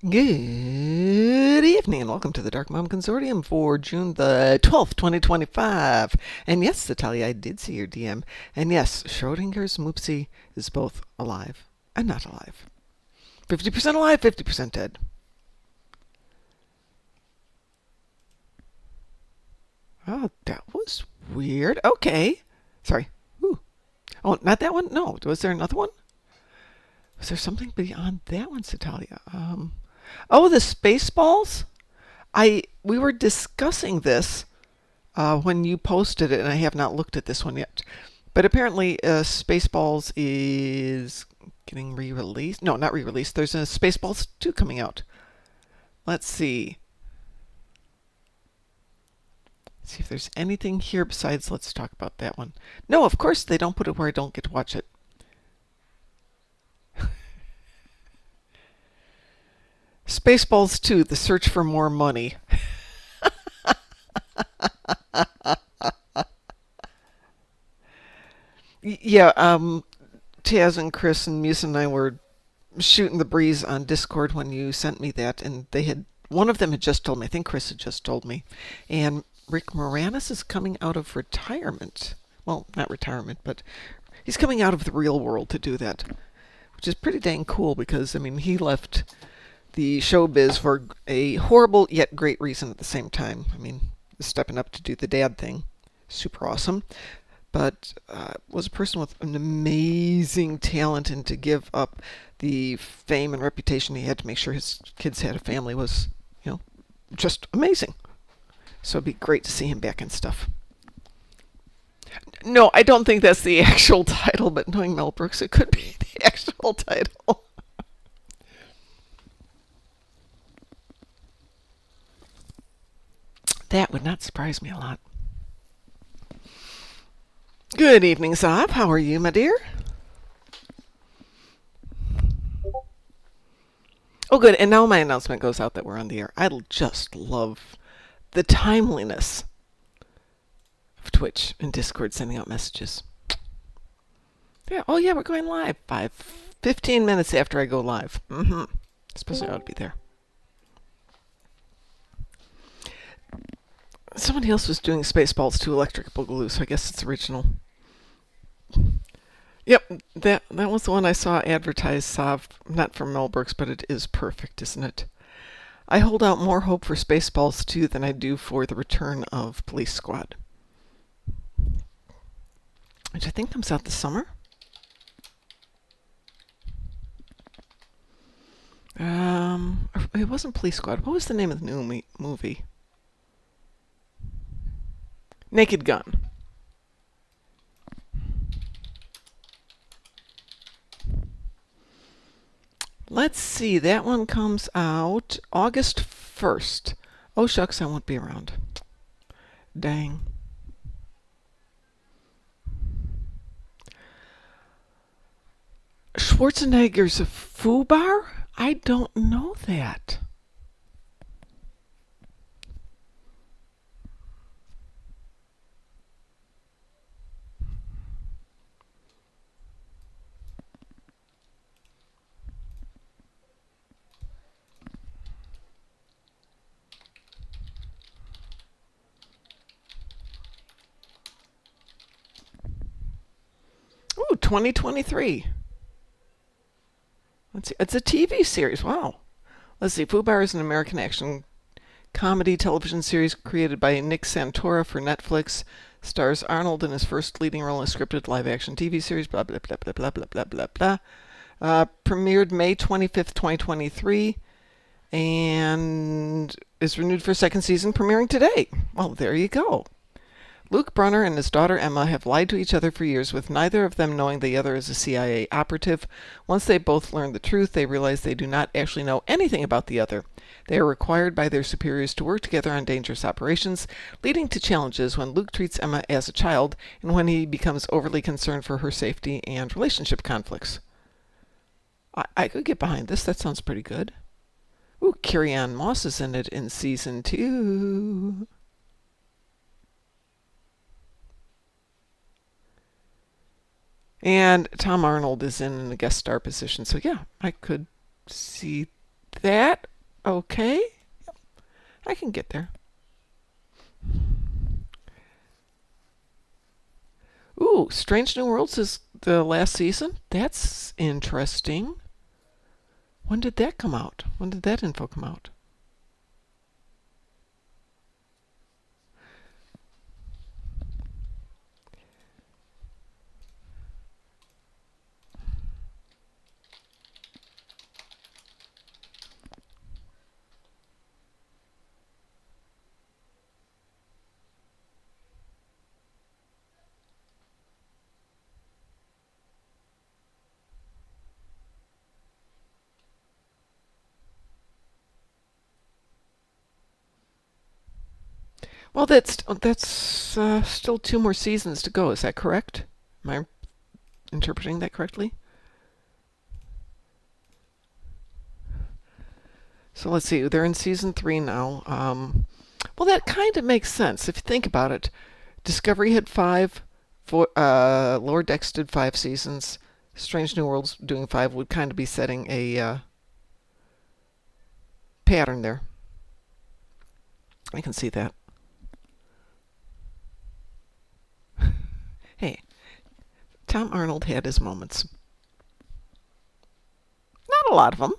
Good evening and welcome to the Darkmom Consortium for June the 12th, 2025. And yes, Natalia, I did see your DM. And yes, Schrodinger's Moopsie is both alive and not alive. 50% alive, 50% dead. Oh, that was weird. Okay. Sorry. Ooh. Oh, not that one? No. Was there another one? Was there something beyond that one, Natalia? Oh, the Spaceballs? We were discussing this when you posted it, and I have not looked at this one yet. But apparently, Spaceballs is getting re-released. No, not re-released. There's a Spaceballs 2 coming out. Let's see. See if there's anything here besides let's talk about that one. No, of course they don't put it where I don't get to watch it. Spaceballs 2, The Search for More Money. Yeah, Taz and Chris and Muse and I were shooting the breeze on Discord when you sent me that, and one of them had just told me, I think Chris had just told me, and Rick Moranis is coming out of retirement. Well, not retirement, but he's coming out of the real world to do that, which is pretty dang cool because, I mean, he left the showbiz for a horrible yet great reason at the same time. I mean, stepping up to do the dad thing. Super awesome. But was a person with an amazing talent, and to give up the fame and reputation he had to make sure his kids had a family was, just amazing. So it'd be great to see him back and stuff. No, I don't think that's the actual title, but knowing Mel Brooks, it could be the actual title. That would not surprise me a lot. Good evening, Saab. How are you, my dear? Oh, good. And now my announcement goes out that we're on the air. I just love the timeliness of Twitch and Discord sending out messages. Yeah. Oh, yeah, we're going live 15 minutes after I go live. Especially I ought to be there. Somebody else was doing Spaceballs 2 Electric Boogaloo, so I guess it's original. Yep, that was the one I saw advertised, Sav. Not from Mel Brooks, but it is perfect, isn't it? I hold out more hope for Spaceballs 2 than I do for the return of Police Squad, which I think comes out this summer. It wasn't Police Squad. What was the name of the new movie? Naked Gun. Let's see. That one comes out August 1st. Oh, shucks, I won't be around. Dang. Schwarzenegger's a foobar? I don't know that. Ooh, 2023. Let's see. It's a TV series. Wow. Let's see. Fubar is an American action comedy television series created by Nick Santora for Netflix. Stars Arnold in his first leading role in a scripted live-action TV series. Blah, blah, blah, blah, blah, blah, blah, blah, blah. Premiered May 25th, 2023. And is renewed for a second season, premiering today. Well, there you go. Luke Brunner and his daughter Emma have lied to each other for years, with neither of them knowing the other is a CIA operative. Once they both learn the truth, they realize they do not actually know anything about the other. They are required by their superiors to work together on dangerous operations, leading to challenges when Luke treats Emma as a child and when he becomes overly concerned for her safety and relationship conflicts. I could get behind this. That sounds pretty good. Ooh, Carrie-Anne Moss is in it in season 2. And Tom Arnold is in a guest star position. So yeah, I could see that. Okay, I can get there. Ooh, Strange New Worlds is the last season? That's interesting. When did that come out? When did that info come out? Well, that's still 2 more seasons to go. Is that correct? Am I interpreting that correctly? So let's see. They're in season 3 now. Well, that kind of makes sense if you think about it. Discovery had 5. Lower Decks did 5 seasons. Strange New Worlds doing 5 would kind of be setting a pattern there. I can see that. Hey, Tom Arnold had his moments. Not a lot of them,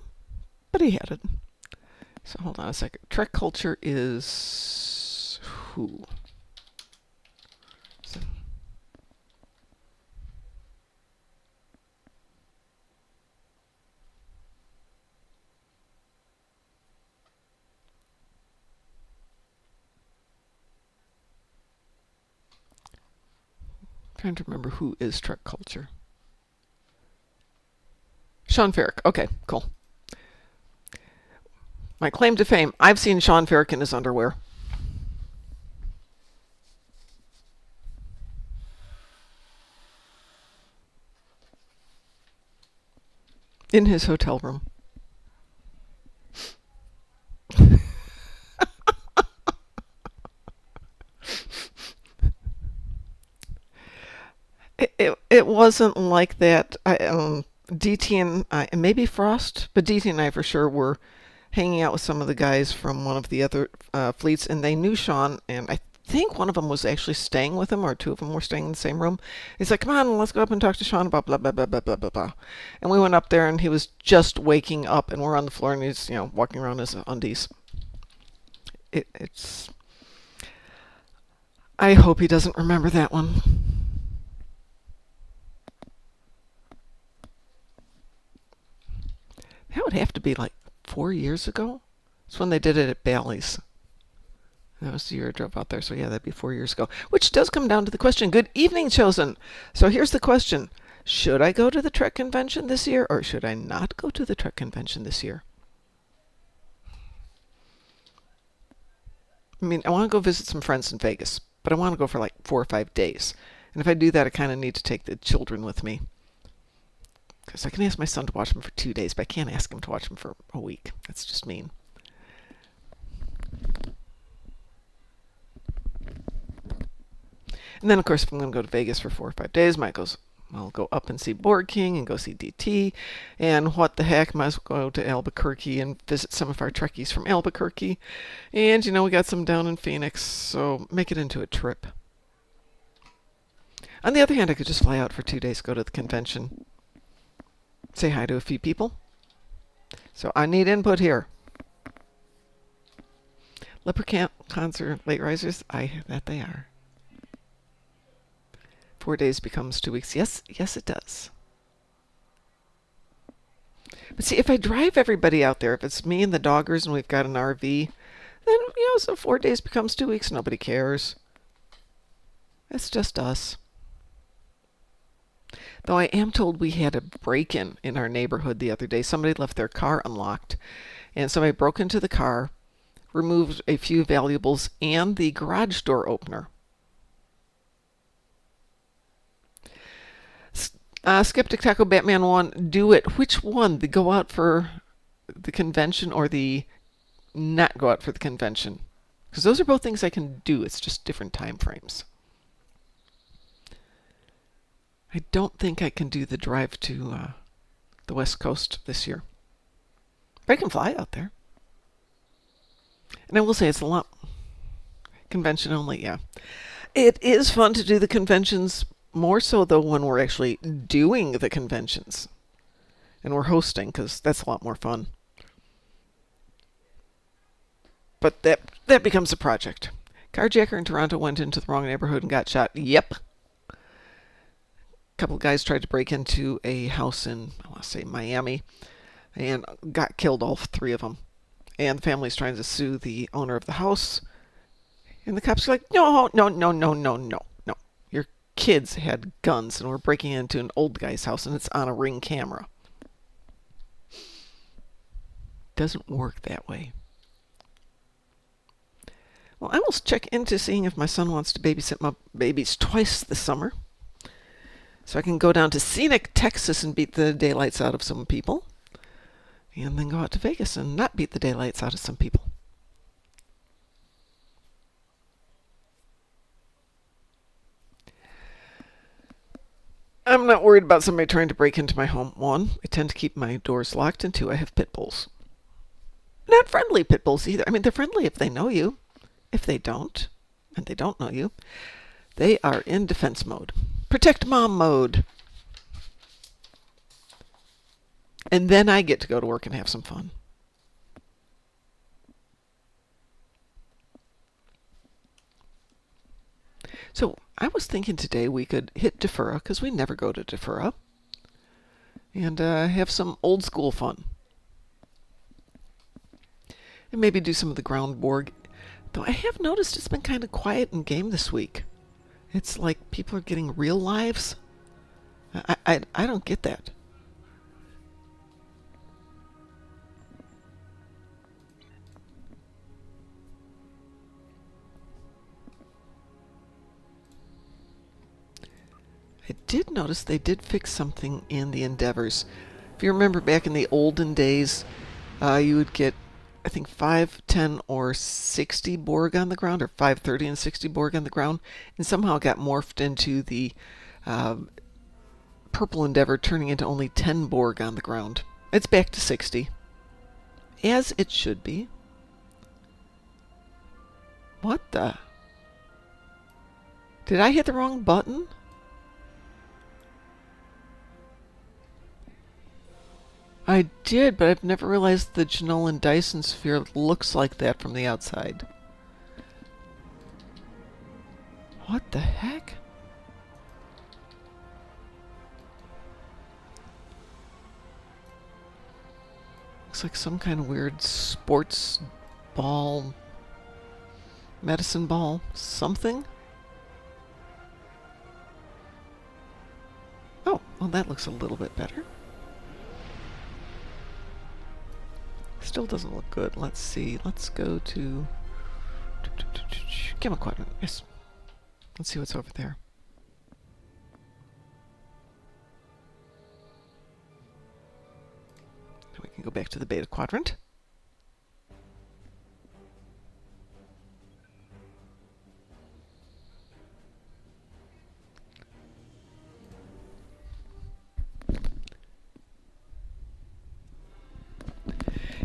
but he had it. So hold on a second. Trek culture is who? So, trying to remember who is Trek culture. Sean Ferrick. Okay, cool. My claim to fame. I've seen Sean Ferrick in his underwear. In his hotel room. It wasn't like that. DT and maybe Frost, but DT and I for sure were hanging out with some of the guys from one of the other fleets, and they knew Sean, and I think one of them was actually staying with him, or 2 of them were staying in the same room. He's like, "Come on, let's go up and talk to Sean about blah blah blah blah blah blah blah." And we went up there, and he was just waking up, and we're on the floor, and he's walking around in his undies. It's. I hope he doesn't remember that one. That would have to be like 4 years ago. It's when they did it at Bally's. That was the year I drove out there. So yeah, that'd be 4 years ago. Which does come down to the question. Good evening, Chosen. So here's the question. Should I go to the Trek convention this year, or should I not go to the Trek convention this year? I mean, I want to go visit some friends in Vegas, but I want to go for like 4 or 5 days. And if I do that, I kind of need to take the children with me. Because I can ask my son to watch them for 2 days, but I can't ask him to watch them for a week. That's just mean. And then, of course, if I'm going to go to Vegas for 4 or 5 days, I'll go up and see Borg King and go see DT. And what the heck, might as well go to Albuquerque and visit some of our Trekkies from Albuquerque. And, we got some down in Phoenix, so make it into a trip. On the other hand, I could just fly out for 2 days, go to the convention, say hi to a few people. So I need input here. Leprechauns are late risers? I bet they are. 4 days becomes 2 weeks. Yes, it does. But see, if I drive everybody out there, if it's me and the doggers and we've got an RV, then, so 4 days becomes 2 weeks. Nobody cares. It's just us. Though I am told we had a break-in in our neighborhood the other day. Somebody left their car unlocked, and somebody broke into the car, removed a few valuables and the garage door opener. Skeptic Taco Batman 1, do it. Which one? The go out for the convention or the not go out for the convention? Because those are both things I can do. It's just different time frames. I don't think I can do the drive to the West Coast this year. But I can fly out there. And I will say it's a lot convention only, yeah. It is fun to do the conventions, more so though when we're actually doing the conventions and we're hosting, because that's a lot more fun. But that becomes a project. Carjacker in Toronto went into the wrong neighborhood and got shot. Yep. A couple of guys tried to break into a house in, I want to say, Miami, and got killed, all three of them. And the family's trying to sue the owner of the house. And the cops are like, no, no, no, no, no, no, no. Your kids had guns and were breaking into an old guy's house, and it's on a Ring camera. Doesn't work that way. Well, I will check into seeing if my son wants to babysit my babies twice this summer. So I can go down to scenic Texas and beat the daylights out of some people. And then go out to Vegas and not beat the daylights out of some people. I'm not worried about somebody trying to break into my home. One, I tend to keep my doors locked, and two, I have pit bulls. Not friendly pit bulls either. I mean, they're friendly if they know you. If they don't, and they don't know you, they are in defense mode. Protect mom mode. And then I get to go to work and have some fun. So I was thinking today we could hit Defera, because we never go to Defera, and have some old school fun. And maybe do some of the ground Borg. Though I have noticed it's been kind of quiet in game this week. It's like people are getting real lives. I don't get that. I did notice they did fix something in the Endeavors. If you remember back in the olden days, you would get, I think, 5, 10, or 60 Borg on the ground, or 5, 30, and 60 Borg on the ground, and somehow it got morphed into the purple Endeavor, turning into only 10 Borg on the ground. It's back to 60. As it should be. What the? Did I hit the wrong button? I did, but I've never realized the Janolan Dyson sphere looks like that from the outside. What the heck? Looks like some kind of weird sports ball, medicine ball, something. Oh, well, that looks a little bit better. Still doesn't look good. Let's see. Let's go to Gamma Quadrant. Yes. Let's see what's over there. Now we can go back to the Beta Quadrant.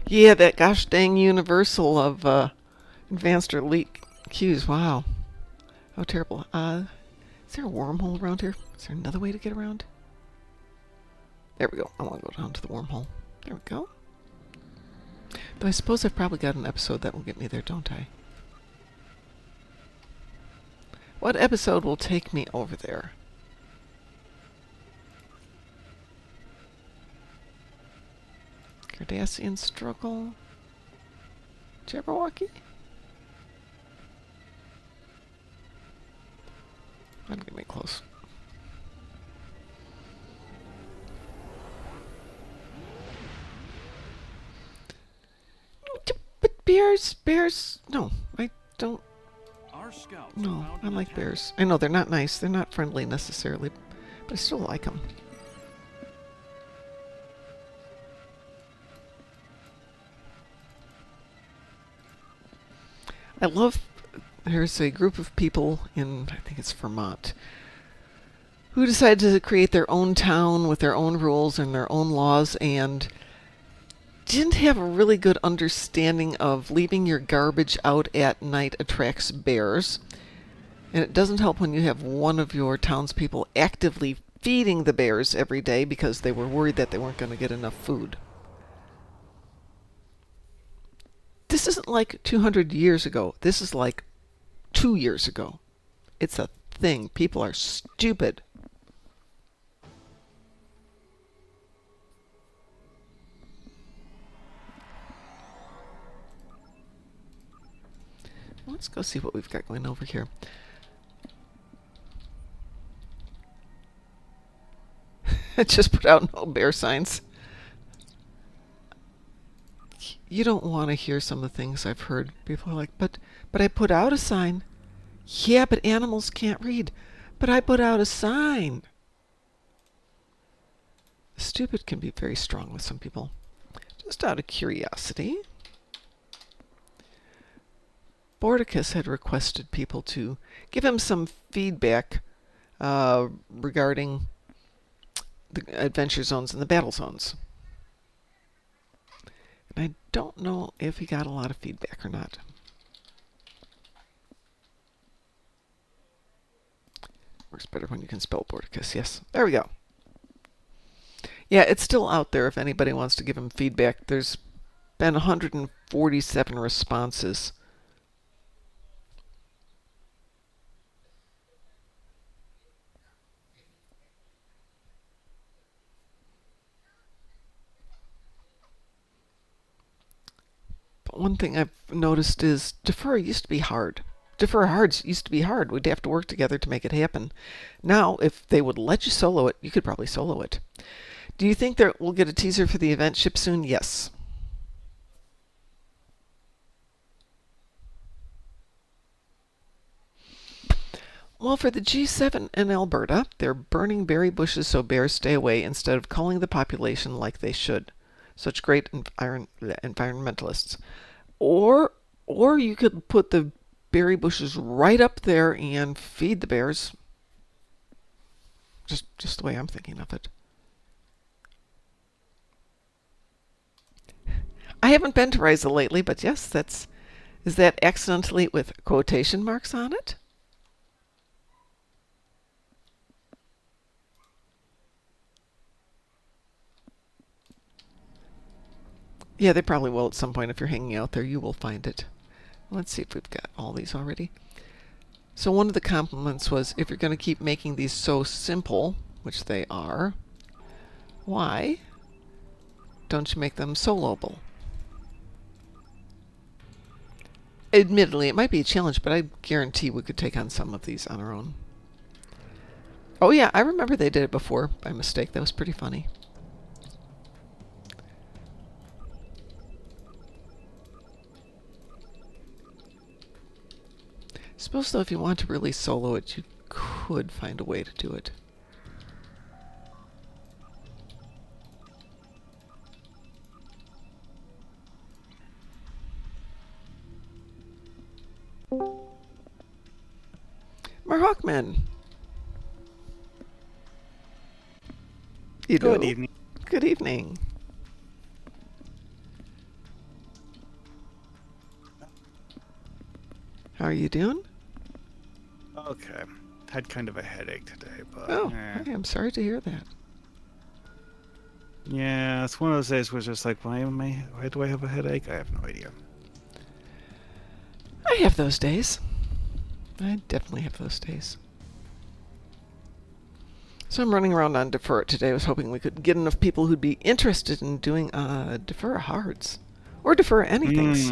Yeah, that gosh dang universal of advanced or elite queues. Wow. How terrible. Is there a wormhole around here? Is there another way to get around? There we go. I want to go down to the wormhole. There we go. Though I suppose I've probably got an episode that will get me there, don't I? What episode will take me over there? Cardassian struggle. Jabberwocky? I'm getting close. But bears, no, I don't. No, I like bears. I know they're not nice, they're not friendly necessarily, but I still like them. I love, there's a group of people in, I think it's Vermont, who decided to create their own town with their own rules and their own laws, and didn't have a really good understanding of leaving your garbage out at night attracts bears. And it doesn't help when you have one of your townspeople actively feeding the bears every day because they were worried that they weren't going to get enough food. This isn't like 200 years ago. This is like 2 years ago. It's a thing. People are stupid. Let's go see what we've got going over here. I just put out no bear signs. You don't want to hear some of the things I've heard. People are like, but I put out a sign. Yeah, but animals can't read. But I put out a sign. Stupid can be very strong with some people. Just out of curiosity. Borgs had requested people to give him some feedback regarding the adventure zones and the battle zones. And I don't know if he got a lot of feedback or not. Works better when you can spell Borgs. Yes, there we go. Yeah, it's still out there if anybody wants to give him feedback. There's been 147 responses. But one thing I've noticed is Defera used to be hard. Defera Hards used to be hard. We'd have to work together to make it happen. Now, if they would let you solo it, you could probably solo it. Do you think that we'll get a teaser for the event ship soon? Yes. Well, for the G7 in Alberta, they're burning berry bushes so bears stay away instead of culling the population like they should. Such great environmentalists. Or you could put the berry bushes right up there and feed the bears. Just the way I'm thinking of it. I haven't been to Riza lately, but yes, is that accidentally with quotation marks on it? Yeah, they probably will at some point. If you're hanging out there, you will find it. Let's see if we've got all these already. So one of the compliments was, if you're going to keep making these so simple, which they are, why don't you make them soloable? Admittedly, it might be a challenge, but I guarantee we could take on some of these on our own. Oh yeah, I remember they did it before by mistake. That was pretty funny. Suppose, though, if you want to really solo it, you could find a way to do it. Marhawkman. Good evening. Good evening. How are you doing? Okay. Had kind of a headache today, but... Oh, I'm sorry to hear that. Yeah, it's one of those days where it's just like, why do I have a headache? I have no idea. I have those days. I definitely have those days. So I'm running around on Defera today. I was hoping we could get enough people who'd be interested in doing Defera Hards. Or Defera anythings.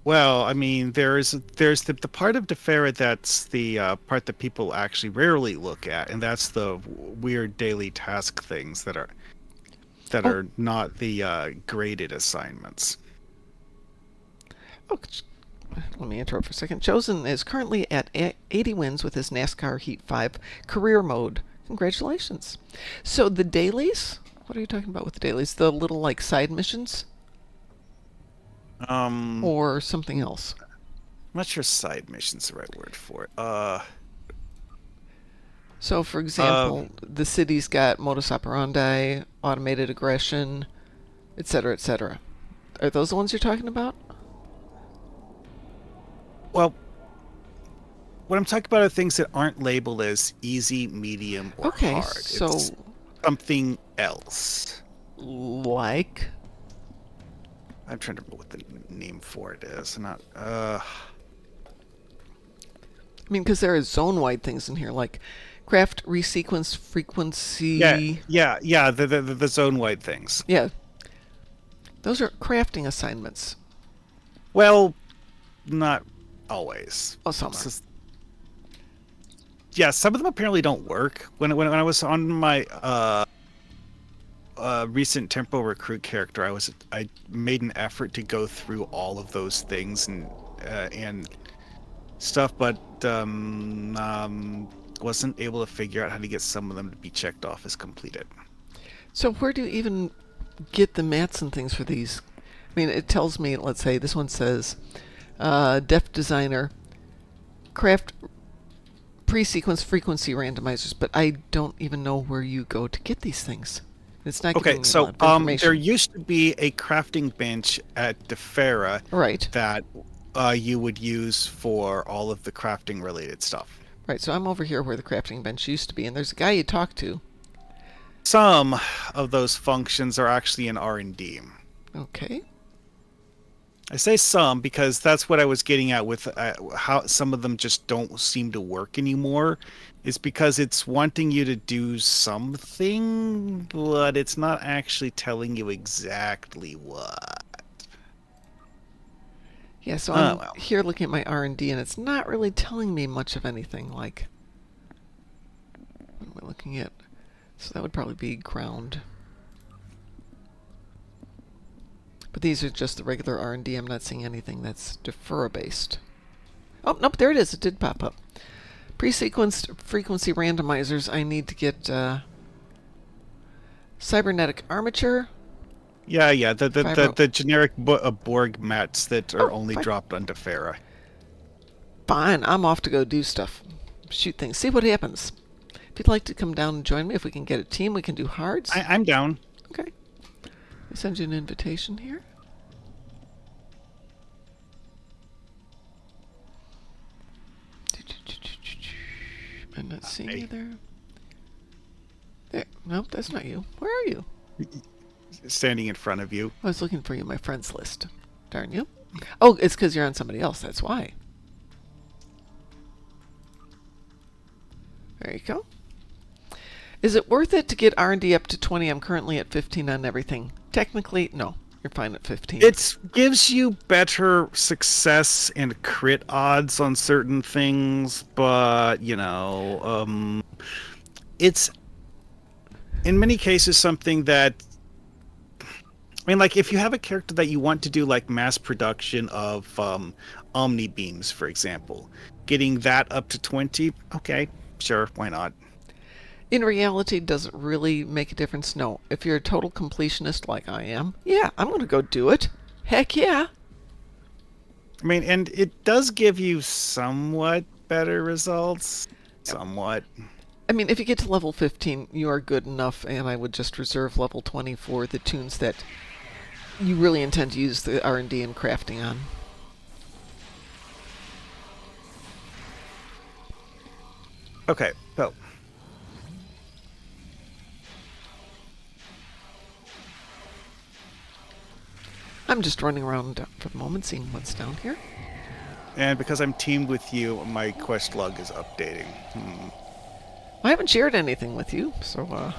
Well, I mean, there's the part of Defera that's the part that people actually rarely look at, and that's the weird daily task things that are not the graded assignments. Oh, let me interrupt for a second. Chosen is currently at 80 wins with his NASCAR Heat 5 career mode. Congratulations. So the dailies? What are you talking about with the dailies? The little, like, side missions? Or something else? I'm not sure side mission's the right word for it. So, for Uh, example, the city's got modus operandi, automated aggression, etc., etc. Are those the ones you're talking about? well, what I'm talking about are things that aren't labeled as easy, medium, or Okay, hard. It's so something else. like, I'm trying to remember what the name for it is. Not I mean, because there are zone-wide things in here, like craft resequence yeah, frequency. yeah. The zone wide things. Yeah, those are crafting assignments. Well, not always. Oh, some are. S- yeah, some of them apparently don't work. When I was on my recent tempo recruit character, I made an effort to go through all of those things and stuff, but wasn't able to figure out how to get some of them to be checked off as completed. So where do you even get the mats and things for these? I mean, it tells me, let's say, this one says, Def Designer, craft pre-sequence frequency randomizers, but I don't even know where you go to get these things. It's not Okay, giving me a so lot of there information. used to be a crafting bench at Defera Right, that you would use for all of the crafting related stuff. right. So I'm over here where the crafting bench used to be, and there's a guy you talk to. Some of those functions are actually in R&D. Okay. I say some because that's what I was getting at with how some of them just don't seem to work anymore. Is because it's wanting you to do something, but it's not actually telling you exactly what. Yeah, so Oh I'm well. here looking at my R&D, and it's not really telling me much of anything. Like, what am I looking at? So that would probably be ground. But these are just the regular R&D. I'm not seeing anything that's Defera based. Oh, nope, there it is. It did pop up. Pre-sequenced frequency randomizers. I need to get cybernetic armature, Yeah, yeah. The fibro. generic Borg mats that are Oh, only dropped on Defera. fine. I'm off to go do stuff. Shoot things. See what happens. If you'd like to come down and join me, if we can get a team, we can do hards. I'm down. Okay. I send you an invitation here. I'm not seeing you there. There. Nope, that's not you. Where are you? Standing in front of you. I was looking for you in my friends list. Darn you. Oh, it's because you're on somebody else. That's why. There you go. Is it worth it to get R&D up to 20? I'm currently at 15 on everything. Technically, no. You're fine at 15. It gives you better success and crit odds on certain things, but it's in many cases something that I mean, like if you have a character that you want to do like mass production of omni beams, for example, getting that up to 20, okay, sure, why not? In reality, does it really make a difference? No. If you're a total completionist like I am, yeah, I'm going to go do it. Heck yeah. I mean, and it does give you somewhat better results, somewhat. I mean, if you get to level 15, you are good enough, and I would just reserve level 20 for the tunes that you really intend to use the R&D and crafting on. Okay, so I'm just running around for the moment, seeing what's down here. and because I'm teamed with you, my quest log is updating. I haven't shared anything with you, so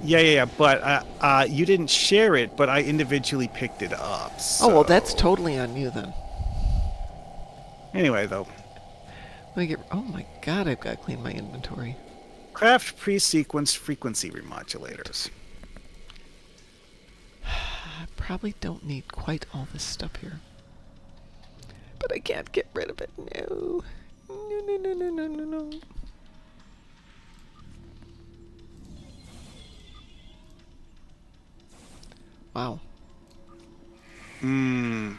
Yeah. But you didn't share it, but I individually picked it up. oh well, that's So totally on you then. anyway, though, Let me get. Oh my God, I've got to clean my inventory. craft pre-sequenced frequency remodulators. I probably don't need quite all this stuff here, but I can't get rid of it. No, no. Wow.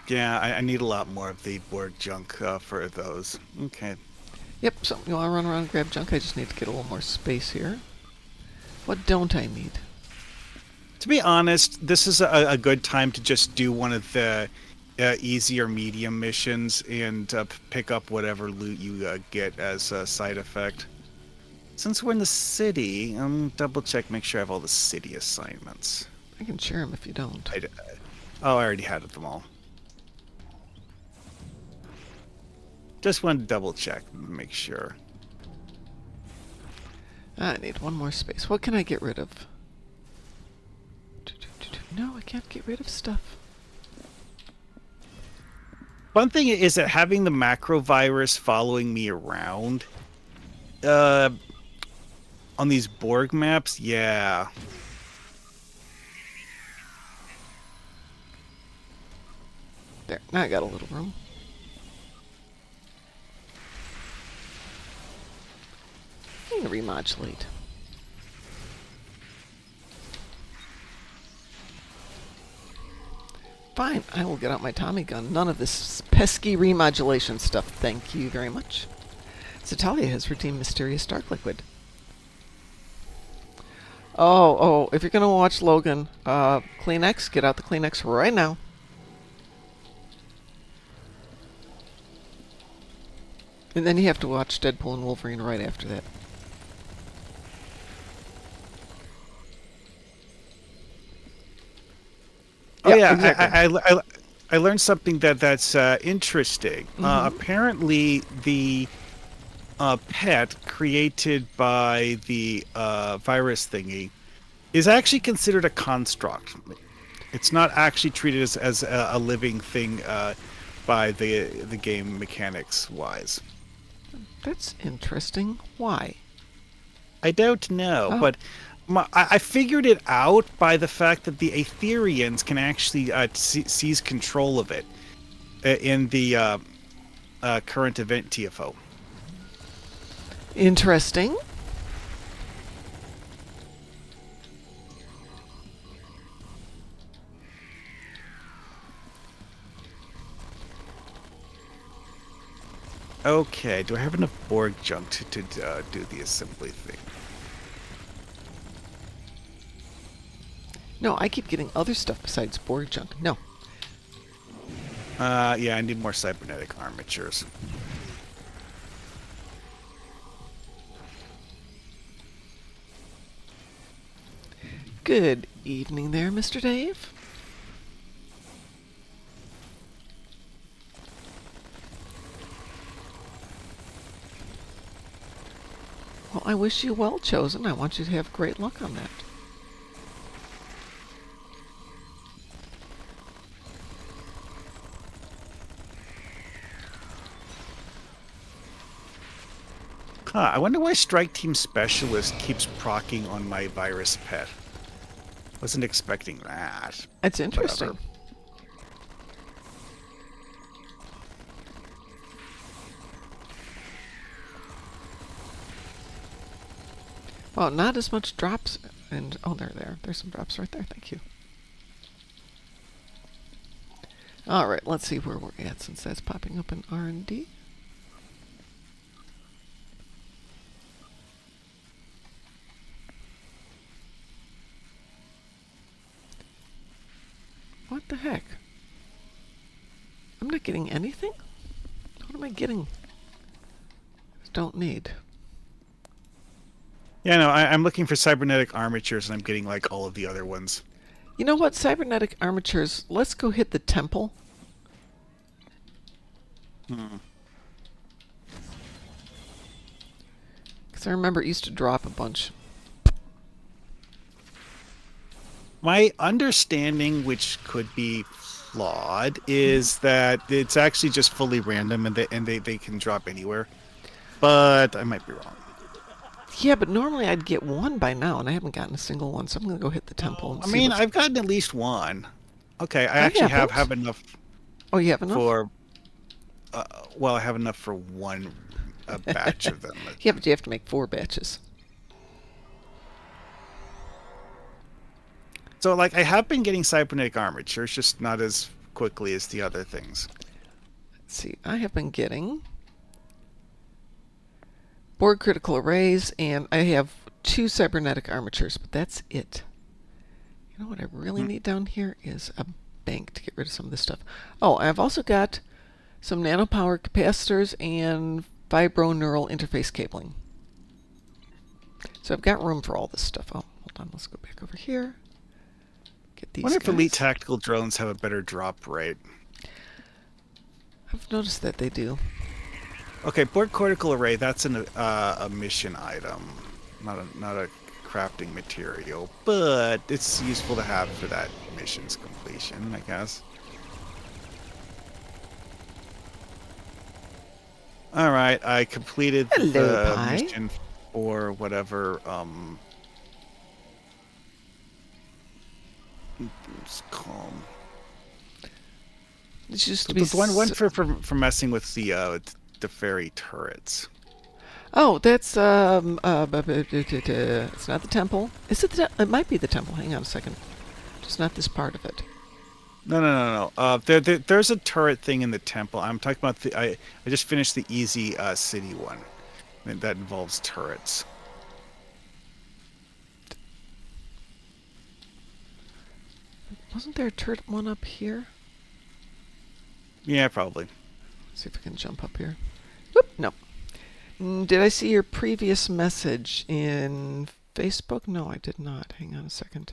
Yeah, I need a lot more of the Borg junk for those. Okay. Yep, so you want to run around and grab junk? I just need to get a little more space here. What don't I need? To be honest, this is a good time to just do one of the easier medium missions and pick up whatever loot you get as a side effect. Since we're in the city, double check, make sure I have all the city assignments. I can share them if you don't. Oh, I already had them all. Just want to double check, make sure. I need one more space. What can I get rid of? No, I can't get rid of stuff. One thing is that having the macro virus following me around on these Borg maps, yeah. There, now I got a little room. I can remodulate. Fine, I will get out my Tommy gun. None of this pesky remodulation stuff. Thank you very much. Cetalia has redeemed mysterious dark liquid. Oh, if you're going to watch Logan, Kleenex, get out the Kleenex right now. And then you have to watch Deadpool and Wolverine right after that. Oh Yeah, yeah, exactly. I learned something that's interesting. Apparently, the pet created by the virus thingy is actually considered a construct. It's not actually treated as a living thing by the game mechanics wise. That's interesting. Why? I don't know, Oh. but I figured it out by the fact that the Aetherians can actually seize control of it in the current event TFO. Interesting. Okay, do I have enough Borg junk to do the assembly thing? No, I keep getting other stuff besides Borg junk. No. Yeah, I need more cybernetic armatures. Good evening there, Mr. Dave. Well, I wish you well, Chosen. I want you to have great luck on that. Huh, I wonder why Strike Team Specialist keeps proccing on my virus pet. Wasn't expecting that. It's interesting. Whatever. Well, not as much drops. And oh, there. There's some drops right there. Thank you. All right, let's see where we're at since that's popping up in R&D. What the heck? I'm not getting anything? What am I getting? Don't need. Yeah, no, I'm looking for cybernetic armatures and I'm getting like all of the other ones. You know what? Cybernetic armatures, let's go hit the temple. Because I remember it used to drop a bunch. My understanding, which could be flawed, is that it's actually just fully random and they can drop anywhere. But I might be wrong. Yeah, but normally I'd get one by now, and I haven't gotten a single one, so I'm going to go hit the temple and I see mean, what's... I've gotten at least one. Okay, I actually have enough Oh, you have enough? for... well, I have enough for one batch of them. Yeah, but you have to make 4 batches. So, like, I have been getting cybernetic armature, it's just not as quickly as the other things. Let's see, I have been getting Borg critical arrays, and I have 2 cybernetic armatures, but that's it. You know what I really need down here is a bank to get rid of some of this stuff. Oh, I've also got some nanopower capacitors and vibro-neural interface cabling. So I've got room for all this stuff. Oh, hold on, let's go back over here. Get these I wonder if guys. elite tactical drones have a better drop rate. I've noticed that they do. Okay, Borg cortical array, that's a mission item, not a crafting material, but it's useful to have for that mission's completion, I guess. All right, I completed Hello, the Pi. mission for whatever it's called. This used to be The one for messing with the ferry turrets. Oh, that's it's not the temple. Is it? It might be the temple. Hang on a second. Just not this part of it. No. There's a turret thing in the temple. I'm talking about I just finished the easy city one that involves turrets. Wasn't there a turret one up here? Yeah, probably. Let's see if I can jump up here. Whoop, no. Did I see your previous message in Facebook? No, I did not. Hang on a second.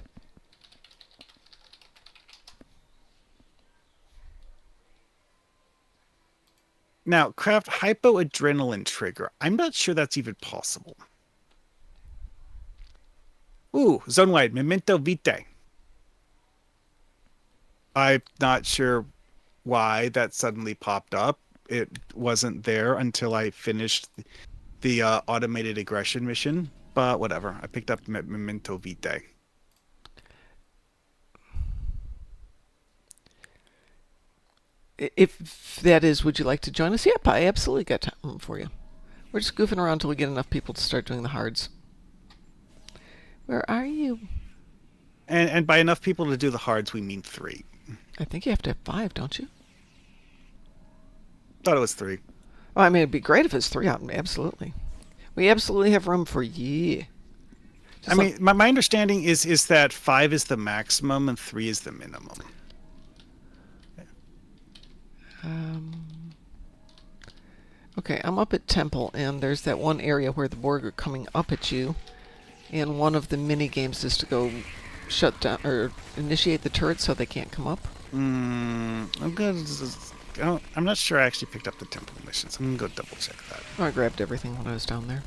Now, craft hypoadrenaline trigger. I'm not sure that's even possible. Ooh, zone-wide, memento vitae. I'm not sure why that suddenly popped up. It wasn't there until I finished the automated aggression mission, but whatever. I picked up memento vitae. If that is, would you like to join us? Yep, I absolutely got time for you. We're just goofing around until we get enough people to start doing the hards. Where are you? And by enough people to do the hards, we mean 3. I think you have to have 5, don't you? Thought it was 3. Oh, I mean, it'd be great if it's 3 out. Absolutely. We absolutely have room for you. I mean, my understanding is that 5 is the maximum and 3 is the minimum. Okay, I'm up at Temple, and there's that one area where the Borg are coming up at you, and one of the mini games is to go shut down or initiate the turrets so they can't come up. I'm not sure I actually picked up the temple missions. I'm gonna go double check that. Oh, I grabbed everything when I was down there.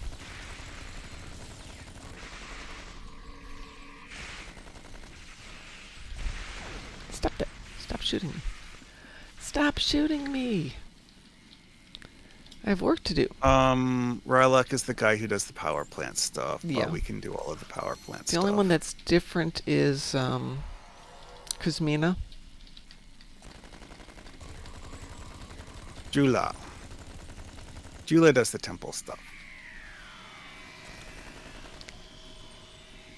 Stop that. Stop shooting me. Stop shooting me. I have work to do. Rylak is the guy who does the power plant stuff. Yeah. We can do all of the power plant The stuff. only one that's different is Kuzmina. Jula. Jula does the temple stuff.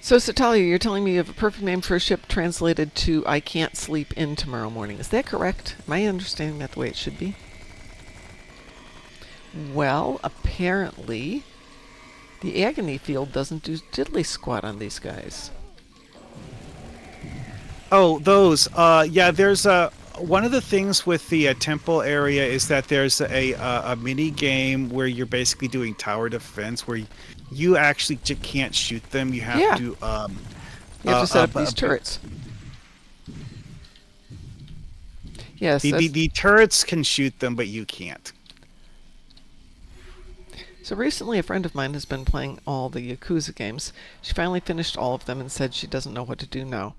So, Satalia, you're telling me you have a perfect name for a ship translated to I can't sleep in tomorrow morning. Is that correct? Am I understanding that the way it should be? Well, apparently, the agony field doesn't do diddly squat on these guys. Oh, those. Yeah, there's one of the things with the temple area is that there's a mini game where you're basically doing tower defense where you actually can't shoot them. You have to. You have to set up these turrets. Yes. The turrets can shoot them, but you can't. So recently, a friend of mine has been playing all the Yakuza games. She finally finished all of them and said she doesn't know what to do now.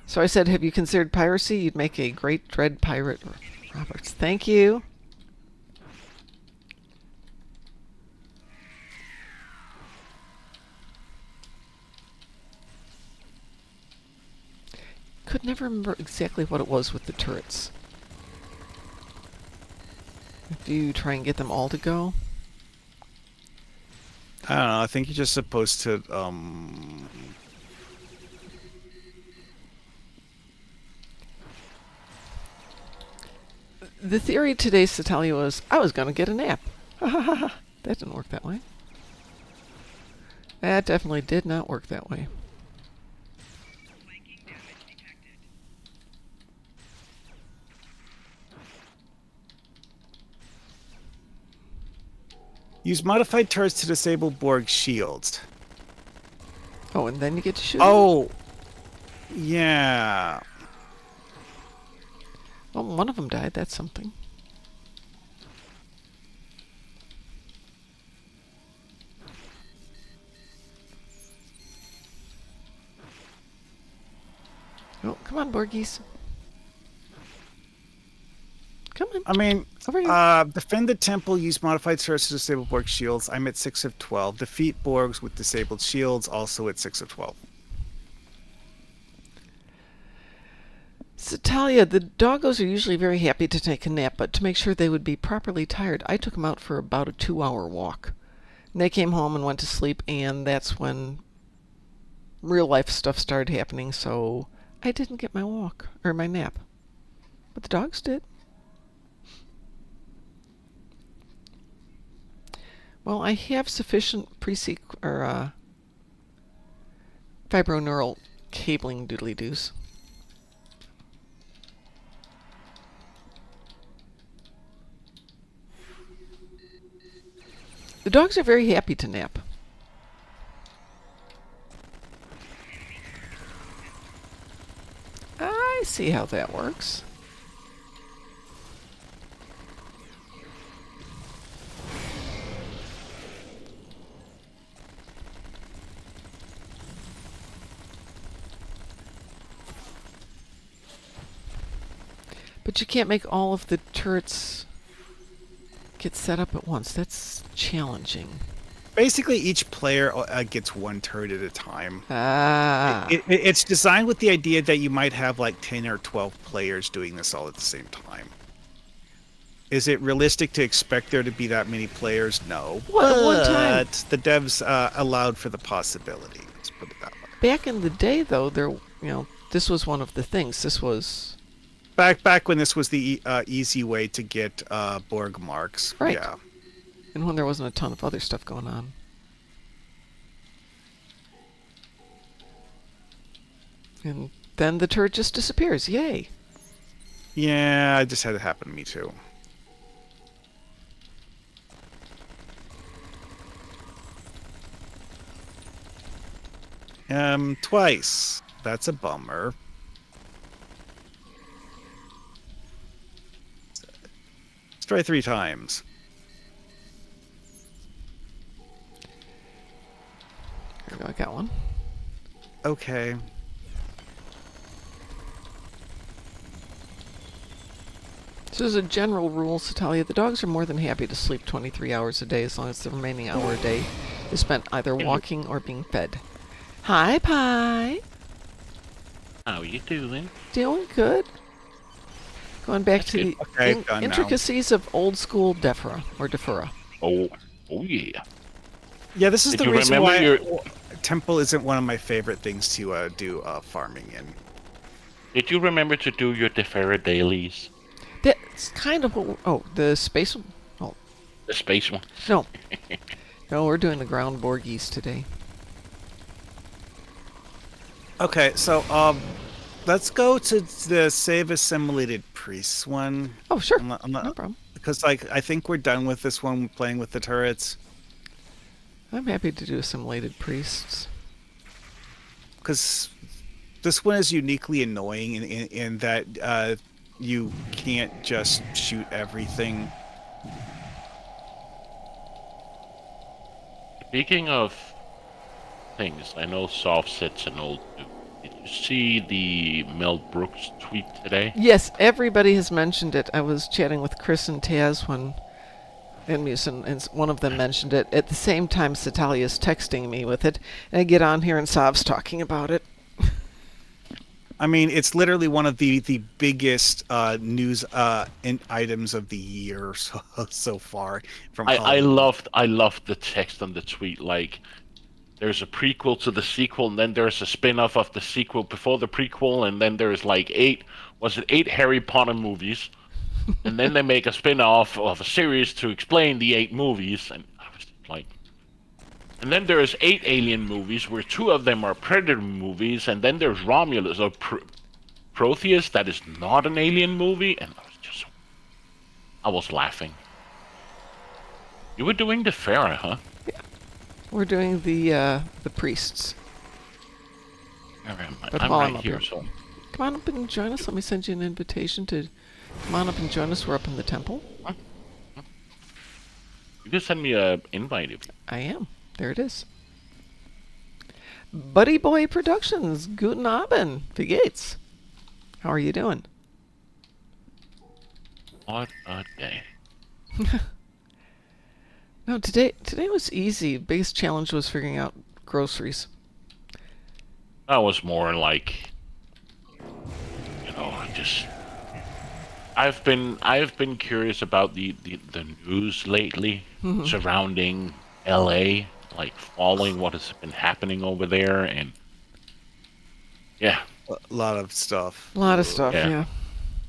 So I said, have you considered piracy? You'd make a great dread pirate. Roberts, thank you. Could never remember exactly what it was with the turrets. If you try and get them all to go. I don't know. I think you're just supposed to. The theory today, Satalia, was I was going to get a nap. Ha ha ha ha. That didn't work that way. That definitely did not work that way. Use modified turrets to disable Borg shields. Oh, and then you get to shoot them? Oh, yeah. Well, one of them died. That's something. Oh, come on, Borgies. Come on. I mean, Over here. defend the temple, use modified turrets to disable Borg shields. I'm at 6 of 12. Defeat Borgs with disabled shields, also at 6 of 12. Talia, the doggos are usually very happy to take a nap, but to make sure they would be properly tired, I took them out for about a 2-hour walk. And they came home and went to sleep, and that's when real life stuff started happening, so I didn't get my walk, or my nap. But the dogs did. Well, I have sufficient fibroneural cabling doodly-doos. The dogs are very happy to nap. I see how that works. But you can't make all of the turrets get set up at once. That's challenging. Basically, each player gets one turret at a time. Ah. It's designed with the idea that you might have like 10 or 12 players doing this all at the same time. Is it realistic to expect there to be that many players? No. What, one time? But the devs allowed for the possibility. Let's put it that way. Back in the day, though, this was one of the things. This was Back when this was the easy way to get Borg marks. Right. Yeah. And when there wasn't a ton of other stuff going on. And then the turret just disappears. Yay. Yeah, I just had it happen to me too. Twice. That's a bummer. Let's try 3 times. There we go, I got one. Okay. So as a general rule, Satalia, the dogs are more than happy to sleep 23 hours a day as long as the remaining hour a day is spent either walking or being fed. Hi, Pie. How you doing? Doing good. Going back That's to good. the Okay, done now. intricacies of old school Defera, or Defera. Oh yeah. Yeah, this is Did the you reason remember why your- Temple isn't one of my favorite things to do farming in. Did you remember to do your Defera dailies? That's kind of what... Oh, the space... Oh, The space one? no. No, we're doing the ground Borgies today. Okay, so let's go to the save assimilated priests one. Oh, sure. I'm not, No problem. because like I think we're done with this one playing with the turrets. I'm happy to do assimilated priests. Because this one is uniquely annoying in that you can't just shoot everything. Speaking of things, I know Softset's an old dude. Did you see the Mel Brooks tweet today? Yes, everybody has mentioned it. I was chatting with Chris and Taz and Musin, and one of them mentioned it. At the same time, Satalia's texting me with it, and I get on here and Sav's talking about it. I mean, it's literally one of the biggest news items of the year so far. From I loved the text on the tweet. Like, there's a prequel to the sequel, and then there's a spin-off of the sequel before the prequel, and then there's like eight Harry Potter movies, and then they make a spin-off of a series to explain the 8 movies, and I was like, And then there's 8 alien movies, where 2 of them are Predator movies, and then there's Romulus or Protheus, that is not an alien movie, and I was laughing. You were doing Defera, huh? We're doing the priests. But I'm while right I'm up here, here. so Come on up and join us. Let me send you an invitation to come on up and join us. We're up in the temple. you can send me a invite if you. I am. There it is. Buddy Boy Productions. Guten Abend. Wie geht's? How are you doing? What a day. No, today was easy. Biggest challenge was figuring out groceries. That was more like, just. I've been curious about the news lately surrounding L.A., like following what has been happening over there, and yeah, A lot of stuff. A lot of stuff, Yeah.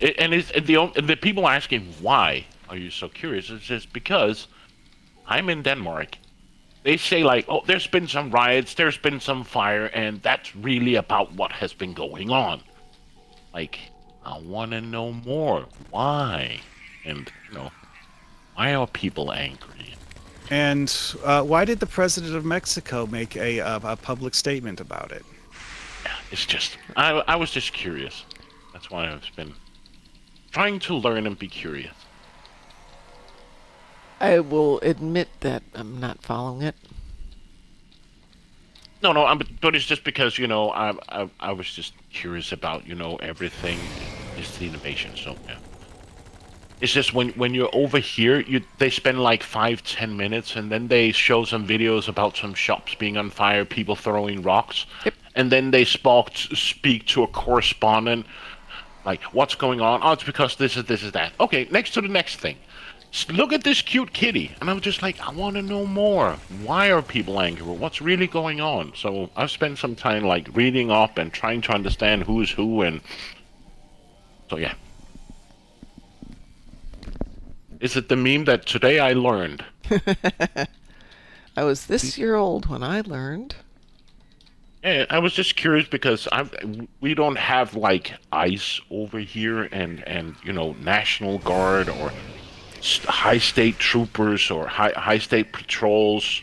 yeah. and the people asking why are you so curious? It's just because I'm in Denmark. They say like, oh, there's been some riots, there's been some fire, and that's really about what has been going on. Like, I want to know more. Why? And why are people angry? And why did the president of Mexico make a public statement about it? It's just, I was just curious. That's why I've been trying to learn and be curious. I will admit that I'm not following it. No, but it's just because I was just curious about everything. It's the innovation, so yeah. It's just when you're over here, they spend like 5-10 minutes, and then they show some videos about some shops being on fire, people throwing rocks, Yep. and then they speak to a correspondent, like what's going on? Oh, it's because this is that. Okay, next to the next thing. Look at this cute kitty. And I was just like, I want to know more. Why are people angry? What's really going on? So I've spent some time like reading up and trying to understand who's who, and so yeah. Is it the meme that today I learned? I was this year old when I learned. Yeah, I was just curious because we don't have like ICE over here, and National Guard or high state troopers or high state patrols.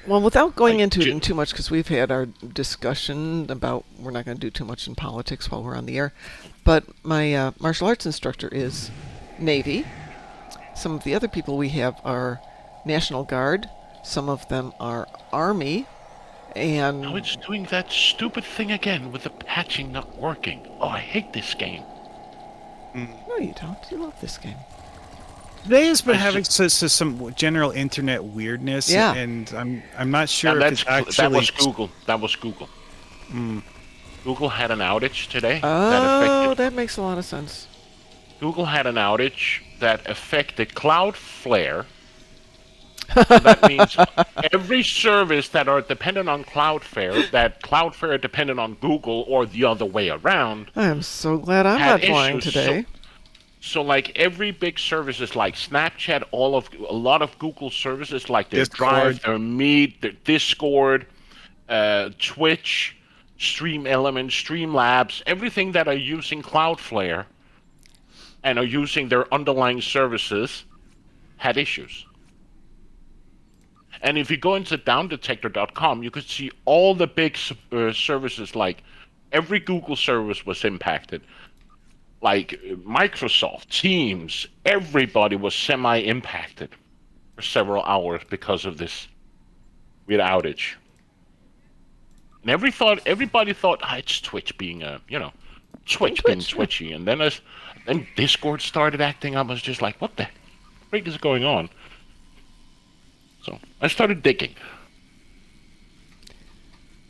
Well, without going Like, into it in too much, because we've had our discussion about we're not going to do too much in politics while we're on the air. But my martial arts instructor is Navy. Some of the other people we have are National Guard. Some of them are Army. And Now it's doing that stupid thing again with the patching not working. Oh, I hate this game. no, you don't. You love this game. Today has been I having some general internet weirdness, Yeah. and I'm not sure And if it's that actually. was Google. That was Google. Google had an outage today that Oh, affected. that makes a lot of sense. Google had an outage that affected Cloudflare. So that means every service that are dependent on Cloudflare, that Cloudflare dependent on Google or the other way around, I am so glad I'm had not flying issues. today. So like every big services like Snapchat, a lot of Google services like their Discord. Drive, their Meet, their Discord, Twitch, Stream Elements, Streamlabs, everything that are using Cloudflare and are using their underlying services had issues. And if you go into downdetector.com, you could see all the big services, like every Google service was impacted. Like Microsoft, Teams, everybody was semi-impacted for several hours because of this weird outage. And everybody thought, it's Twitch being Twitch being Twitch, yeah. twitchy. And then Discord started acting up. I was just like, what the freak is going on? So I started digging.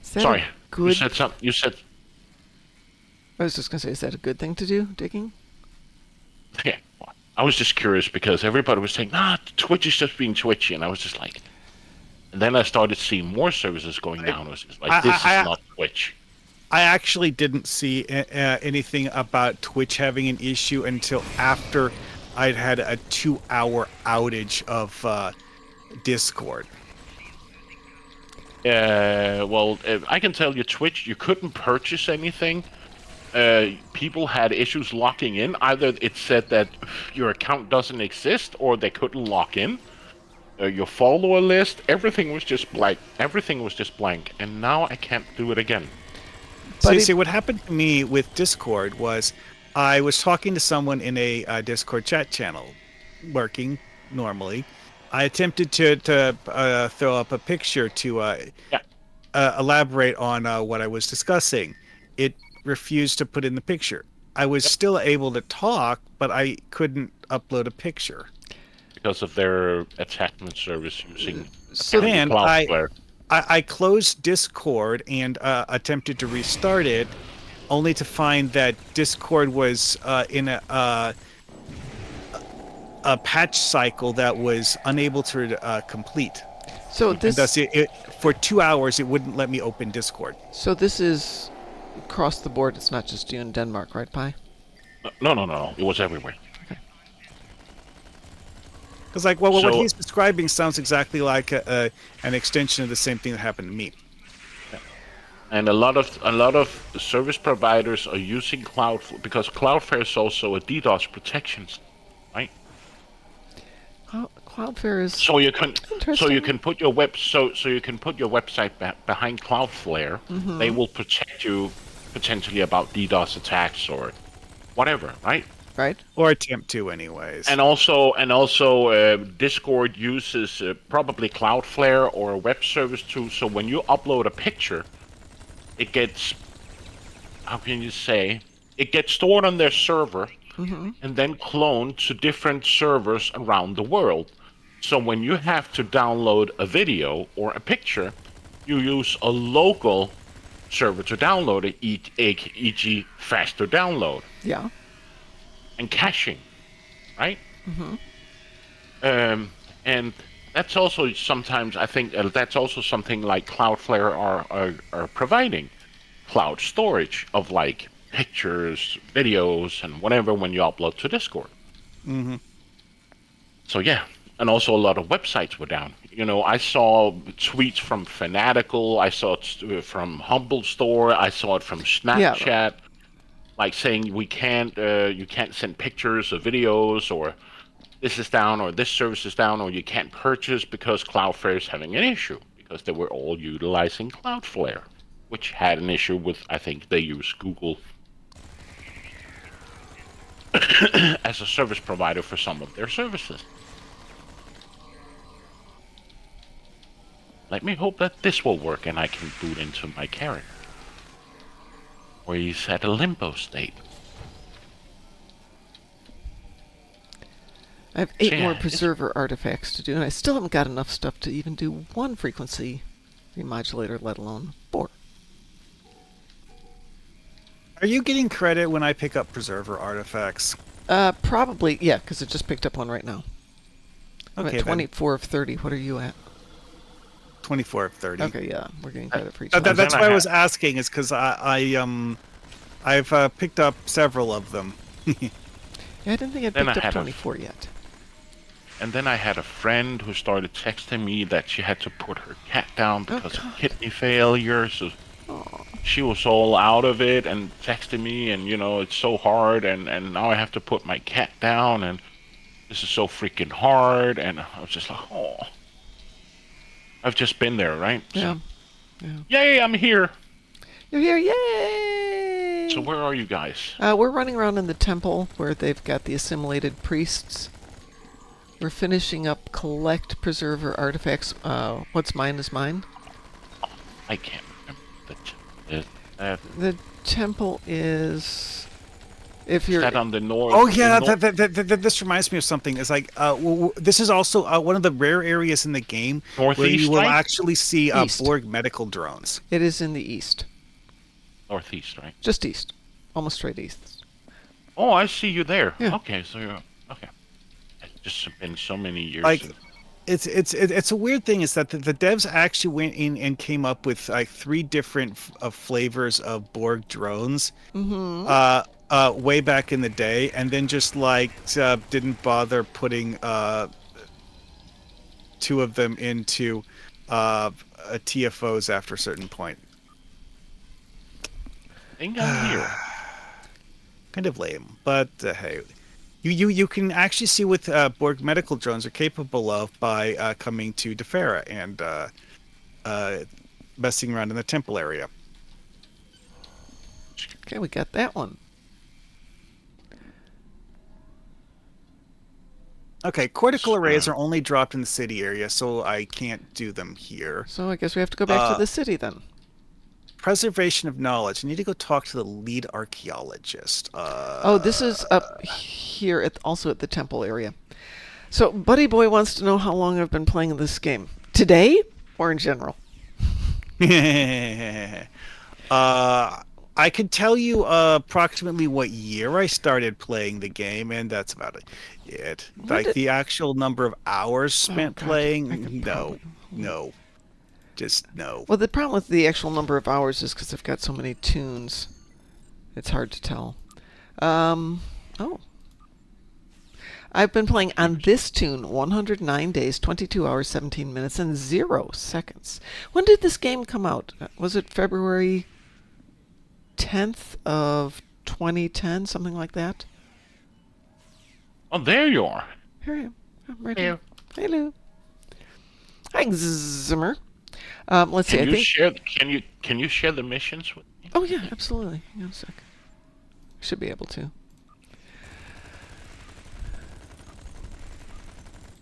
Is that Sorry, a good? you said something. You said, I was just going to say, is that a good thing to do, digging? yeah. I was just curious because everybody was saying, Twitch is just being twitchy, and I was just like, and then I started seeing more services going down. I was just like, this is not Twitch. I actually didn't see anything about Twitch having an issue until after I'd had a 2-hour outage of Discord. Well, I can tell you, Twitch, you couldn't purchase anything. People had issues locking in. Either it said that your account doesn't exist, or they couldn't lock in. Your follower list, everything was just blank. Everything was just blank, and now I can't do it again. But See, what happened to me with Discord was I was talking to someone in a Discord chat channel, working normally. I attempted to throw up a picture to Yeah, elaborate on what I was discussing. It refused to put in the picture. I was still able to talk, but I couldn't upload a picture. because of their attachment service using So apparently And Cloudflare. I closed Discord and attempted to restart it, only to find that Discord was in a patch cycle that was unable to complete. so And thus, this for 2 hours, it wouldn't let me open Discord. so this is across the board. It's not just you in Denmark, right, Pi? No. It was everywhere. Because, like, well, what So- he's describing sounds exactly like an extension of the same thing that happened to me. And a lot of service providers are using Cloudflare because Cloudflare is also a DDoS protection, right? Cloudflare is So you can interesting. put your you can put your website behind Cloudflare. They will protect you potentially about DDoS attacks or whatever, right? Right. Or attempt to, anyways. And also Discord uses probably Cloudflare or a web service too. So when you upload a picture, it gets, how can you say, it gets stored on their server and then cloned to different servers around the world. So when you have to download a video or a picture, you use a local server to download it, e.g. faster download Yeah. and caching, right? And that's also sometimes, I think that's also something like Cloudflare are providing cloud storage of like pictures, videos, and whatever when you upload to Discord. So yeah, and also a lot of websites were down. You know, I saw tweets from Fanatical, I saw it from Humble Store, I saw it from Snapchat, like saying you can't send pictures or videos, or this is down, or this service is down, or you can't purchase because Cloudflare is having an issue because they were all utilizing Cloudflare, which had an issue with, I think they use Google as a service provider for some of their services. Let me hope that this will work and I can boot into my character. Or he's at a limbo state. I have 8 Yeah, more it's- preserver artifacts to do, and I still haven't got enough stuff to even do one frequency remodulator, let alone 4. Are you getting credit when I pick up preserver artifacts? Probably, yeah, because it just picked up one right now. I'm Okay, at then. 24 of 30. What are you at? 24 of 30. Okay, yeah, we're getting credit for each That- one. that's Then why I I was asking, is because I've picked up several of them. Yeah, I didn't think I'd Then picked I up had a- 24 yet. And then I had a friend who started texting me that she had to put her cat down because of God. kidney failure. So Oh, she was all out of it and texting me, and you know, it's so hard, and now I have to put my cat down, and this is so freaking hard. And I was just like, oh, I've just been there, right? yeah. So, yay, I'm here. You're here, yay! So where are you guys? We're running around in the temple where they've got the assimilated priests. We're finishing up collect preserver artifacts. What's mine is mine. I can't remember The temple is... If is you're... that on the north? Oh yeah, the this reminds me of something. It's like this is also one of the rare areas in the game where Northeast, you will right? actually see East. Borg medical drones. It is in the east. northeast, right? Just east. Almost straight east. Oh, I see you there. Yeah. Okay, so you're okay. It's just been so many years. Like, it's a weird thing is that the devs actually went in and came up with like 3 different flavors of Borg drones. Way back in the day, and then just like didn't bother putting 2 of them into TFOs after a certain point. I think I'm here. Kind of lame, but hey, you can actually see what Borg medical drones are capable of by coming to Defera and uh, messing around in the temple area. Okay, we got that one. Okay, cortical arrays are only dropped in the city area, so I can't do them here. So I guess we have to go back to the city then. Preservation of knowledge. I need to go talk to the lead archaeologist. Oh, this is up here also at the temple area. So Buddy Boy wants to know how long I've been playing this game. Today or in general? I can tell you approximately what year I started playing the game, and that's about it. Like the actual number of hours spent playing, no. Just no. Well, the problem with the actual number of hours is because I've got so many tunes. It's hard to tell. Oh. I've been playing on this tune 109 days, 22 hours, 17 minutes, and 0 seconds. When did this game come out? Was it February 10th of 2010, something like that? Oh, there you are. Here I am. I'm right Here. here. Hello. Hi, Zimmer. Let's see. Can I you think. share? Can you share the missions with me? Oh yeah, absolutely. Hang on a sec. Should be able to.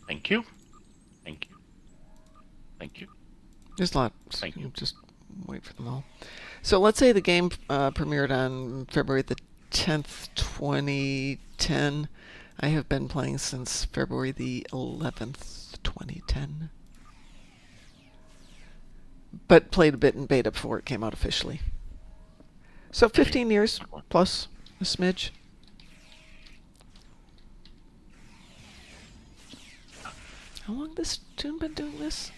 Thank you. Thank you. Thank you. There's a lot. Thank you. Just wait for them all. So let's say the game premiered on February the 10th, 2010. I have been playing since February the 11th, 2010. But played a bit in beta before it came out officially. So 15 years plus a smidge. How long this tune been doing this?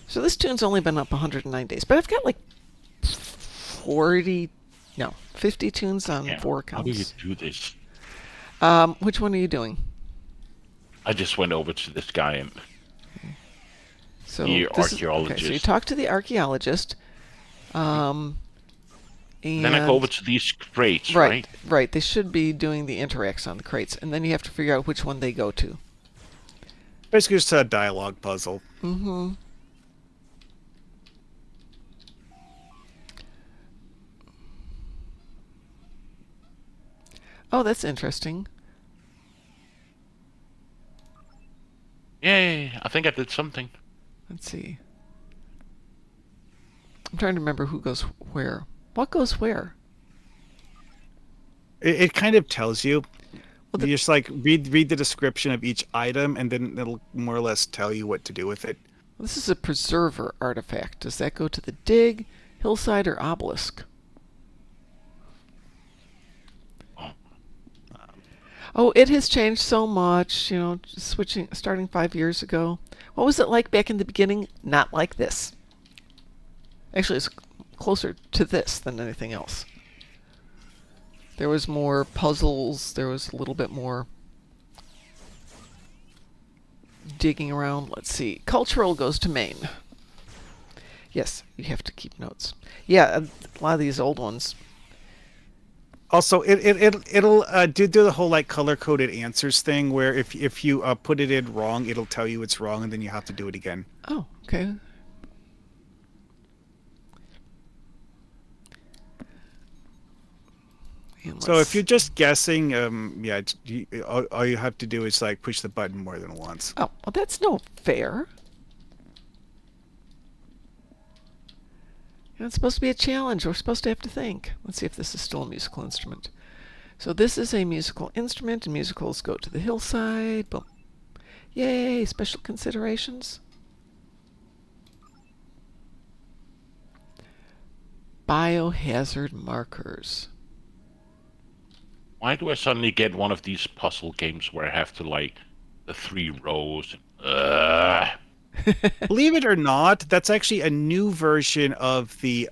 So this tune's only been up 109 days, but I've got like 50 tunes on 4 accounts. How do you do this? Which one are you doing? I just went over to this guy and So the this archaeologist. so you talk to the archaeologist. And then I go over to these crates, right? right? Right. They should be doing the interacts on the crates, and then you have to figure out which one they go to. Basically, just a dialogue puzzle. Mm-hmm. Oh, that's interesting. Yay! I think I did something. Let's see. I'm trying to remember who goes where. What goes where? It kind of tells you. Well, You just like read the description of each item, and then it'll more or less tell you what to do with it. This is a preserver artifact. Does that go to the dig, hillside, or obelisk? Oh, it has changed so much, starting 5 years ago. What was it like back in the beginning? Not like this. Actually, it's closer to this than anything else. There was more puzzles. There was a little bit more digging around. Let's see. Cultural goes to Maine. Yes, you have to keep notes. Yeah, a lot of these old ones. Also, it'll do the whole like color coded answers thing, where if you put it in wrong, it'll tell you it's wrong, and then you have to do it again. Oh, okay. So if you're just guessing, all you have to do is like push the button more than once. Oh, well, that's no fair. It's supposed to be a challenge. We're supposed to have to think. Let's see if this is still a musical instrument. So this is a musical instrument, and musicals go to the hillside. Boom. Yay, special considerations. Biohazard markers. Why do I suddenly get one of these puzzle games where I have to like the 3 rows? Believe it or not, that's actually a new version of the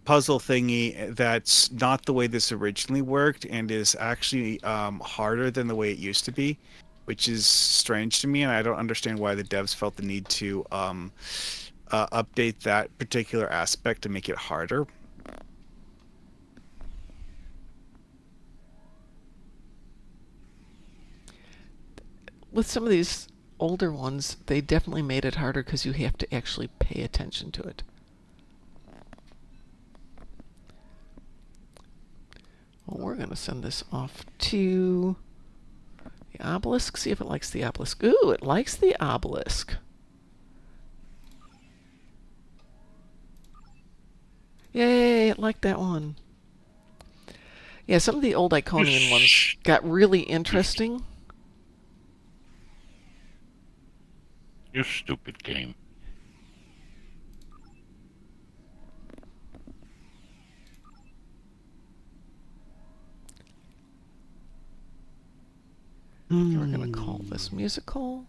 puzzle thingy that's not the way this originally worked and is actually harder than the way it used to be, which is strange to me, and I don't understand why the devs felt the need to update that particular aspect to make it harder. With some of these older ones, they definitely made it harder because you have to actually pay attention to it. Well, we're going to send this off to the obelisk. See if it likes the obelisk. Ooh, it likes the obelisk. Yay, it liked that one. Yeah, some of the old Iconian ones got really interesting. You stupid game. We're going to call this musical.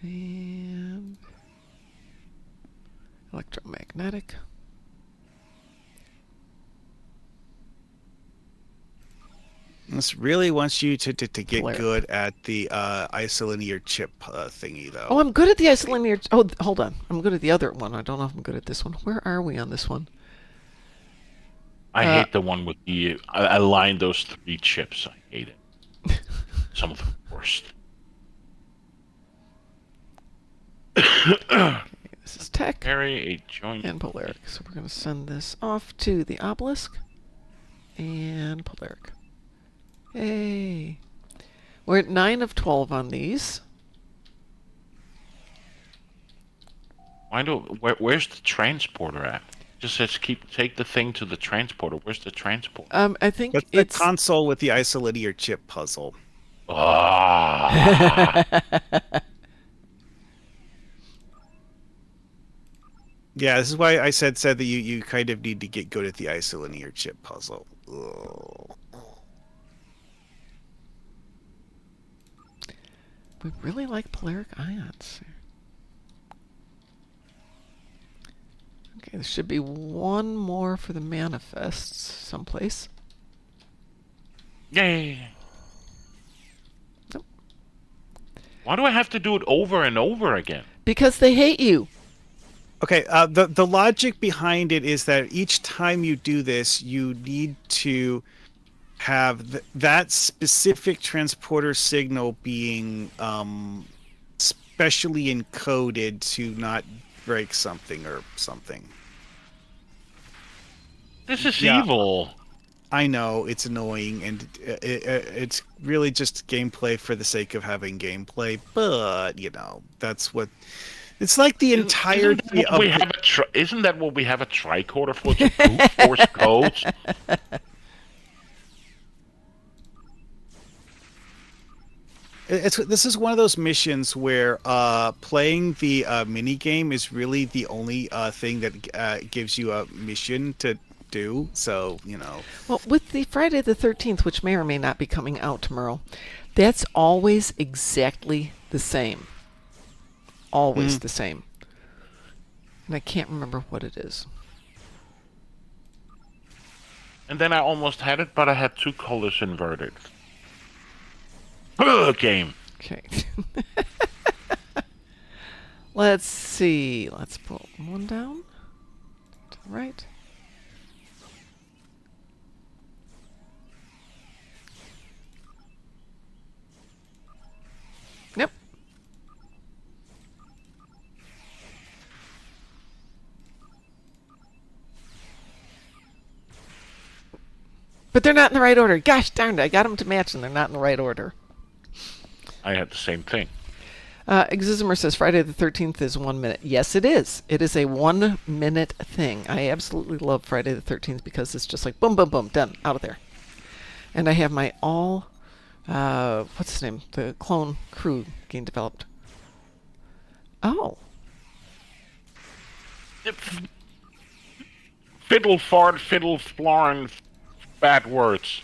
And electromagnetic. This really wants you to get Flare. good at the isolinear chip thingy, though. Oh, I'm good at the isolinear. Oh, hold on. I'm good at the other one. I don't know if I'm good at this one. Where are we on this one? I hate the one with the. I aligned those 3 chips. I hate it. Some of the worst. Okay, this is tech Carry a joint. and polaric. So we're going to send this off to the obelisk and polaric. Yay. We're at 9 of 12 on these. Where's the transporter at? Just says take the thing to the transporter. Where's the transporter? I think That's the it's console with the isolinear chip puzzle. Ah. Yeah, this is why I said that you kind of need to get good at the isolinear chip puzzle. Ugh. we really like polaric ions. Okay, there should be one more for the manifests someplace. Yay. Nope. Why do I have to do it over and over again? Because they hate you. Okay, the logic behind it is that each time you do this, you need to have that specific transporter signal being specially encoded to not break something or something. This is Yeah. evil. I know it's annoying, and it's really just gameplay for the sake of having gameplay. But that's what it's like. The entirety of Isn't that what we have a tricorder for? To brute force codes. this is one of those missions where playing the mini game is really the only thing that gives you a mission to do. So Well, with the Friday the 13th, which may or may not be coming out tomorrow, that's always exactly the same. Always the same. And I can't remember what it is. And then I almost had it, but I had 2 colors inverted. Game. Okay. Let's see. Let's put one down to the right. Yep. But they're not in the right order. Gosh darn it, I got them to match and they're not in the right order. I had the same thing. Exizimer says Friday the 13th is 1 minute. Yes, it is. It is a 1 minute thing. I absolutely love Friday the 13th because it's just like boom, boom, boom, done, out of there. And I have my what's his name? The clone crew getting developed. Oh. Fiddle fart, fiddle florin, bad words.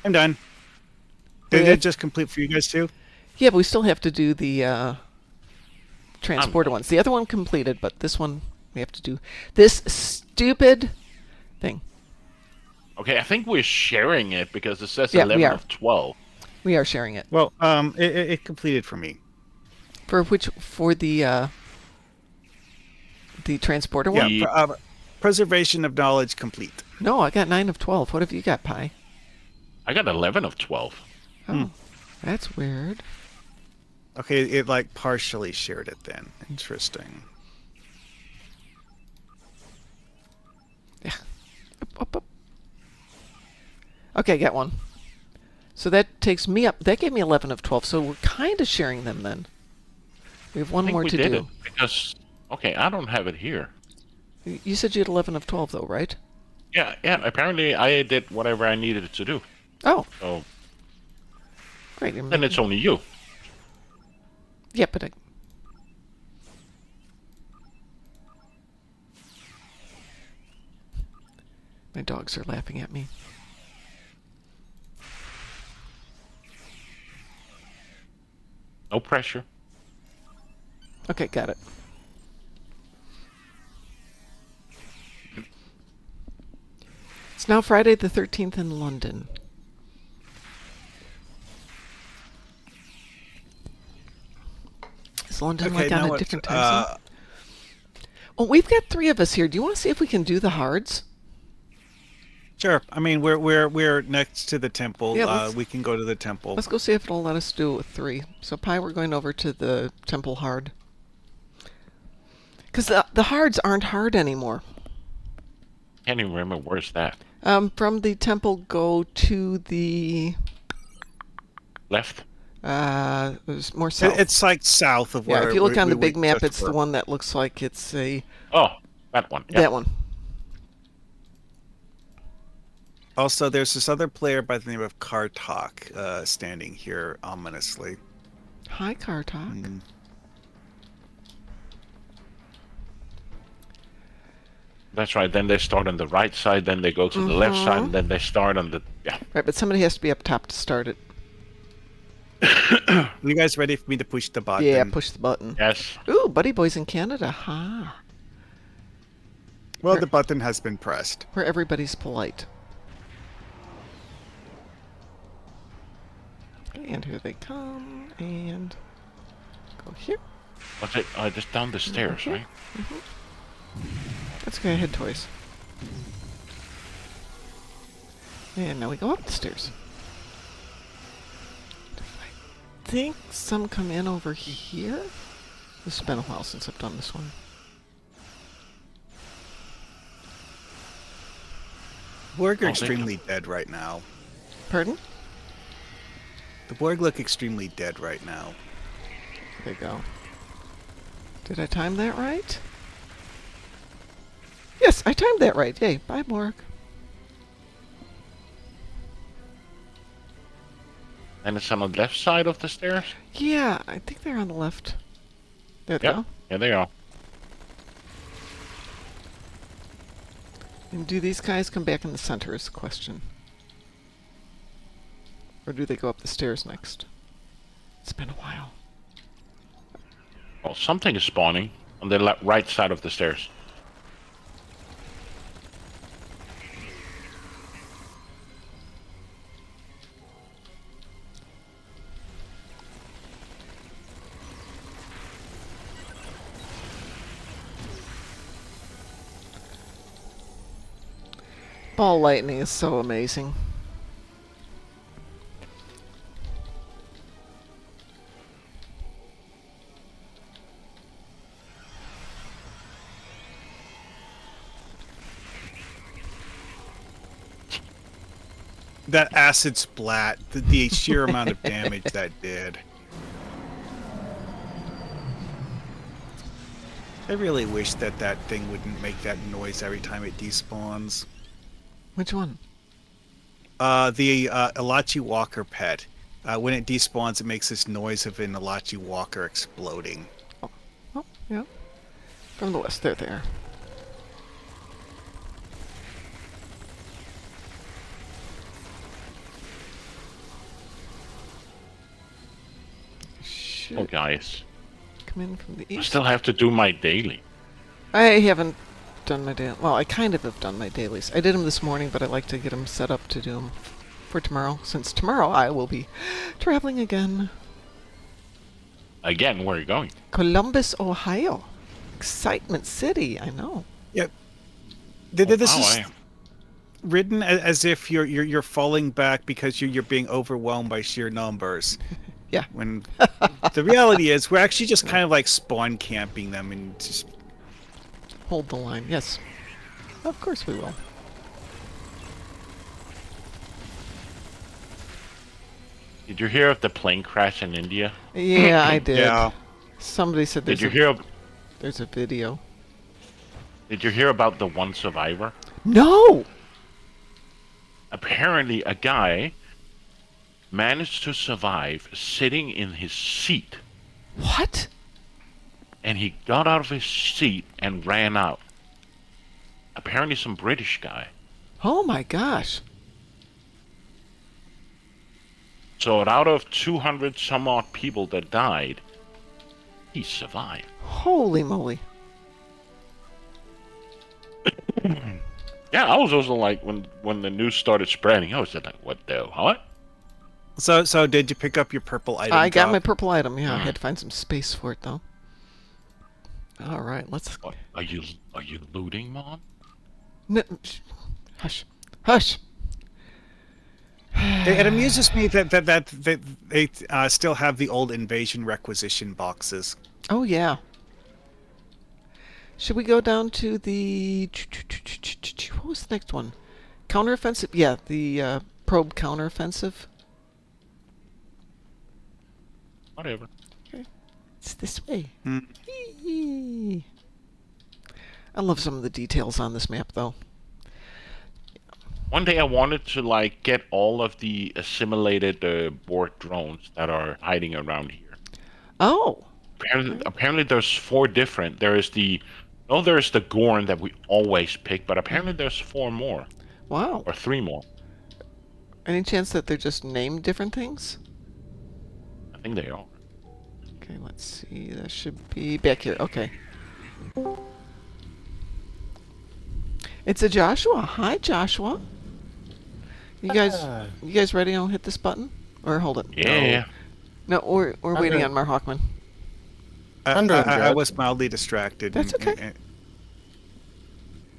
I'm done. Did it just complete for you guys too? Yeah, but we still have to do the transporter ones. The other one completed, but this one, We have to do this stupid thing. Okay, I think we're sharing it because it says Yeah, we 11 are. of 12. We are sharing it. Well, it completed for me. For the transporter one? Yeah, preservation of knowledge complete. No, I got 9 of 12. What have you got, Pi? I got 11 of 12. Oh, that's weird. Okay, it like partially shared it then. Interesting. Yeah. Up. Okay, got one. So that takes me up. That gave me 11 of 12. So we're kind of sharing them then. We have one I think more we to did do. it because, okay, I don't have it here. You said you had 11 of 12, though, right? Yeah, apparently I did whatever I needed to do. Oh, So great. then it's only you. Yeah, but my dogs are laughing at me. No pressure. Okay, got it. It's now Friday the 13th in London. Is London like on a different time zone? Well, we've got 3 of us here. Do you want to see if we can do the hards? Sure. I mean, we're next to the temple. Yeah, we can go to the temple. Let's go see if it'll let us do it with 3. So, Pi, we're going over to the temple hard. Because the hards aren't hard anymore. Can't even remember where's that. From the temple, go to the Left. there's more south. It's like south of where. Yeah, if you look on the we big map, just it's the were. one that looks like it's a Oh, that one. Yeah. that one. Also, there's this other player by the name of Kartok standing here ominously. Hi, Kartok. That's right. Then they start on the right side, then they go to the left side, and then they start on the Right, but somebody has to be up top to start it. You guys ready for me to push the button? Yeah, push the button. Yes. Ooh, Buddy Boy's in Canada. Ha. Well, the button has been pressed. Where everybody's polite. And here they come, and go here. What's it? Just down the stairs, right? Let's go ahead, toys. And now we go up the stairs. I think some come in over here. This has been a while since I've done this one. Borg are Oh, extremely dead right now. Pardon? The Borg look extremely dead right now. There you go. Did I time that right? Yes, I timed that right. Yay. Bye, Borg. And it's on the left side of the stairs? Yeah, I think they're on the left. There they Yep. go. Yeah, they are. And do these guys come back in the center is the question. Or do they go up the stairs next? It's been a while. Well, something is spawning on the right side of the stairs. Ball lightning is so amazing. That acid splat, the sheer amount of damage that did. I really wish that thing wouldn't make that noise every time it despawns. Which one? The Elachi Walker pet. When it despawns, it makes this noise of an Elachi Walker exploding. Oh, yeah. From the west. There they are. Oh, guys. Come in from the I east. still have to do my daily. I haven't done my daily. Well, I kind of have done my dailies. I did them this morning, but I like to get them set up to do them for tomorrow, since tomorrow I will be traveling again. Again, where are you going? Columbus, Ohio. Excitement City, I know. Yep. Oh, This wow, is written as if you're falling back because you're being overwhelmed by sheer numbers. Yeah. When the reality is, we're actually just kind of like spawn camping them and just. Hold the line, yes. Of course we will. Did you hear of the plane crash in India? Yeah, I did. Yeah. Somebody said Did there's you hear? there's a video. Did you hear about the one survivor? No! Apparently, a guy managed to survive sitting in his seat, What? and he got out of his seat and ran out. Apparently, some British guy. Oh my gosh. So, out of 200 some odd people that died, he survived. Holy moly. Yeah, I was also like, when the news started spreading, I was like, what the what? So did you pick up your purple item? I got Doc? my purple item, yeah. I had to find some space for it though. Alright, let's What, are you looting, Mom? Hush. Hush. It amuses me that they still have the old invasion requisition boxes. Oh yeah. Should we go down to the what was the next one? Counteroffensive? Yeah, the probe counteroffensive. Whatever. It's this way. Hmm. Eee. I love some of the details on this map though. One day I wanted to like get all of the assimilated Borg drones that are hiding around here. Oh. Apparently there's 4 different. There's the Gorn that we always pick, but apparently there's 4 more Wow. or 3 more. Any chance that they're just named different things? I think they are. Okay, let's see. That should be back here. Okay. It's a Joshua. Hi, Joshua. You guys ready? I'll hit this button or hold it. Yeah. No, we're waiting on Mar Hawkman. I was mildly distracted. That's okay.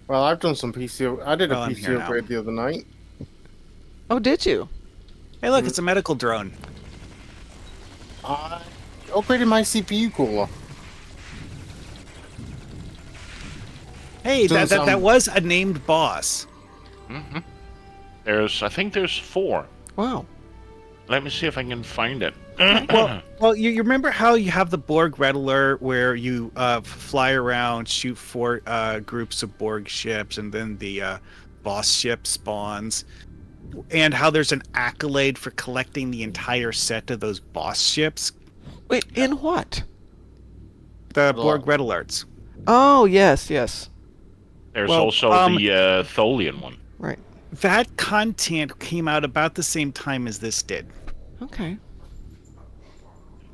Well, I've done some PC. I did a I'm PC here now. upgrade the other night. Oh, did you? Hey, look, it's a medical drone. I upgraded my CPU cooler. Hey, Doesn't that sound- was a named boss. Mm-hmm. I think there's 4. Wow. Let me see if I can find it. Well, you remember how you have the Borg Rattler where you fly around, shoot 4 groups of Borg ships, and then the boss ship spawns, and how there's an accolade for collecting the entire set of those boss ships? Wait, in what? The Borg Red Alerts. Oh, yes, yes. There's Well, also the Tholian one. Right. That content came out about the same time as this did. Okay.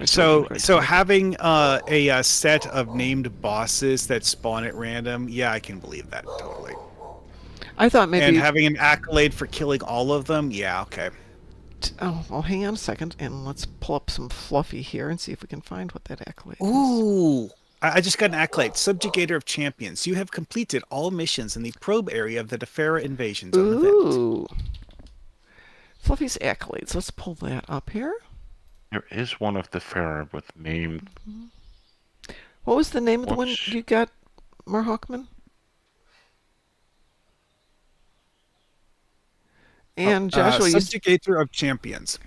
So having a set of named bosses that spawn at random, yeah, I can believe that totally. I thought maybe. And having an accolade for killing all of them, yeah, okay. Oh, well, hang on a second, and let's pull up some Fluffy here and see if we can find what that accolade is. Ooh, I just got an accolade. Subjugator of Champions. You have completed all missions in the probe area of the Defera invasion zone event. Ooh. Fluffy's accolades. Let's pull that up here. There is one of the Defera with named. What was the name of the one What's- you got, Mar Hawkman? And Joshua, you Subjugator of Champions.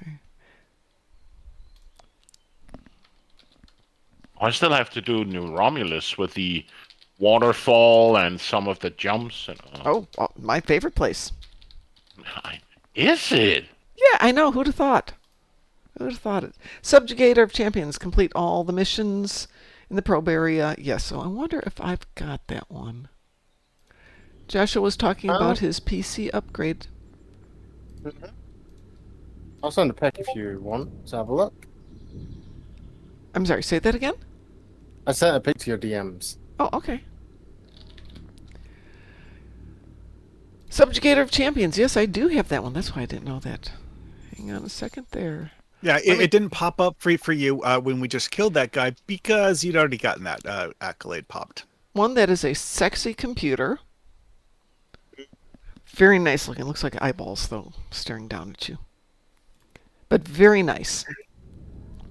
I still have to do New Romulus with the waterfall and some of the jumps. And, my favorite place. Is it? Yeah, I know. Who'd have thought? Who'd have thought it? Subjugator of Champions. Complete all the missions in the probe area. Yes, so I wonder if I've got that one. Joshua was talking about his PC upgrade. I'll send a pic if you want. Let's have a look. I'm sorry, say that again? I sent a pic to your DMs. Oh, okay. Subjugator of Champions. Yes, I do have that one. That's why I didn't know that. Hang on a second there. Yeah, Let me- it didn't pop up for you when we just killed that guy because you'd already gotten that accolade popped. One that is a sexy computer. Very nice looking. Looks like eyeballs, though, staring down at you. But very nice.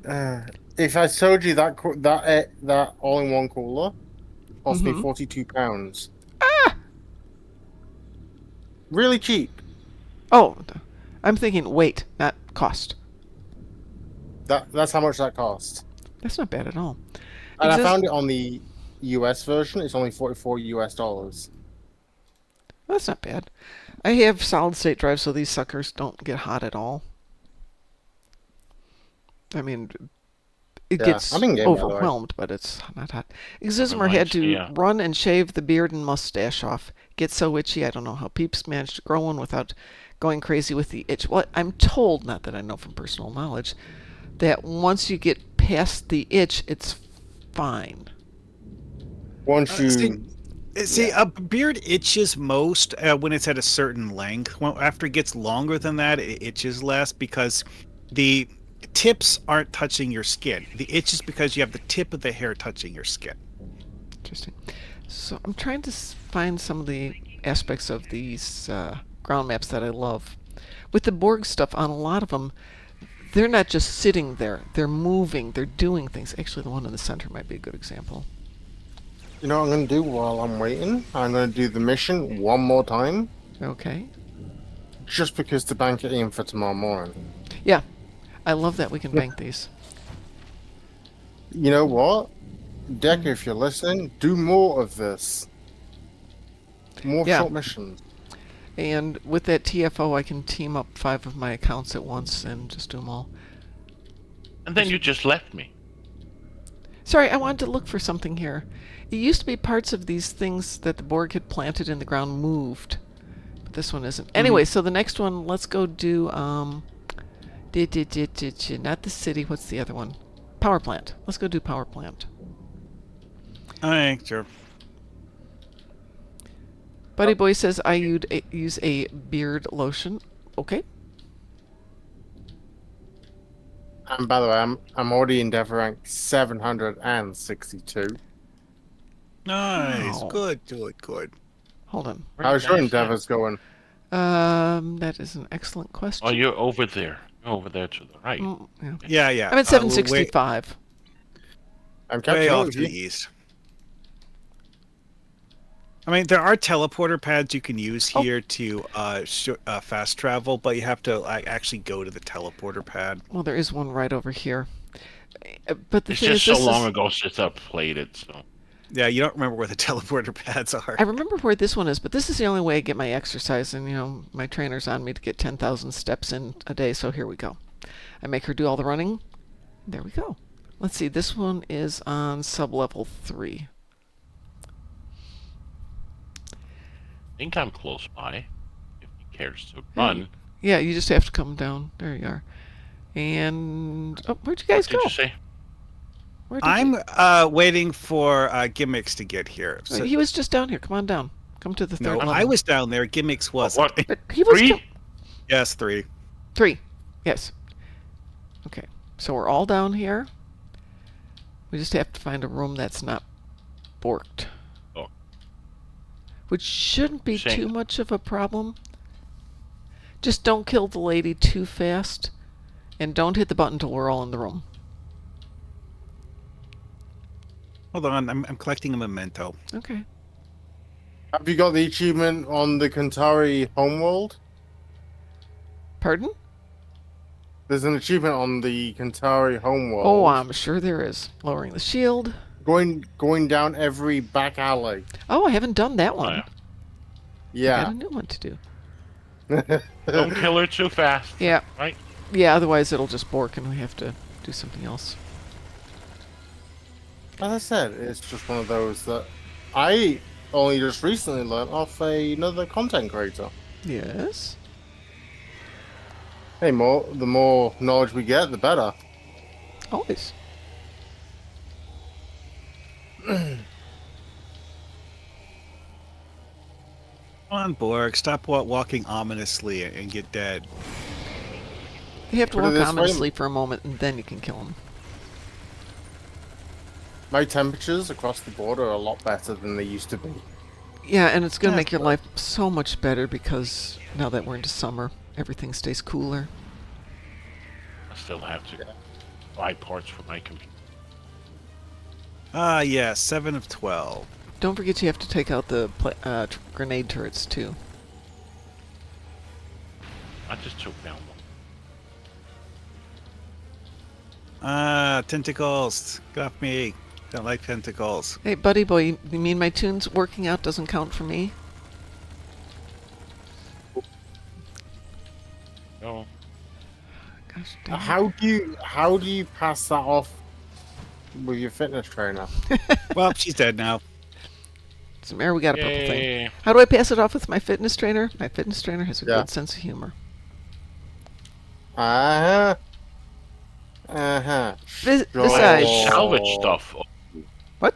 If I told you that all-in-one cooler cost me Mhm. £42. Really cheap. Oh, I'm thinking weight, not cost. That's how much that cost. That's not bad at all. And I Exist- found it on the US version. It's only $44. That's not bad. I have solid state drives, so these suckers don't get hot at all. I mean, it Yeah, gets I'm in game, by the way. overwhelmed, but it's not hot. Exismer Reminds had to me, yeah. run and shave the beard and mustache off. Gets so itchy, I don't know how peeps managed to grow one without going crazy with the itch. Well, I'm told, not that I know from personal knowledge, that once you get past the itch, it's fine. Once you... See, a beard itches most when it's at a certain length. Well, after it gets longer than that, it itches less because the tips aren't touching your skin. The itch is because you have the tip of the hair touching your skin. Interesting. So I'm trying to find some of the aspects of these ground maps that I love. With the Borg stuff on a lot of them, they're not just sitting there. They're moving. They're doing things. Actually, the one in the center might be a good example. You know what I'm going to do while I'm waiting? I'm going to do the mission one more time, Okay. just because to bank it in for tomorrow morning. Yeah. I love that we can bank these. You know what? Decker, if you're listening, do more of this. More Yeah. short missions. And with that TFO, I can team up 5 of my accounts at once and just do them all. And then you just left me. Sorry, I wanted to look for something here. It used to be parts of these things that the Borg had planted in the ground moved. But this one isn't. Anyway, so the next one, let's go do, not the city, what's the other one? Power plant. Let's go do power plant. All right, sure. Buddy Boy says I use a beard lotion. Okay. And by the way, I'm already in Dev rank 762. Nice. Wow. Good. Hold on. How's your endeavors going? That is an excellent question. Oh, you're over there. You're over there to the right. Yeah. Yeah. I'm at 765. I'm Way catching up off with to the you. east. I mean, there are teleporter pads you can use here to fast travel, but you have to actually go to the teleporter pad. Well, there is one right over here. But the It's thing just is, so long ago since I played it, so. Yeah, you don't remember where the teleporter pads are. I remember where this one is, but this is the only way I get my exercise, and my trainer's on me to get 10,000 steps in a day, so here we go. I make her do all the running. There we go. Let's see, this one is on sub-level 3. I think I'm close by. If he cares to run. Yeah, you just have to come down. There you are. And where'd you guys What did go? you say? Where did you- I'm waiting for Gimmicks to get here. So, He was just down here. Come on down. Come to the third no, level. I was down there. Gimmicks wasn't. What? But he was 3? Yes, 3. 3. Yes. Okay. So we're all down here. We just have to find a room that's not borked. Oh. Which shouldn't be Saying- too much of a problem. Just don't kill the lady too fast. And don't hit the button until we're all in the room. Hold on, I'm collecting a memento. Okay. Have you got the achievement on the Kantari homeworld? Pardon? There's an achievement on the Kantari homeworld. Oh, I'm sure there is. Lowering the shield. Going down every back alley. Oh, I haven't done that one. yeah. I got Yeah. a new one to do. Don't kill her too fast. Yeah. Right? Yeah, otherwise it'll just bork and we have to do something else. As I said, it's just one of those that I only just recently learned off another content creator. Yes. Hey, the more knowledge we get, the better. Always. Come on, Borg, stop walking ominously and get dead. You have to Put it walk this way. ominously for a moment, and then you can kill him. My temperatures across the board are a lot better than they used to be. Yeah, and it's going to That's make your good. life so much better because now that we're into summer, everything stays cooler. I still have to buy parts for my computer. Ah, yeah, 7 of 12. Don't forget you have to take out the grenade turrets, too. I just took down one. Ah, tentacles. Get off me. Don't like tentacles. Hey, buddy boy, you mean my tunes working out doesn't count for me? No. Gosh damn it. How do you pass that off with your fitness trainer? Well, she's dead now. Doesn't matter, we got a purple thing. Yay. How do I pass it off with my fitness trainer? My fitness trainer has a Yeah. good sense of humor. Uh-huh. Uh-huh. Besides, Oh. Salvage stuff. What?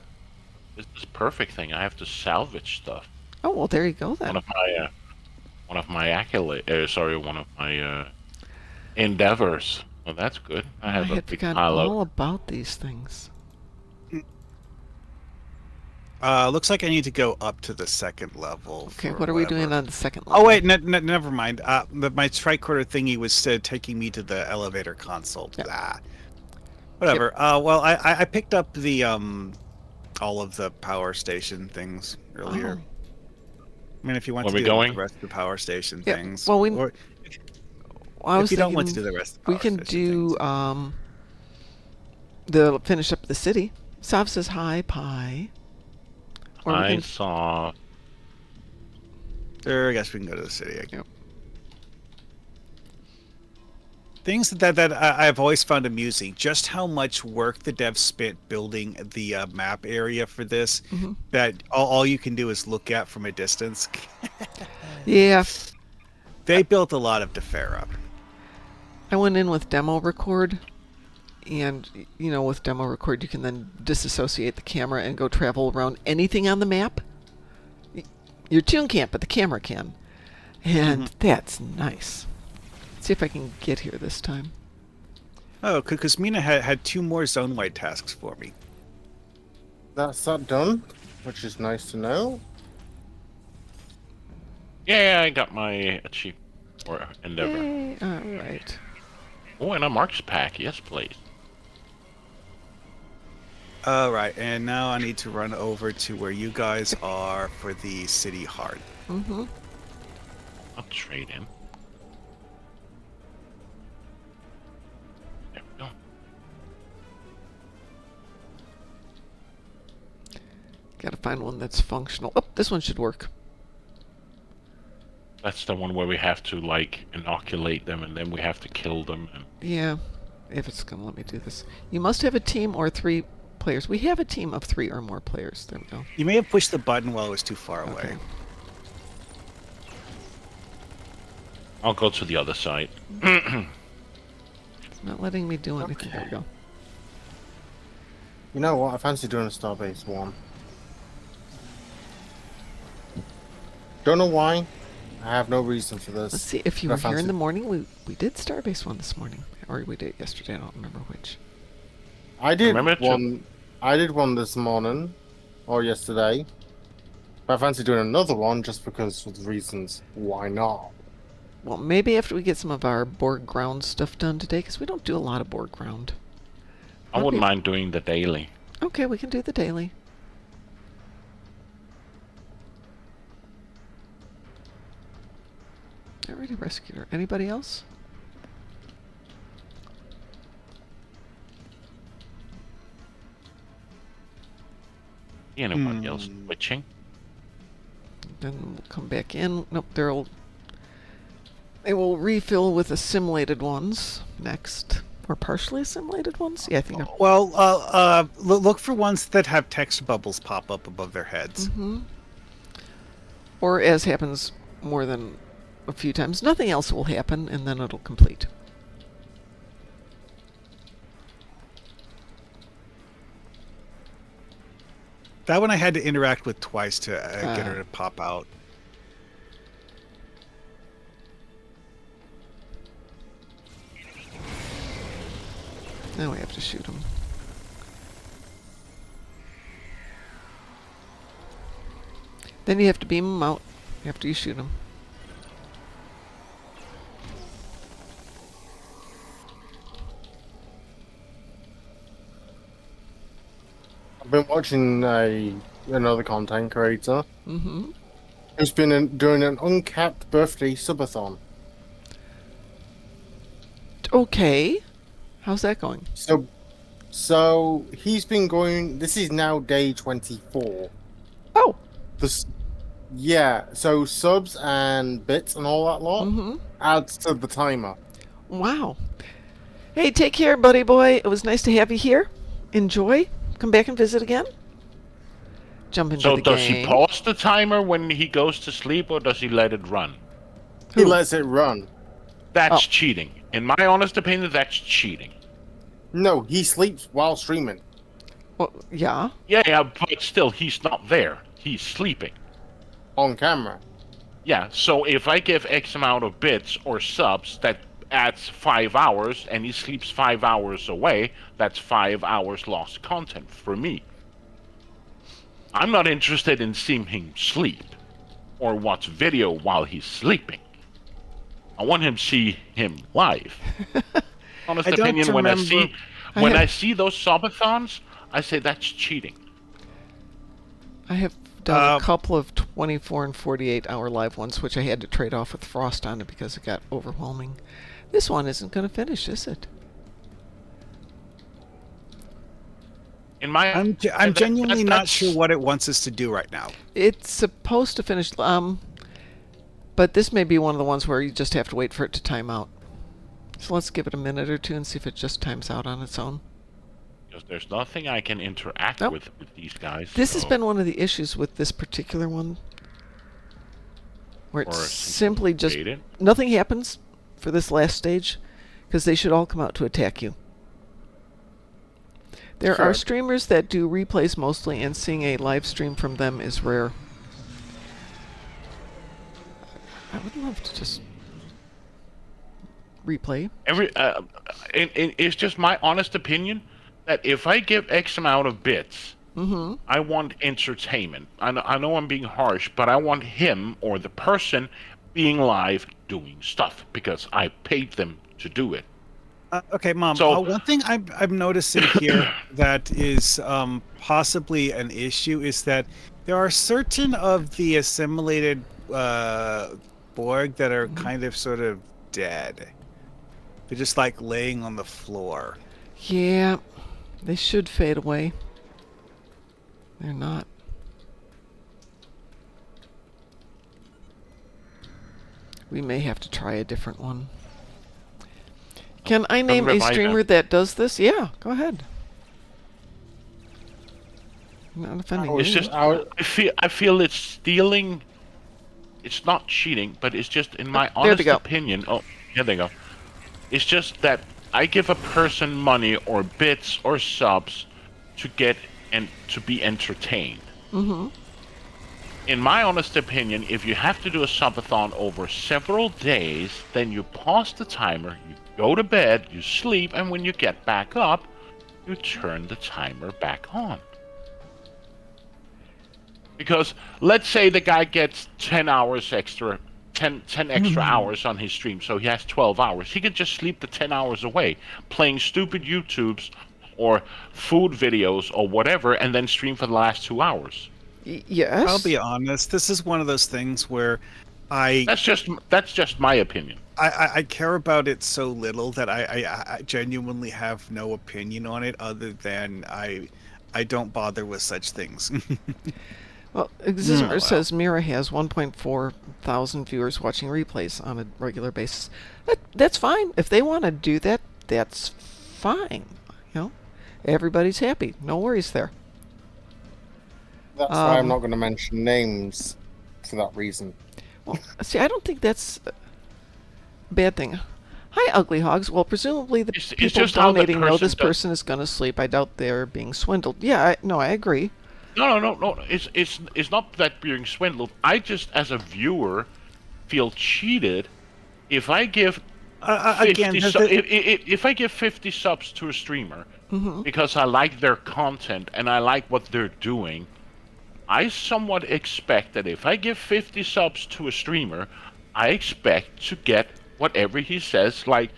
This is perfect thing. I have to salvage stuff. Oh, well, there you go One then. of my accolades. One of my endeavors. Well, that's good. I I have a had big forgotten pile all of. about these things. Looks like I need to go up to the second level. Okay, for what are we doing whatever. on the second level? Oh, wait, never mind. My tricorder thingy was taking me to the elevator console. Yep. Blah. Whatever. Well, I picked up the all of the power station things earlier. Oh. I mean, if you want Where to we do going? the rest of the power station Yeah, things, well, or I was if you don't want to thinking do the rest of the power we can station do things. the finish up the city. Sav says hi, pie. Or we I can saw. Sure, I guess we can go to the city. Yep. Things that I've always found amusing, just how much work the devs spent building the map area for this, Mhm. that all you can do is look at from a distance. Yeah, They built a lot of Defera. I went in with demo record, and with demo record you can then disassociate the camera and go travel around anything on the map. Your tune can't, but the camera can, and that's nice. Let's see if I can get here this time. Oh, because Mina had 2 more zone-wide tasks for me. That's that done, which is nice to know. Yeah, I got my achievement or endeavor. Yay! All right. Oh, and a Mark's pack. Yes, please. All right, and now I need to run over to where you guys are for the city heart. Mm-hmm. I'll trade in. There we go. Gotta find one that's functional. Oh, this one should work. That's the one where we have to inoculate them, and then we have to kill them. And Yeah, if it's gonna let me do this. You must have a team or 3 players. We have a team of 3 or more players. There we go. You may have pushed the button while it was too far away. Okay. I'll go to the other side. It's not letting me do anything. There we go. You know what? I fancy doing a Starbase 1. Don't know why. I have no reason for this. Let's see. If you I were here in fancy- the morning, we did Starbase 1 this morning, or we did it yesterday. I don't remember which. I did Remember to- one. I did one this morning, or yesterday. But I fancy doing another one just because of the reasons. Why not? Well, maybe after we get some of our Borg ground stuff done today, because we don't do a lot of Borg ground. I wouldn't mind doing the daily. Okay, we can do the daily. Already rescued her. Anybody else? Anybody else switching? Then we'll come back in. Nope, they will refill with assimilated ones next. Or partially assimilated ones? Yeah, I think. Well, look for ones that have text bubbles pop up above their heads. Mm-hmm. Or as happens more than a few times, nothing else will happen, and then it'll complete. That one I had to interact with twice to get her to pop out. Now we have to shoot him. Then you have to beam him out after you shoot him. I've been watching another content creator Mm-hmm. who's been doing an uncapped birthday subathon. Okay. How's that going? So he's been going. This is now day 24. Oh. Yeah. So subs and bits and all that lot Mm-hmm. adds to the timer. Wow. Hey, take care, buddy boy. It was nice to have you here. Enjoy. Come back and visit again. Jump into So the does game. he pause the timer when he goes to sleep, or does he let it run? He Who? lets it run. That's Oh. cheating. In my honest opinion, that's cheating. No, he sleeps while streaming. Well, yeah. Yeah, but still, he's not there. He's sleeping. On camera. Yeah, so if I give X amount of bits or subs, that adds 5 hours, and he sleeps 5 hours away, that's 5 hours lost content for me. I'm not interested in seeing him sleep or watch video while he's sleeping. I want him to see him live. Honest I don't opinion, when remember- I see those subathons, I say that's cheating. I have done a couple of 24 and 48 hour live ones, which I had to trade off with Frost on it because it got overwhelming. This one isn't going to finish, is it? In my, I'm genuinely not sure what it wants us to do right now. It's supposed to finish, but this may be one of the ones where you just have to wait for it to time out. So let's give it a minute or two and see if it just times out on its own. Because there's nothing I can interact Nope. with these guys. This has so- been one of the issues with this particular one, where it's Or simply just create it. nothing happens for this last stage because they should all come out to attack you. There are Sure. streamers that do replays mostly, and seeing a live stream from them is rare. I would love to just replay. It's just my honest opinion that if I give X amount of bits, Mm-hmm. I want entertainment. I know I'm being harsh, but I want him or the person being live doing stuff because I paid them to do it. Okay, Mom. So- One thing I'm noticing here that is possibly an issue is that there are certain of the assimilated Borg that are kind of sort of dead. They're just like laying on the floor. Yeah, they should fade away. They're not. We may have to try a different one. Can I name a revive streamer it. that does this? Yeah, go ahead. I'm not offending It's you. just I feel it's stealing. It's not cheating, but it's just in my There they honest go. opinion. Oh, here they go. It's just that I give a person money or bits or subs to get and to be entertained. Mm-hmm. In my honest opinion, if you have to do a subathon over several days, then you pause the timer, you go to bed, you sleep, and when you get back up, you turn the timer back on. Because let's say the guy gets 10 hours extra, 10 extra hours on his stream, so he has 12 hours. He can just sleep the 10 hours away, playing stupid YouTubes or food videos or whatever, and then stream for the last 2 hours. Yes. I'll be honest. This is one of those things where That's just my opinion. I care about it so little that I genuinely have no opinion on it other than I don't bother with such things. Well, Exismer says Mira has 1.4 thousand viewers watching replays on a regular basis. That's fine. If they want to do that, that's fine. You know, everybody's happy. No worries there. That's why I'm not going to mention names for that reason. Well, see, I don't think that's a bad thing. Hi, Ugly Hogs. Well, presumably the It's people just how the donating know this person does- person is going to sleep. I doubt they're being swindled. Yeah, I agree. No. It's not that being swindled. I just, as a viewer, feel cheated if I give again, 50 if I give 50 subs to a streamer because I like their content and I like what they're doing, I somewhat expect that if I give 50 subs to a streamer, I expect to get whatever he says. Like,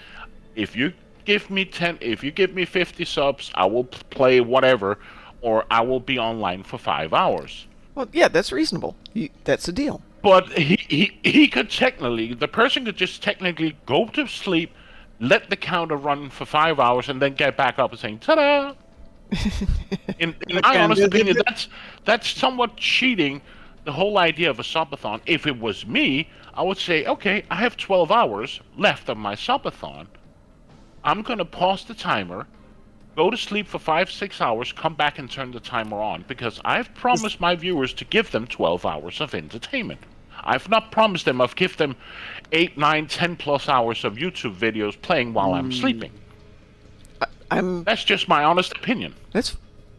if you if you give me 50 subs, I will play whatever, or I will be online for 5 hours. Well, yeah, that's reasonable. That's a deal. But he could technically, the person could just technically go to sleep, let the counter run for 5 hours, and then get back up and saying, "Ta-da!" In my again, honest opinion, that's somewhat cheating the whole idea of a subathon. If it was me, I would say, okay, I have 12 hours left of my subathon. I'm gonna pause the timer, go to sleep for 5, 6 hours, come back and turn the timer on because I've promised my viewers to give them 12 hours of entertainment. I've not promised them I've give them 8, 9, 10 plus hours of YouTube videos playing while I'm sleeping. I'm. That's just my honest opinion. That's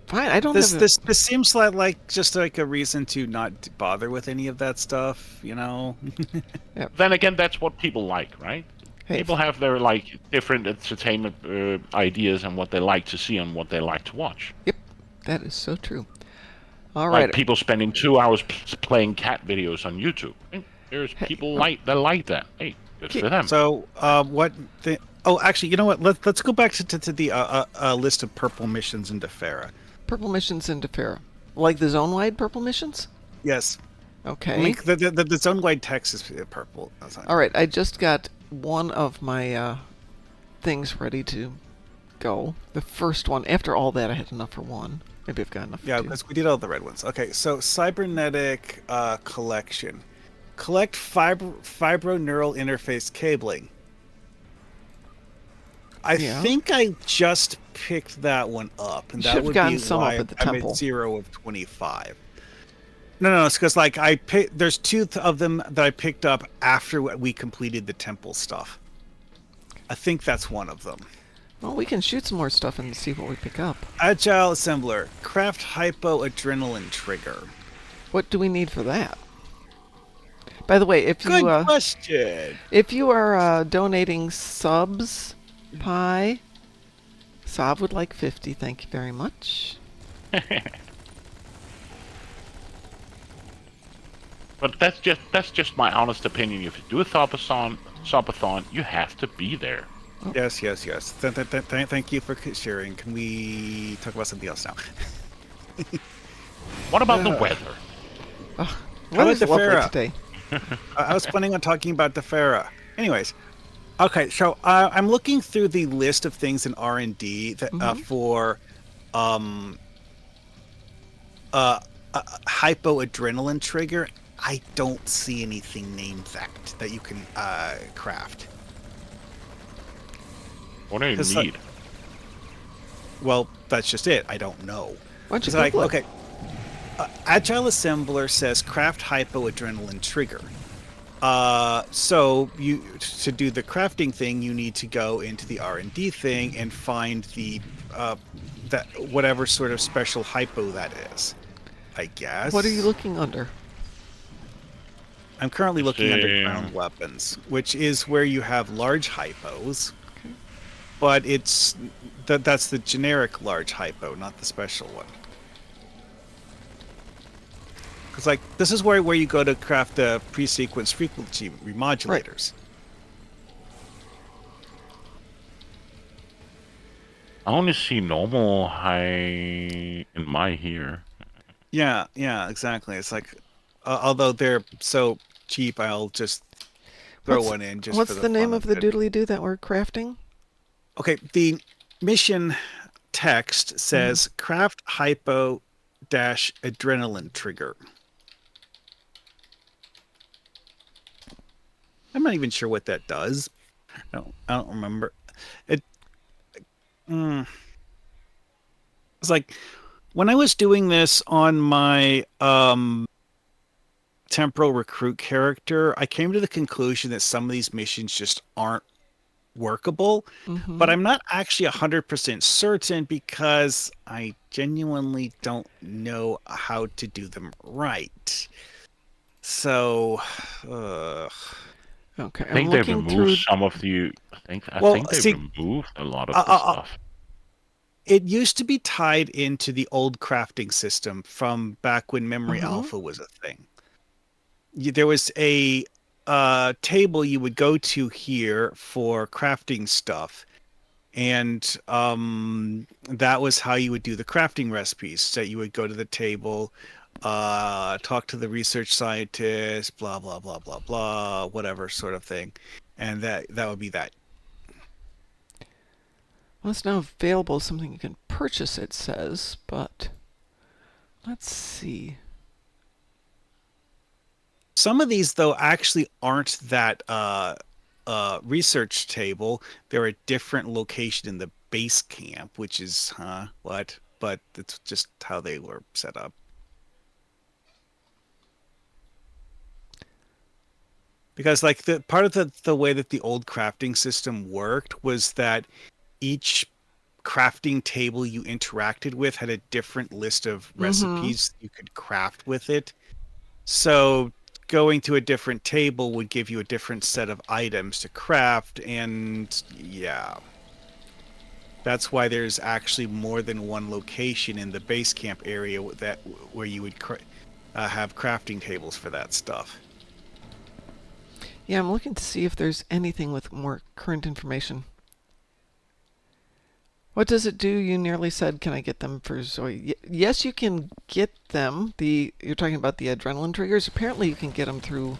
fine. I don't this have. this seems like just like a reason to not bother with any of that stuff, you know. Then again, that's what people like, right? Hey, People have their like different entertainment ideas and what they like to see and what they like to watch. Yep, that is so true. All Like right. people spending 2 hours playing cat videos on YouTube. There's people that like that. Hey, good for them. So, what the? Oh, actually, you know what? Let's go back to the list of purple missions in Defera. Purple missions in Defera. Like the zone-wide purple missions? Yes. Okay. Link the zone-wide text is purple. All right, I just got one of my things ready to go. The first one. After all that, I had enough for one. Maybe I've got enough for Yeah, two. because we did all the red ones. Okay, so cybernetic collection. Collect fibroneural interface cabling. I think I just picked that one up, and You should that have would gotten be some why up at the I'm temple. at 0 of 25. No, it's because like I picked. There's two of them that I picked up after we completed the temple stuff. I think that's one of them. Well, we can shoot some more stuff and see what we pick up. Agile assembler, craft hypoadrenaline trigger. What do we need for that? By the way, Good question. if you are donating subs, Pi, Sav would like 50. Thank you very much. But that's just my honest opinion. If you do a subathon, you have to be there. Yes. Thank you for sharing. Can we talk about something else now? What about the weather? Weather's about lovely Defera? today. I was planning on talking about Defera. Anyways, okay. So I'm looking through the list of things in R&D that for hypoadrenaline trigger. I don't see anything named that you can craft. What do you It's need? Well, that's just it. I don't know. Why don't you It's like, Google it? okay, Agile Assembler says craft hypoadrenaline trigger. So you to do the crafting thing, you need to go into the R&D thing and find the that whatever sort of special hypo that is. I guess. What are you looking under? I'm currently looking under See. ground weapons, which is where you have large hypos, but it's that's the generic large hypo, not the special one. Because like this is where you go to craft the pre-sequence frequency remodulators. I only see normal high in my here. Yeah, exactly. It's like, although they're so cheap, I'll just throw one in just What's for the name fun of the it. doodly-doo that we're crafting? Okay, the mission text says craft hypo dash adrenaline trigger. I'm not even sure what that does. No, I don't remember. It's like when I was doing this on my temporal recruit character, I came to the conclusion that some of these missions just aren't workable, but I'm not actually 100% certain because I genuinely don't know how to do them right. So, Okay, I I'm think they looking through. removed some of the. I Well, think they see, removed a lot of uh, the uh, uh, stuff. it used to be tied into the old crafting system from back when Memory Mhm. Alpha was a thing. There was a table you would go to here for crafting stuff, and that was how you would do the crafting recipes. So you would go to the table, talk to the research scientist, blah blah blah blah blah, whatever sort of thing, and that would be that. Well, it's now available as something you can purchase, it says, but let's see. Some of these, though, actually aren't that research table. They're a different location in the base camp, which is, what? But it's just how they were set up. Because, like, the part of the way that the old crafting system worked was that each crafting table you interacted with had a different list of Mhm. recipes you could craft with it. So going to a different table would give you a different set of items to craft, and yeah. That's why there's actually more than one location in the base camp area where you would have crafting tables for that stuff. Yeah, I'm looking to see if there's anything with more current information. What does it do? You nearly said, "Can I get them for Zoe?" Yes, you can get them. You're talking about the adrenaline triggers. Apparently, you can get them through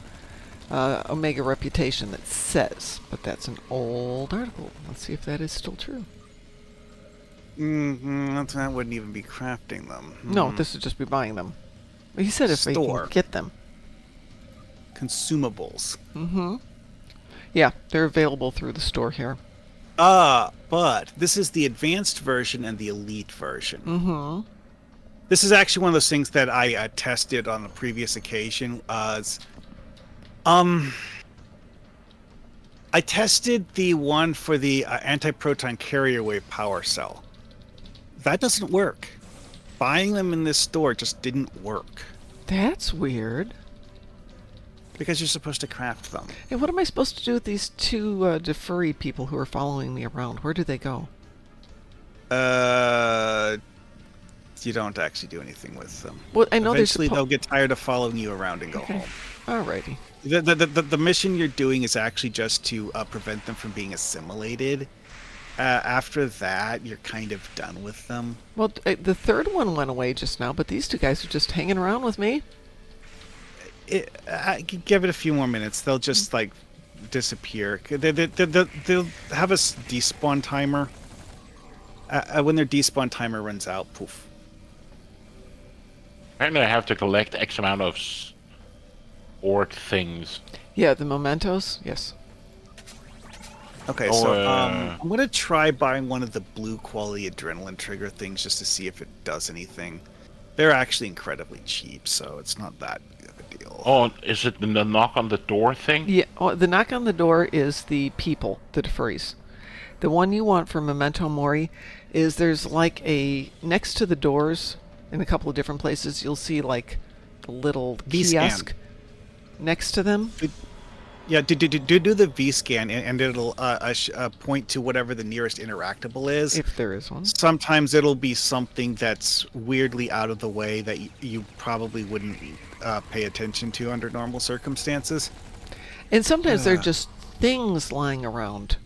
Omega Reputation. That says, but that's an old article. Let's see if that is still true. That wouldn't even be crafting them. No, this would just be buying them. He said if they can Store get them. consumables. Mm-hmm. Yeah, they're available through the store here. But this is the advanced version and the elite version. Mm-hmm. This is actually one of those things that I tested on a previous occasion. I tested the one for the anti-proton carrier wave power cell. That doesn't work. Buying them in this store just didn't work. That's weird. Because you're supposed to craft them. Hey, what am I supposed to do with these two Defera people who are following me around? Where do they go? You don't actually do anything with them. Well, I know Eventually they'll get tired of following you around and go Okay. home. Alrighty. The mission you're doing is actually just to prevent them from being assimilated. After that, you're kind of done with them. Well, the third one went away just now, but these two guys are just hanging around with me. Give it a few more minutes. They'll just like disappear. They'll have a despawn timer. When their despawn timer runs out, poof. Apparently, I have to collect X amount of orc things. Yeah, the mementos. Yes. Okay, so I'm gonna try buying one of the blue quality adrenaline trigger things just to see if it does anything. They're actually incredibly cheap, so it's not that big of a deal. Oh, is it the knock on the door thing? Yeah. Oh, the knock on the door is the people, the Deferis. The one you want for Memento Mori is there's like next to the doors in a couple of different places. You'll see like a little kiosk next to them. Yeah, do the V scan, and it'll point to whatever the nearest interactable is. If there is one. Sometimes it'll be something that's weirdly out of the way that you probably wouldn't pay attention to under normal circumstances. And sometimes they're just things lying around.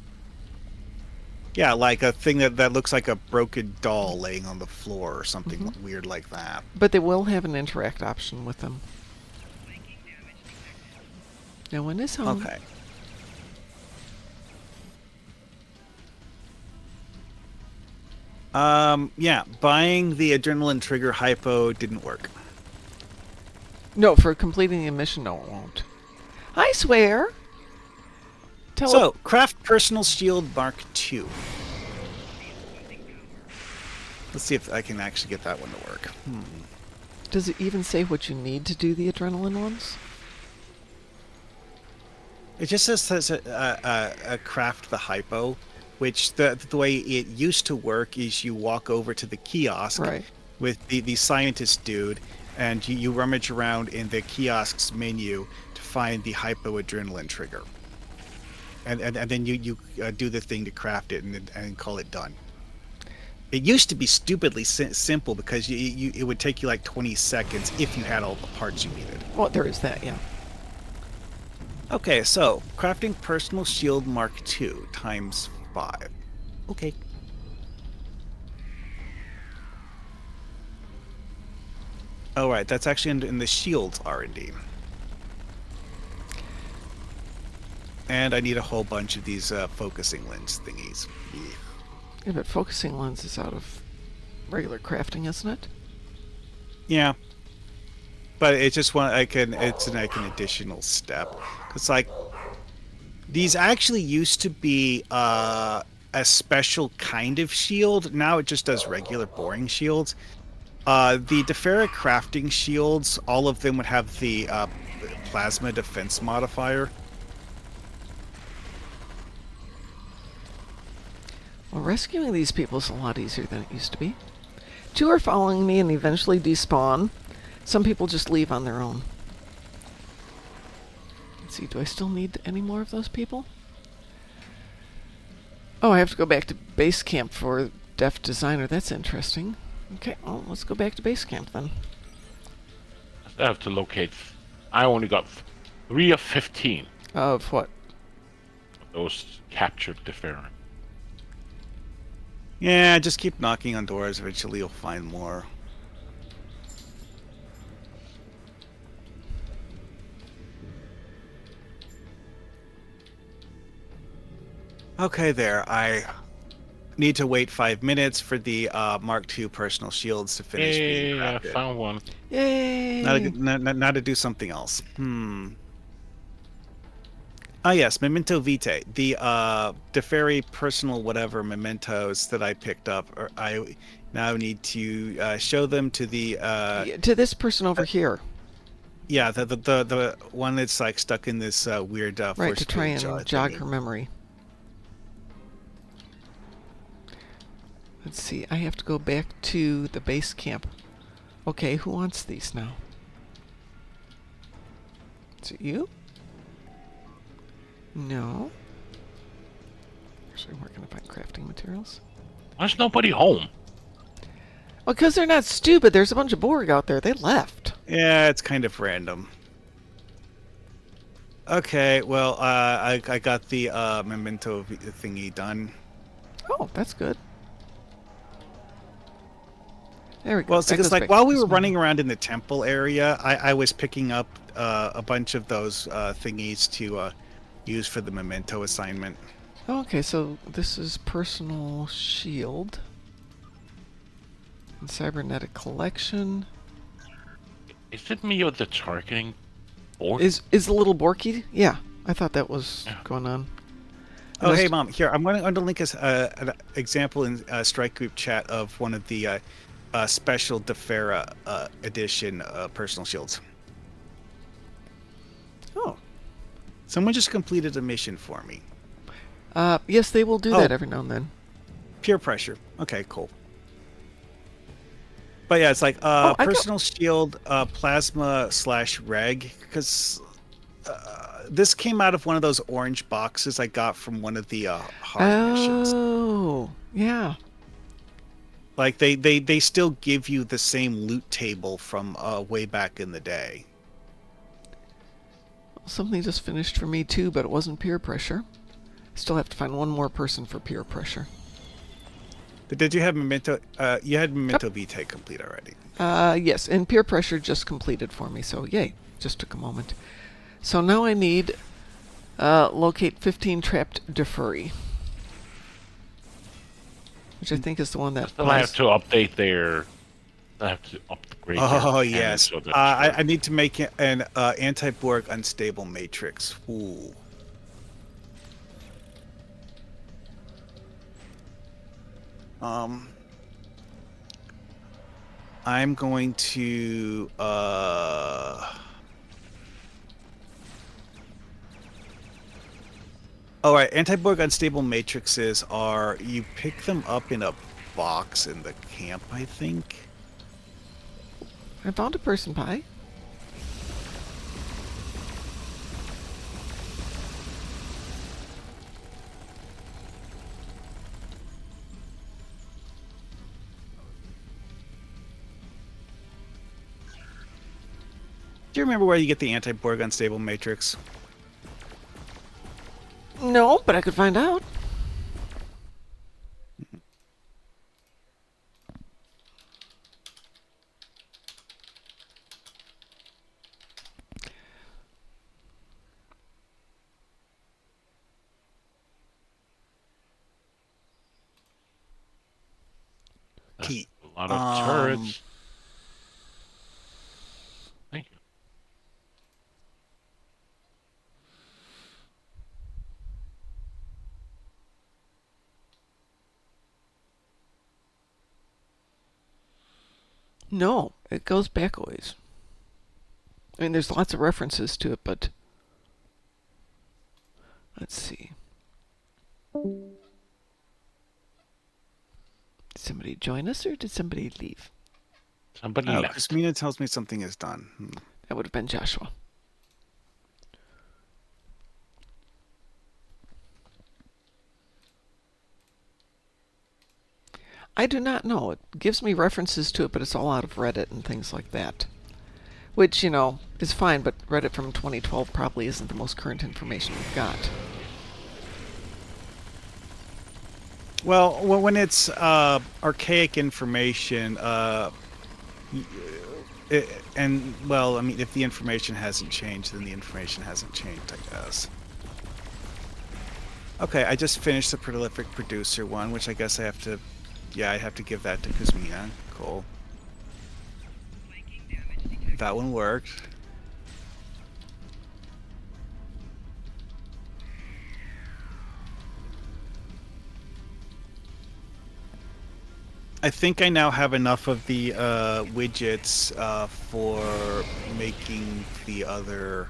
Yeah, like a thing that looks like a broken doll laying on the floor or something weird like that. But they will have an interact option with them. No one is home. Okay. Yeah, buying the adrenaline trigger hypo didn't work. No, for completing the mission, no, it won't. I swear. So, craft personal shield Mark II. Let's see if I can actually get that one to work. Does it even say what you need to do the adrenaline ones? It just says craft the hypo, which the way it used to work is you walk over to the kiosk with the scientist dude, and you rummage around in the kiosk's menu to find the hypo adrenaline trigger. and then you do the thing to craft it and call it done. It used to be stupidly simple because it would take you like 20 seconds if you had all the parts you needed. Well, there is that, yeah. Okay, so crafting personal shield Mark II times 5. Okay. All right, that's actually in the shields R&D. And I need a whole bunch of these focusing lens thingies. Yeah. Yeah, but focusing lens is out of regular crafting, isn't it? Yeah. But it's just it's like an additional step. It's like these actually used to be a special kind of shield. Now it just does regular boring shields. The Defera crafting shields, all of them would have the plasma defense modifier. Well, rescuing these people is a lot easier than it used to be. 2 are following me and eventually despawn. Some people just leave on their own. Let's see, do I still need any more of those people? Oh, I have to go back to base camp for Def Designer. That's interesting. Okay, well, let's go back to base camp then. I have to locate. I only got 3 of 15 Of what? of those captured Defera. Yeah, just keep knocking on doors. Eventually you'll find more. Okay, there. I need to wait 5 minutes for the Mark II personal shields to finish being Hey, I crafted. found one. Yay! Now to do something else. Ah, yes, Memento Vitae. The Deferi personal whatever mementos that I picked up. I now need to show them to the Yeah, to this person over here. yeah, the one that's like stuck in this weird Right, force to try and field jog thingy. her memory. Let's see, I have to go back to the base camp. Okay, who wants these now? Is it you? No. Actually, where can I find crafting materials? Why's nobody home? Well, because they're not stupid. There's a bunch of Borg out there. They left. Yeah, it's kind of random. Okay, well, I got the memento thingy done. Oh, that's good. There we go. Well, That it's goes like back while to we this were one. running around in the temple area, I was picking up a bunch of those thingies to use for the memento assignment. Okay, so this is personal shield. And cybernetic collection. Is it me or the targeting? Or Is the little Borky? Yeah, I thought that was Yeah. going on. Oh, Unless- hey, Mom. Here, I'm going to link us an example in Strike Group chat of one of the special Defera edition personal shields. Oh, Someone just completed a mission for me. yes, they will do Oh. that every now and then. Peer pressure. Okay, cool. But yeah, it's like I got- personal shield, plasma / reg, because this came out of one of those orange boxes I got from one of the hard missions. Oh, yeah. Like they still give you the same loot table from way back in the day. Something just finished for me too, but it wasn't peer pressure. Still have to find one more person for peer pressure. Did you have memento? You had memento Vitae complete already. Yes, and peer pressure just completed for me, so yay. Just took a moment. So now I need locate 15 trapped Deferi, which I think is the one that. still have to update their. I have to upgrade. their Oh cannons yes, so that I need to make an anti-Borg unstable matrix. Ooh. I'm going to all right, anti-Borg unstable matrices are you pick them up in a box in the camp, I think. I found a person pie. Do you remember where you get the anti-Borg unstable matrix? No, but I could find out. Key. A lot of turrets. Thank you. No, it goes back a ways. I mean, there's lots of references to it, but let's see. Did somebody join us or did somebody leave? Somebody Oh, left. Chrismina tells me something is done. That would have been Joshua. I do not know. It gives me references to it, but it's all out of Reddit and things like that. Which, you know, is fine, but Reddit from 2012 probably isn't the most current information we've got. Well, when it's archaic information, and well, I mean, if the information hasn't changed, then the information hasn't changed, I guess. Okay, I just finished the prolific producer one, which I guess I have to, yeah, I have to give that to Kuzmina. Cool. That one worked. I think I now have enough of the widgets for making the other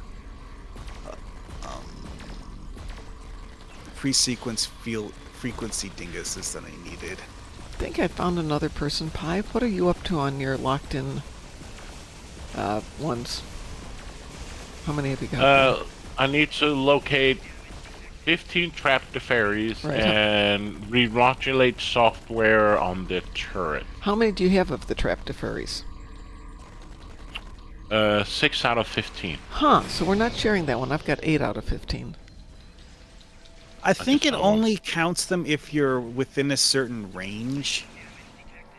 pre-sequence frequency dinguses that I needed. I think I found another person. Pi, what are you up to on your locked-in ones? How many have you got? I need to locate 15 trapped Deferis Right. and remodulate software on the turret. How many do you have of the trapped Deferis? 6 out of 15. Huh, so we're not sharing that one. I've got 8 out of 15. I think it just don't only counts them if you're within a certain range.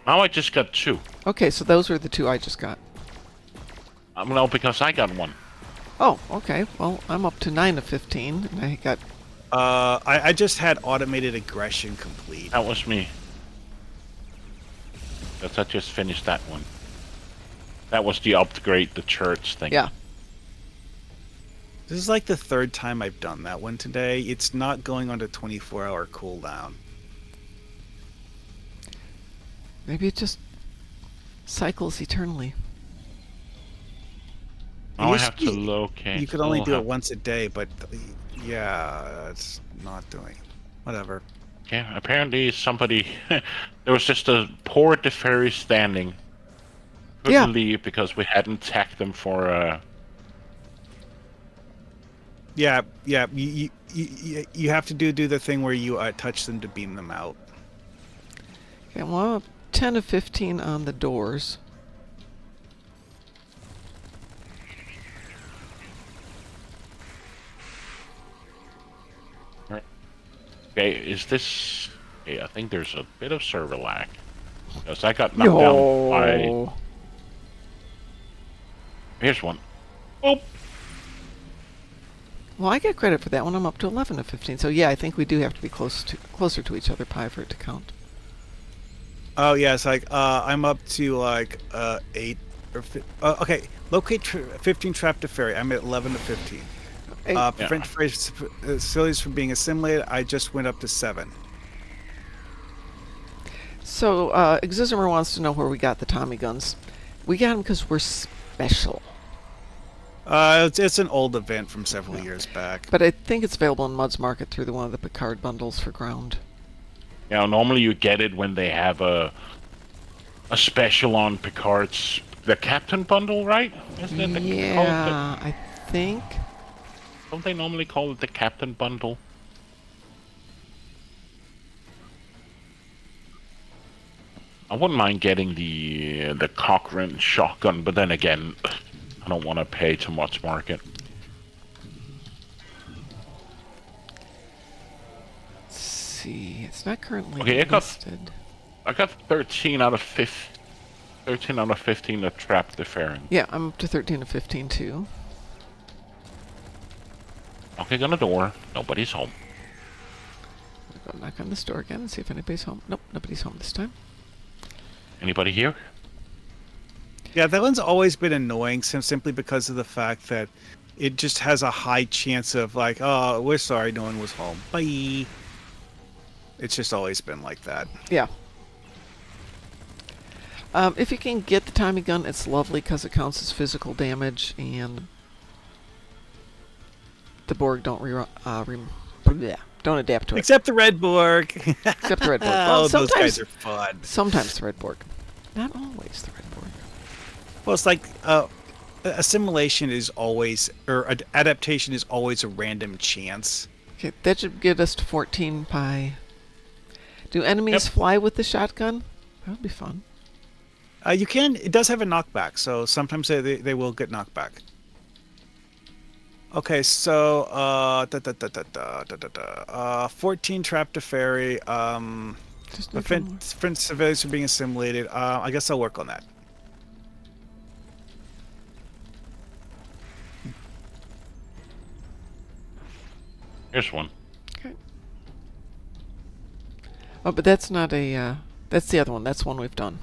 Now I just got 2. Okay, so those were the 2 I just got. No, because I got 1. Oh, okay. Well, I'm up to 9 of 15, and I got... I just had automated aggression complete. That was me. Because I just finished that one. That was the upgrade the church thing. Yeah. This is like the 3rd time I've done that one today. It's not going on a 24-hour cooldown. Maybe it just cycles eternally. Now I used have to to be- locate. You could only I'll do it have- once a day, but yeah, it's not doing. Whatever. Yeah, apparently somebody... there was just a poor Deferi standing. Couldn't Yeah. leave because we hadn't tagged them for... Yeah. You have to do the thing where you touch them to beam them out. Okay, well, I'm up 10 of 15 on the doors. Okay, is this... Okay, I think there's a bit of server lag. Because I got knocked down by... No. Here's one. Oh! Well, I get credit for that one. I'm up to 11 of 15. So yeah, I think we do have to be closer to each other, Pi, for it to count. Oh yeah, it's like I'm up to like 8 or okay. Locate 15 trapped Deferi. I'm at 11 to 15. Prevent facilities from being assimilated. I just went up to 7. So, Exizimer wants to know where we got the Tommy guns. We got them because we're special. It's an old event from several years back. But I think it's available in Mud's Market through one of the Picard bundles for ground. You know, normally you get it when they have a special on Picard's... The Captain bundle, right? Isn't it Yeah, I think. Don't they normally call it the Captain bundle? I wouldn't mind getting the Cochrane shotgun, but then again, don't want to pay too much market. Let's see. It's not currently Okay, listed. I got 13 out of 15. 13 out of 15 to trap the Defera. Yeah, I'm up to 13 to 15 too. Knocking on the door. Nobody's home. I'll go knock on this door again and see if anybody's home. Nope, nobody's home this time. Anybody here? Yeah, that one's always been annoying simply because of the fact that it just has a high chance of like, oh, we're sorry, no one was home. Bye. It's just always been like that. Yeah. If you can get the Tommy gun, it's lovely because it counts as physical damage, and the Borg don't don't adapt to it. Except the Red Borg. Except the Red Borg. Oh, Well, those guys are fun. sometimes the Red Borg. Not always the Red Borg. Well, it's like assimilation is always, or adaptation is always a random chance. Okay, that should get us to 14 pi. Do enemies fly with the shotgun? That would be fun. You can. It does have a knockback, so sometimes they will get knockback. Okay, so 14 trapped to ferry. Just need one more. French civilians are being assimilated. I guess I'll work on that. Here's one. Okay. Oh, but that's not a. That's the other one. That's one we've done.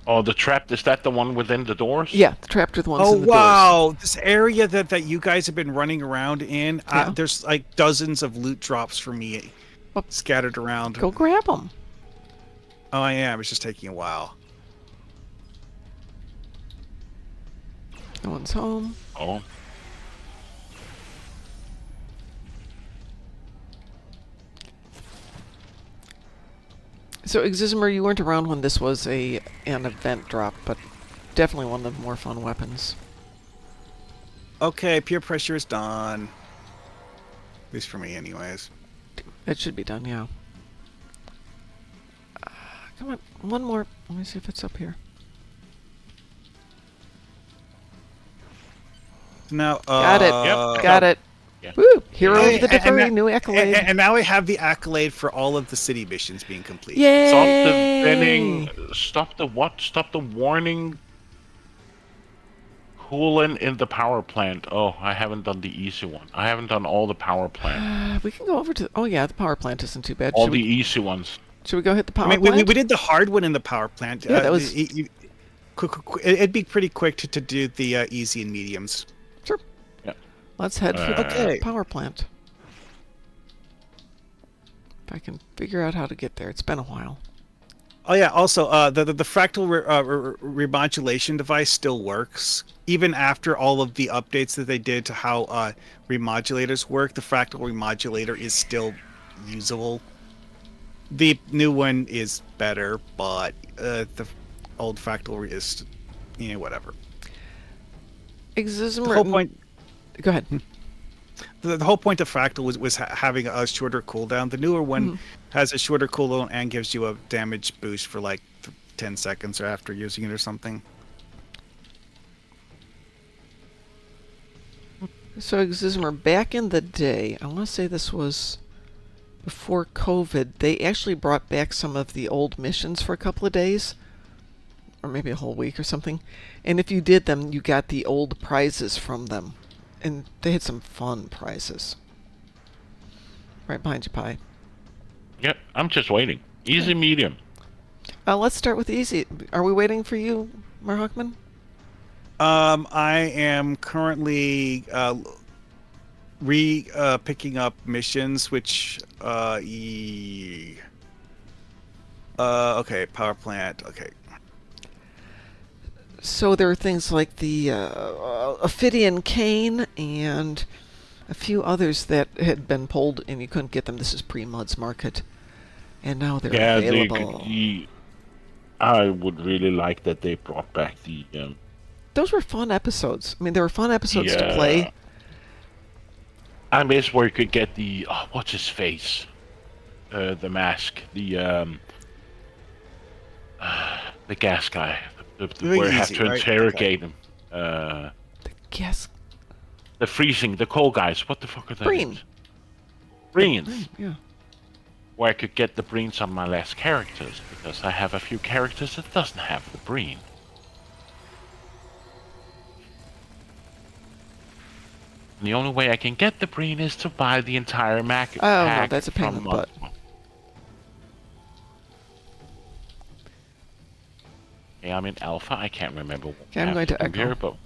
Oh, the trap, is that the one within the doors? Yeah, the trapped with ones Oh in the doors. wow! This area that you guys have been running around in, Yeah. there's like dozens of loot drops for me Well, scattered around. Go grab them. Oh, I am. It's just taking a while. No one's home. Oh. So, Exismer, you weren't around when this was an event drop, but definitely one of the more fun weapons. Okay, peer pressure is done. At least for me, anyways. It should be done, yeah. Come on, one more. Let me see if it's up here. Now, Got it. Yep. Got it. Yeah. Woo! Hero Hey, of the and Defera, that- new accolade. And now I have the accolade for all of the city missions being complete. Yay! Stop the vending. Stop the what? Stop the warning. Coolant in the power plant. Oh, I haven't done the easy one. I haven't done all the power plant. We can go over to. Oh yeah, the power plant isn't too bad. All Should the we, easy ones. should we go hit the power I mean, plant? we did the hard one in the power plant. Yeah, that was- It'd be pretty quick to do the easy and mediums. Sure. Yeah. Let's head for the Okay. power plant. If I can figure out how to get there. It's been a while. Oh yeah. Also, the fractal remodulation device still works even after all of the updates that they did to how remodulators work. The fractal remodulator is still usable. The new one is better, but the old fractal is, whatever. Exismer. The whole point. Go ahead. The whole point of fractal was having a shorter cooldown. The newer one has a shorter cooldown and gives you a damage boost for like 10 seconds after using it or something. So Exismer, back in the day, I want to say this was before COVID, they actually brought back some of the old missions for a couple of days, or maybe a whole week or something. And if you did them, you got the old prizes from them. And they had some fun prizes. Right behind you, Pi. Yep, I'm just waiting. Easy, medium. Let's start with easy. Are we waiting for you, Marhockman? I am currently picking up missions, which okay, power plant. Okay. So there are things like the Ophidian Cane and a few others that had been pulled and you couldn't get them. This is pre-Mud's Market. And now they're available. I would really like that they brought back the... Those were fun episodes. I mean, they were fun episodes to play. I miss where you could get the... Oh, what's his face? The mask. The gas guy. Where you have to interrogate him. uh, Gas. the freezing, the coal guys. What the fuck are they? Breen. Breens. Yeah. Where I could get the breens on my last characters, because I have a few characters that doesn't have the breen. And the only way I can get the breen is to buy the entire pack. Oh, no, that's a pain in from the butt. Okay, I'm in alpha. I can't remember what Okay, I'm map going to do here, echo. but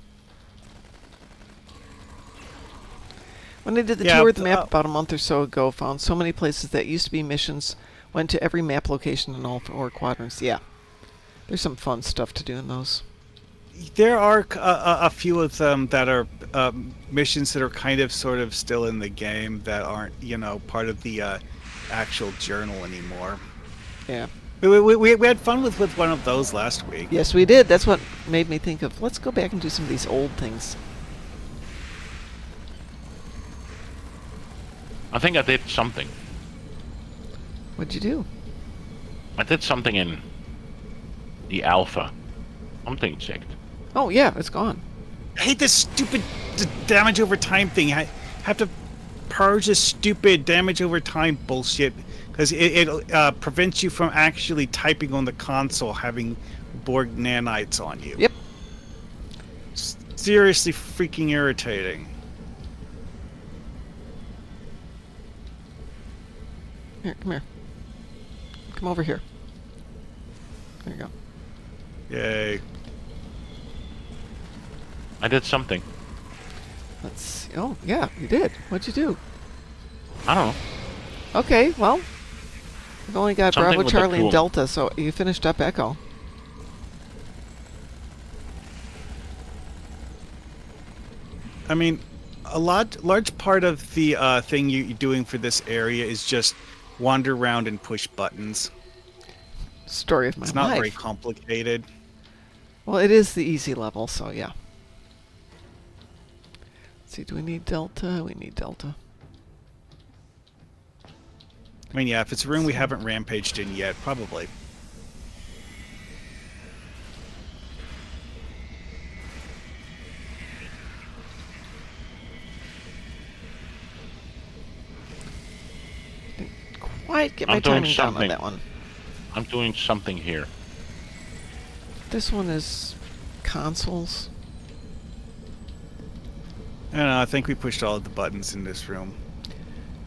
When I did the Yeah, tour of the map about a month or so ago, found so many places that used to be missions, went to every map location in all 4 quadrants. Yeah. There's some fun stuff to do in those. There are a few of them that are missions that are kind of sort of still in the game that aren't, part of the actual journal anymore. Yeah. We had fun with one of those last week. Yes, we did. That's what made me think of, let's go back and do some of these old things. I think I did something. What'd you do? I did something in the alpha. Something checked. Oh, yeah, it's gone. I hate this stupid damage over time thing. I have to purge this stupid damage over time bullshit because it prevents you from actually typing on the console having Borg nanites on you. Yep. Seriously freaking irritating. Here, come here. Come over here. There you go. Yay. I did something. Let's see. Oh, yeah, you did. What'd you do? I don't know. Okay, well, we've only got Something Bravo, with the Charlie, and cool- Delta, so you finished up Echo. I mean, large part of the thing you're doing for this area is just wander around and push buttons. Story of my It's not life. very complicated. Well, it is the easy level, so yeah. Let's see, do we need Delta? We need Delta. I mean, yeah, if it's a room we haven't rampaged in yet, probably. Didn't quite get my I'm doing timing down on something. that one. I'm doing something here. This one is consoles. I don't know, I think we pushed all of the buttons in this room.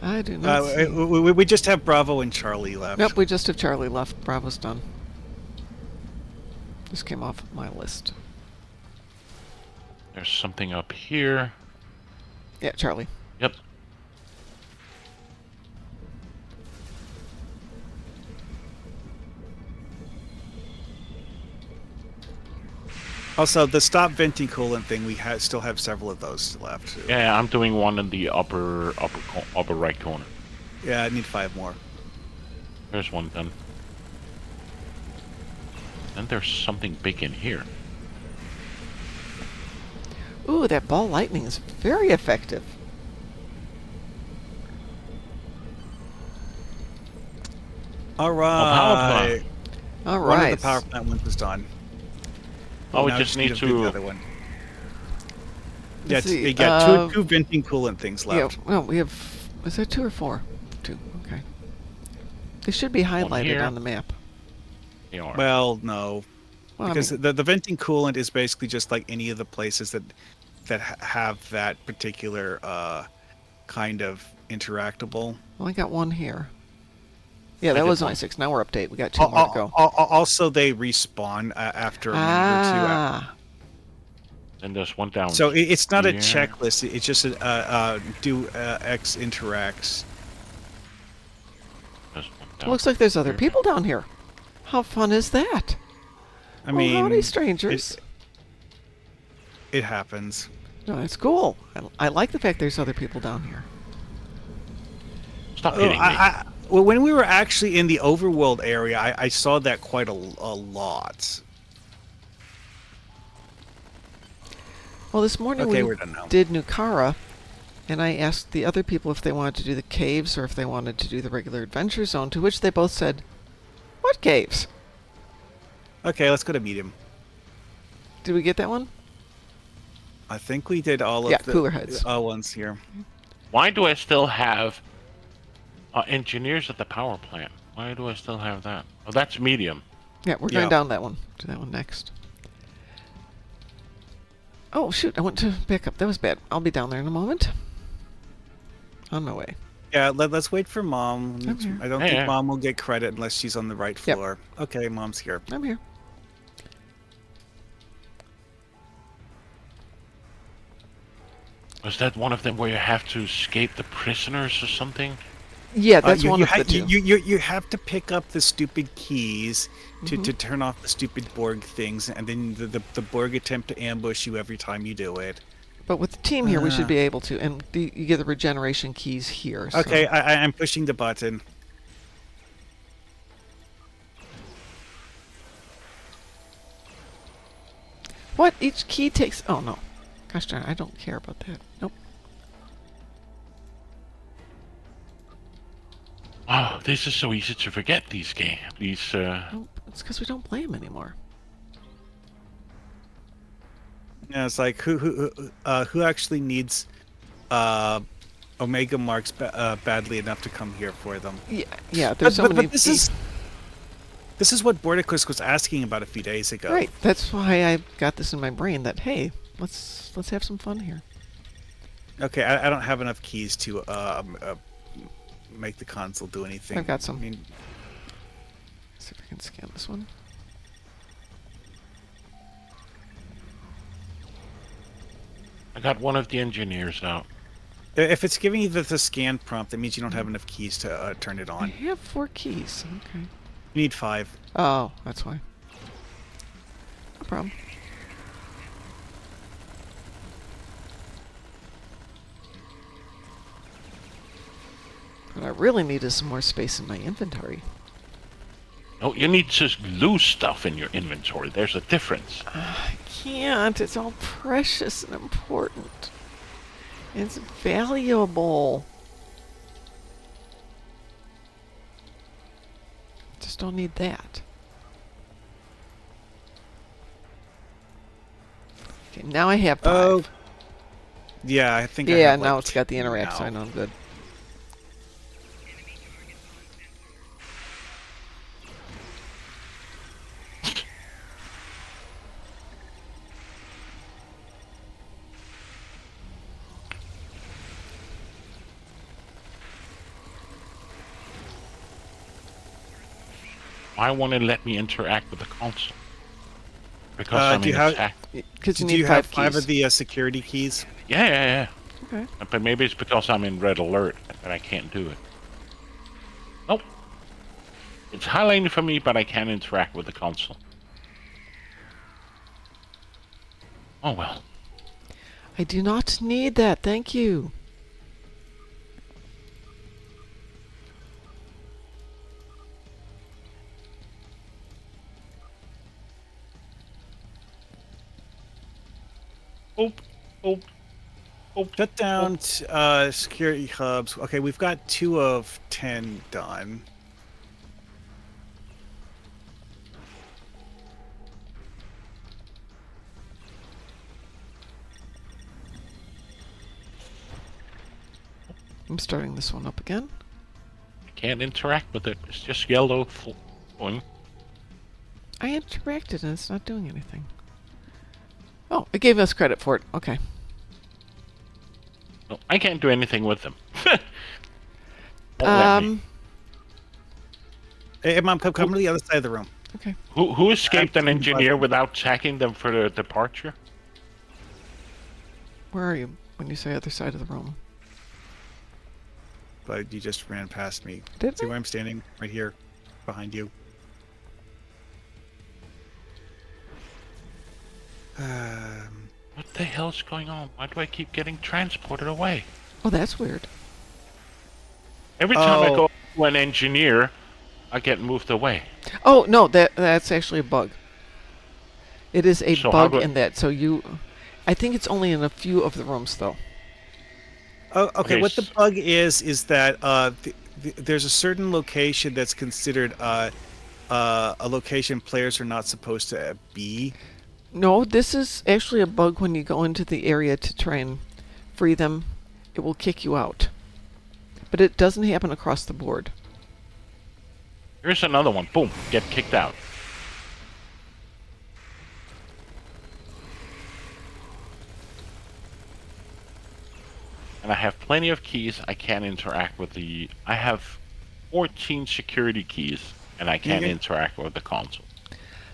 I do not see. We just have Bravo and Charlie left. Nope, we just have Charlie left. Bravo's done. This came off my list. There's something up here. Yeah, Charlie. Yep. Also, the stop venting coolant thing, we still have several of those left. Too. Yeah, I'm doing one in the upper right corner. Yeah, I need 5 more. There's one done. And there's something big in here. Ooh, that ball lightning is very effective. All power right. plant. All One right. of the power plant ones is done. Oh, we now just need to do the to. other one. Yeah, Let's see, you got two venting coolant things Yeah, left. well, we have... Is that 2 or 4? 2, okay. They should be highlighted here. on the map. They are. Well, no, Well, because I mean, the venting coolant is basically just like any of the places that have that particular kind of interactable. well, I got 1 here. Yeah, that did was only one. 6. Now we're up to 8. We got 2 more to go. Also, they respawn after a minute or two. Ah, And there's one down. So it's not a here. checklist. It's just a do X interacts. There's one down. looks like there's other here. people down here. How fun is that? I Well, mean, howdy, strangers. it happens. No, it's cool. I like the fact there's other people down here. Stop hitting me. Well, when we were actually in the overworld area, I saw that quite a lot. Well, this morning Okay, we we're done now. did Nukara, and I asked the other people if they wanted to do the caves or if they wanted to do the regular adventure zone, to which they both said, "What caves?" Okay, let's go to medium. Did we get that one? I think we did all of Yeah, the cooler heads. ones here. Why do I still have engineers at the power plant? Why do I still have that? Oh, that's medium. Yeah, we're going down that one. Do that one next. Oh, shoot. I went to back up. That was bad. I'll be down there in a moment. On my way. Yeah, let's wait for Mom. I'm here. I don't think Mom will get credit unless she's on the right floor. Okay, Mom's here. I'm here. Was that one of them where you have to escape the prisoners or something? Yeah, that's one of the two. You have to pick up the stupid keys to turn off the stupid Borg things, and then the Borg attempt to ambush you every time you do it. But with the team here, we should be able to. And you get the regeneration keys here. So. Okay, I'm pushing the button. What? Each key takes... Oh, no. Gosh darn, I don't care about that. Nope. Oh, this is so easy to forget these games. Nope. It's because we don't play them anymore. Yeah, it's like who actually needs Omega marks badly enough to come here for them? Yeah. There's so many. But this is what Bordicus was asking about a few days ago. Right. That's why I got this in my brain. That hey, let's have some fun here. Okay, I don't have enough keys to make the console do anything. I've got some. I mean, see if I can scan this one. I got one of the engineers out. if it's giving you the scan prompt, that means you don't have enough keys to turn it I on. have 4 keys. Okay. You need 5. Oh, that's why. No problem. What I really need is some more space in my inventory. No, you need to lose stuff in your inventory. There's a difference. I can't. It's all precious and important. It's valuable. Just don't need that. Okay, now I have 5. Oh, yeah, I think. I Yeah, have, now like, it's got the interact, so now. I know I'm good. Why won't it let me interact with the console? Because I'm do in you have- attack. Because Do you need you have 5 5 keys. of the security keys? Yeah. Okay. But maybe it's because I'm in red alert that I can't do it. Nope. It's highlighting for me, but I can't interact with the console. Oh well. I do not need that. Thank you. Oh. Shut down security hubs. Okay, we've got 2 of 10 done. I'm starting this one up again. I can't interact with it. It's just yellow flowing. I interacted and it's not doing anything. Oh, it gave us credit for it. Okay. No, I can't do anything with them. Won't let me. Hey, Mom, come to the other side of the room. Okay. Who escaped an engineer without tracking them for the departure? Where are you when you say other side of the room? But you just ran past me. Did See I? where I'm standing? Right here, behind you. What the hell's going on? Why do I keep getting transported away? Oh, that's weird. Every time I Oh. go to an engineer, I get moved away. Oh, no, that's actually a bug. It is a So how bug do I- in that. So I think it's only in a few of the rooms, though. Oh, okay. Okay, What the bug is that there's a certain location that's considered a location players are not supposed to be. No, this is actually a bug when you go into the area to try and free them. It will kick you out. But it doesn't happen across the board. Here's another one. Boom. Get kicked out. And I have plenty of keys. I can't interact with the... I have 14 security keys, and I can't interact with the console.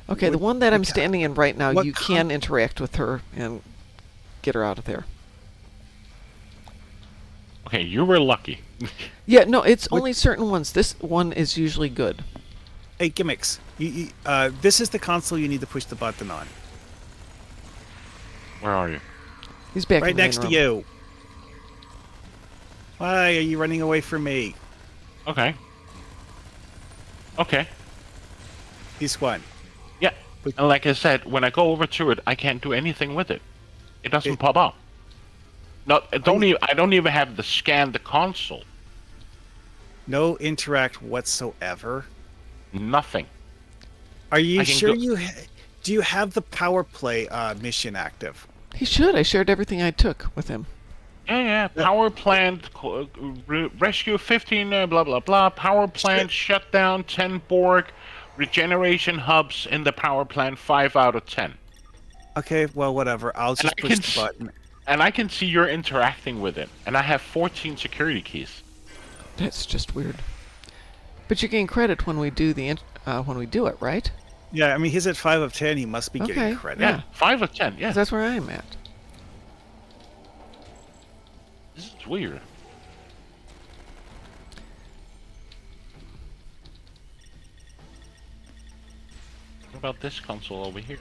Okay, the one that I'm what- standing in right now, what you can interact with her and get her out of there. Okay, you were lucky. Yeah, no, it's only certain ones. This one is usually good. Hey, gimmicks. This is the console you need to push the button on. Where are you? He's back Right in the main next to room. you. Why are you running away from me? Okay. Okay. This one. Yeah. And like I said, when I go over to it, I can't do anything with it. It doesn't pop up. No, I don't even have to scan the console. No interact whatsoever. Nothing. Are you I can sure go- do you have the power play mission active? He should. I shared everything I took with him. Yeah. Power plant, rescue 15, blah, blah, blah. Power plant, shut down 10 Borg. Regeneration hubs in the power plant, 5 out of 10. Okay, well, whatever. I'll And just I push can the button. And I can see you're interacting with it. And I have 14 security keys. That's just weird. But you gain credit when we do it, right? Yeah, I mean, he's at 5 of 10. He must be Okay, getting credit. yeah. 5 of 10, yeah. 'Cause that's where I'm at. This is weird. What about this console over here?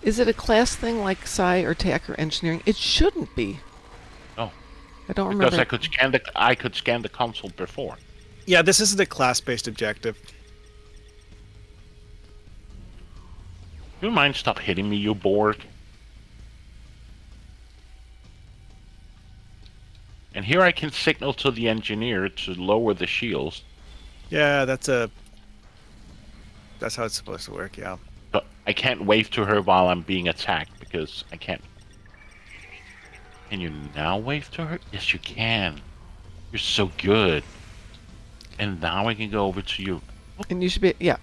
Is it a class thing like Psi or TAC or Engineering? It shouldn't be. Oh, I don't remember. because I could scan the console before. Yeah, this isn't a class-based objective. Do you mind stop hitting me, you Borg? And here I can signal to the engineer to lower the shields. Yeah, that's how it's supposed to work, yeah. But I can't wave to her while I'm being attacked because I can't. Can you now wave to her? Yes, you can. You're so good. And now I can go over to you. And you should be, yeah.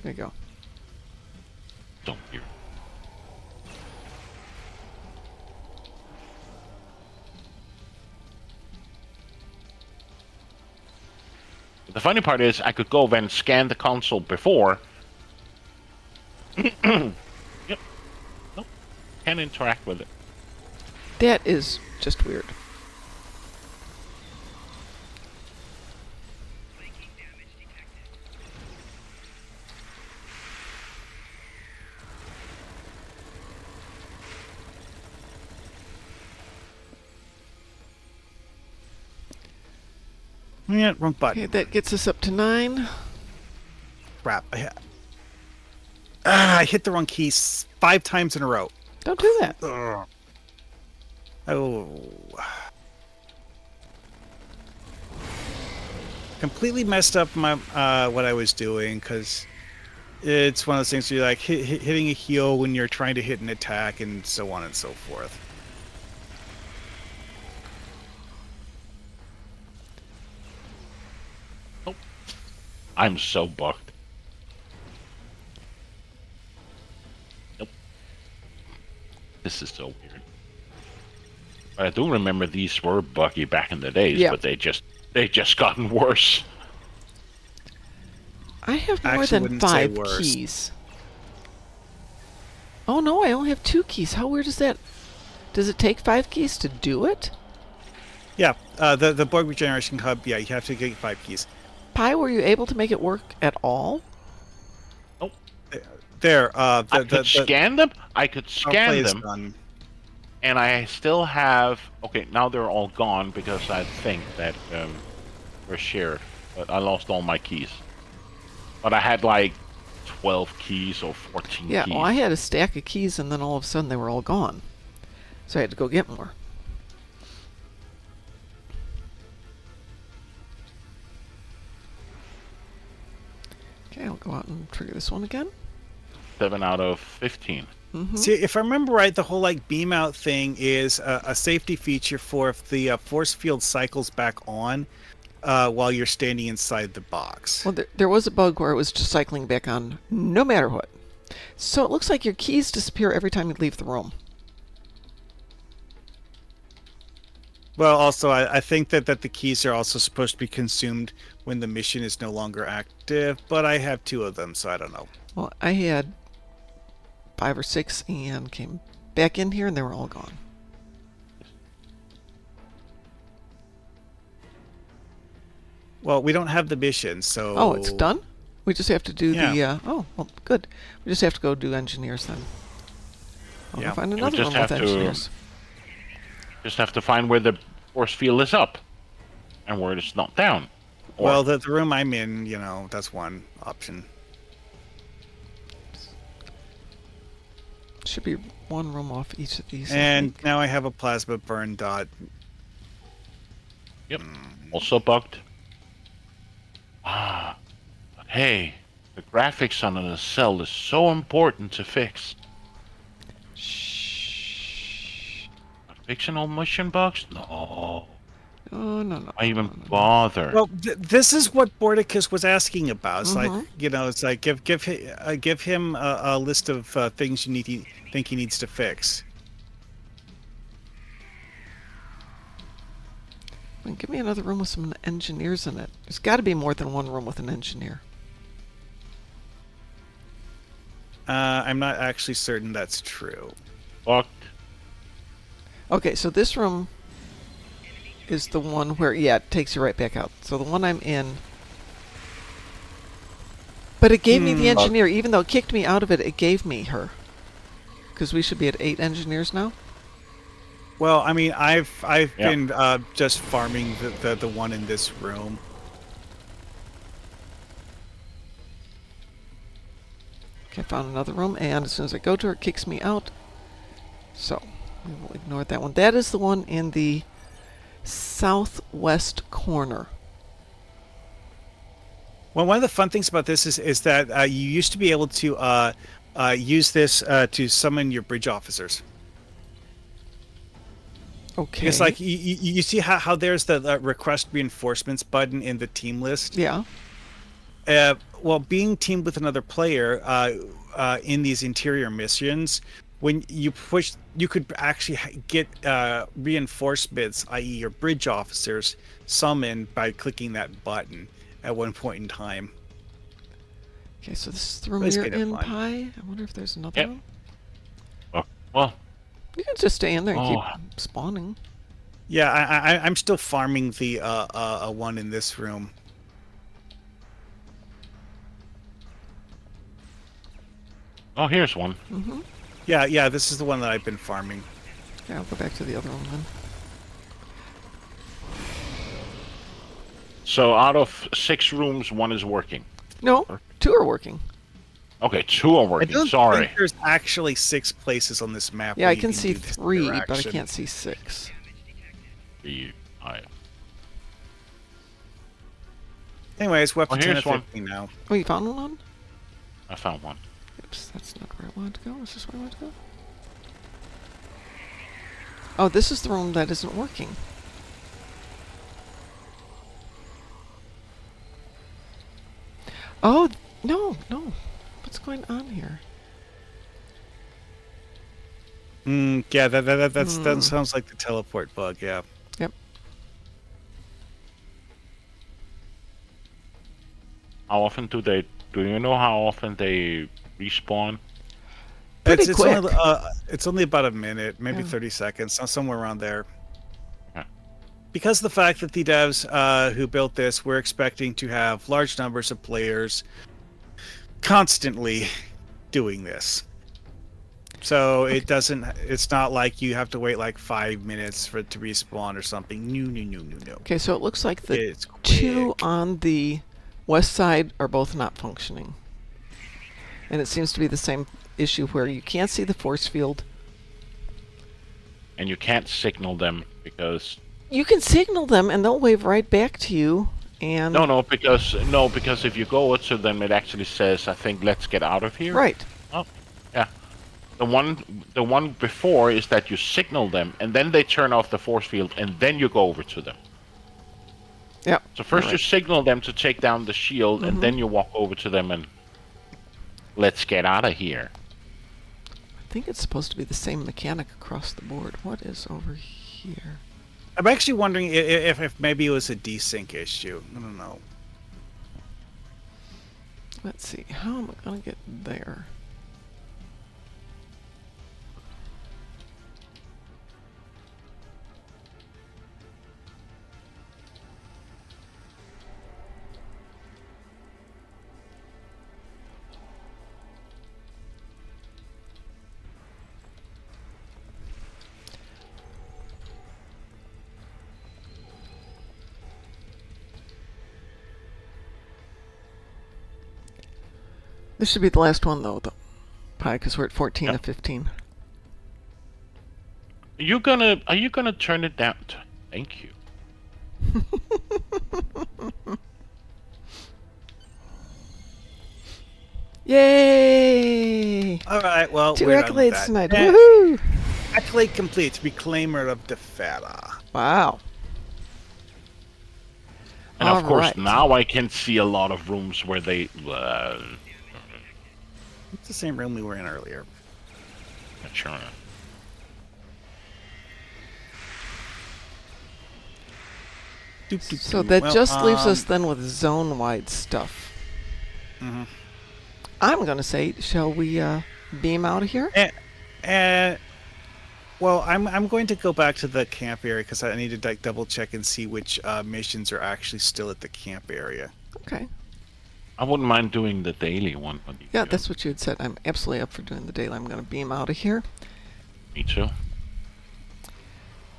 There you go. Don't hear. The funny part is I could go over and scan the console before. Yep. Nope. Can't interact with it. That is just weird. Yeah, wrong button. Okay, that gets us up to 9. Crap. I hit the wrong key 5 times in a row. Don't do that. Ugh. Oh. Completely messed up my what I was doing because it's one of those things where you're like hitting a heal when you're trying to hit an attack and so on and so forth. I'm so bugged. Nope. This is so weird. But I do remember these were buggy back in the days, Yeah. but they just gotten worse. I have more Actually than wouldn't say 5 worse. keys. Oh no, I only have 2 keys. How weird is that? Does it take 5 keys to do it? Yeah, the Borg regeneration hub. Yeah, you have to get 5 keys. Pi, were you able to make it work at all? There. I could scan them. I could scan them, Done. and I still have. Okay, now they're all gone because I think that were shared. But I lost all my keys. But I had like 12 keys or 14 Yeah, keys. well, I had a stack of keys and then all of a sudden they were all gone. So I had to go get more. Okay, I'll go out and trigger this one again. 7 out of 15. See, if I remember right, the whole like beam out thing is a safety feature for if the force field cycles back on while you're standing inside the box. Well, there was a bug where it was just cycling back on no matter what. So it looks like your keys disappear every time you leave the room. Well, also, I think that the keys are also supposed to be consumed when the mission is no longer active, but I have 2 of them, so I don't know. Well, I had 5 or 6 and came back in here and they were all gone. Well, we don't have the mission, so... Oh, it's done? We just have to do Yeah. the... oh, well, good. We just have to go do engineers then. I'll Yeah. go find we another just room with have to- engineers. Just have to find where the force field is up and where it's not down. Or- Well, the room I'm in, that's one option. Should be one room off each of these. I And think. now I have a plasma burn dot. Yep. Also bugged. Ah. But hey, the graphics on a cell is so important to fix. Shh. Fictional mission bugs? No. Oh, no. Why even bother? Well, this is what Bordicus was asking about. It's like, Mhm. it's like give him a list of things think he needs to fix. Well, give me another room with some engineers in it. There's got to be more than one room with an engineer. I'm not actually certain that's true. Bugged. Okay, so this room is the one where, yeah, it takes you right back out. So the one I'm in. But it gave me the engineer. Even though it kicked me out of it, it gave me her. Because we should be at 8 engineers now. Well, I mean, I've Yeah. been just farming the one in this room. Okay, found another room, and as soon as I go to her, it kicks me out. So, we will ignore that one. That is the one in the southwest corner. Well, one of the fun things about this is that you used to be able to use this to summon your bridge officers. Okay. It's like you see how there's the request reinforcements button in the team list. Yeah. Well, being teamed with another player in these interior missions, when you push, you could actually get reinforcements, i.e., your bridge officers, summoned by clicking that button at one point in time. Okay, so this is the room It's you're kinda in, fun. Pi. I wonder if there's another Yep. room. Well, You can just stay in there and Oh. keep spawning. Yeah, I'm still farming the one in this room. oh, here's one. Mm-hmm. Yeah, this is the one that I've been farming. Yeah, I'll go back to the other room then. So out of 6 rooms, 1 is working. No, 2 are working. Okay, 2 are I working. don't Sorry. think there's actually 6 places on this map. Yeah, where I you can see do this 3, but I interaction. can't see 6. 5. Anyways, we're up to Oh, 10 here's or one. 15 now. Oh, you found one? I found one. Oops, that's not where I wanted to go. Is this where I wanted to go? Oh, this is the room that isn't working. Oh, no. What's going on here? Yeah, that sounds like the teleport bug. Yeah. Yep. How often do you know how often they respawn? Pretty quick. It's only about a minute, maybe Yeah. 30 seconds, somewhere around there. Yeah. Because the fact that the devs who built this were expecting to have large numbers of players constantly doing this. So it's not like you have to wait like 5 minutes for it to respawn or something. No. Okay, so it looks like the It's quick. 2 on the west side are both not functioning. And it seems to be the same issue where you can't see the force field. And you can't signal them because You can signal them and they'll wave right back to you. And no, because if you go to them, it actually says, I think, let's get out of here. right. Oh, yeah. The one before is that you signal them, and then they turn off the force field, and then you go over to them. Yep. So You're first you right. signal them to take down the shield, and then you walk over to them and let's get out of here. I think it's supposed to be the same mechanic across the board. What is over here? I'm actually wondering if maybe it was a desync issue. I don't know. Let's see. How am I going to get there? This should be the last one, though, probably because we're at 14 of 15. Are you gonna turn it down? Thank you. Yay! All right, well, 2 we're done with accolades that. tonight. Woohoo! Accolade complete. Reclaimer of Defera. Wow. And of course, Alright. now I can see a lot of rooms where they. It's the same room we were in earlier. Sure. So that just leaves us then with zone-wide stuff. Mm-hmm. I'm going to say, shall we beam out of here? Well, I'm going to go back to the camp area because I need to double check and see which missions are actually still at the camp area. Okay. I wouldn't mind doing the daily one. Yeah, that's what you had said. I'm absolutely up for doing the daily. I'm going to beam out of here. Me too.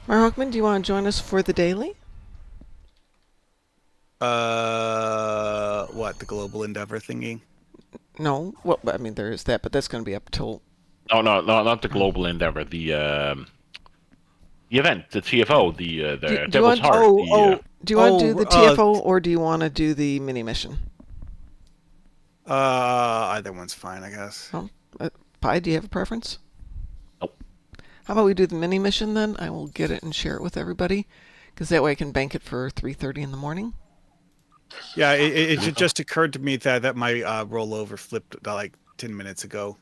Marhawkman, do you want to join us for the daily? What, the Global Endeavor thingy? No. Well, I mean, there is that, but that's going to be up till... No, not the Global Endeavor. The event, the TFO, the Devil's Heart. Do you want to do the TFO or do you want to do the mini mission? Either one's fine, I guess. Oh, Pi, do you have a preference? Nope. How about we do the mini mission then? I will get it and share it with everybody, because that way I can bank it for 3:30 in the morning. Yeah, it just occurred to me that my rollover flipped like 10 minutes ago.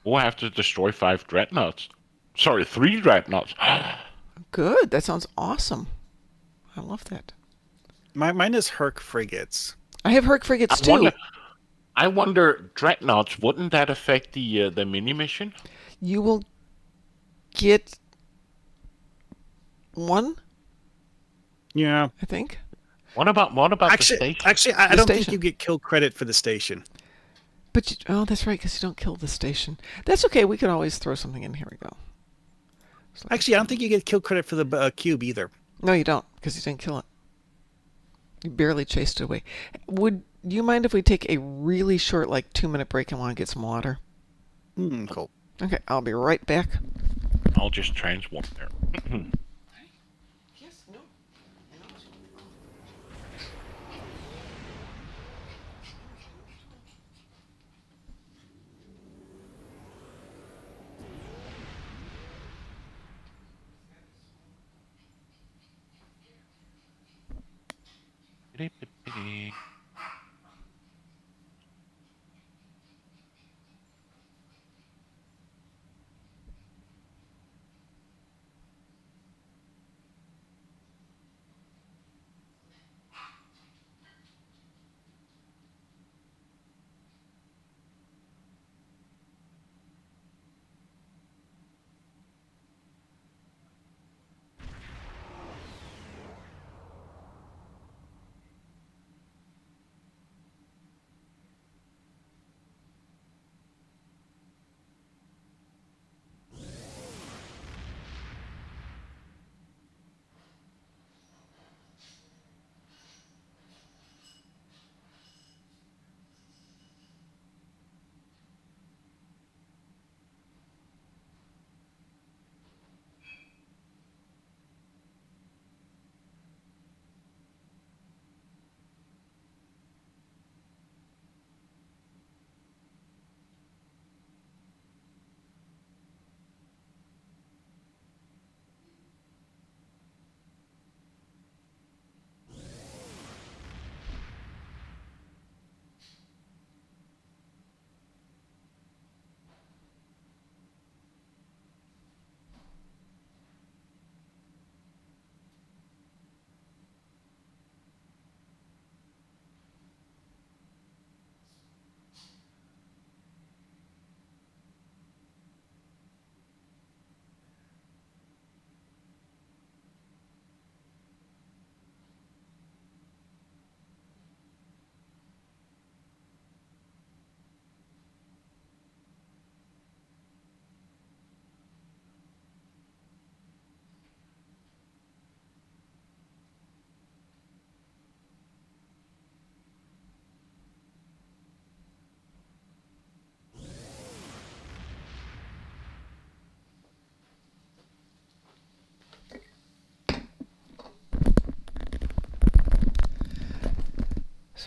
We'll have to destroy 5 dreadnoughts. Sorry, 3 dreadnoughts. Good. That sounds awesome. I love that. Mine is Herc frigates. I have Herc frigates too. I wonder, dreadnoughts, wouldn't that affect the mini mission? You will get 1, Yeah. I think. What about the station? Actually, I don't think you get kill credit for the station. But oh, that's right, because you don't kill the station. That's okay. We can always throw something in. Here we go. Actually, I don't think you get kill credit for the cube either. No, you don't, because you didn't kill it. You barely chased it away. Would you mind if we take a really short, like 2-minute break and want to get some water? Cool. Okay, I'll be right back. I'll just transwarp there. Yes, no.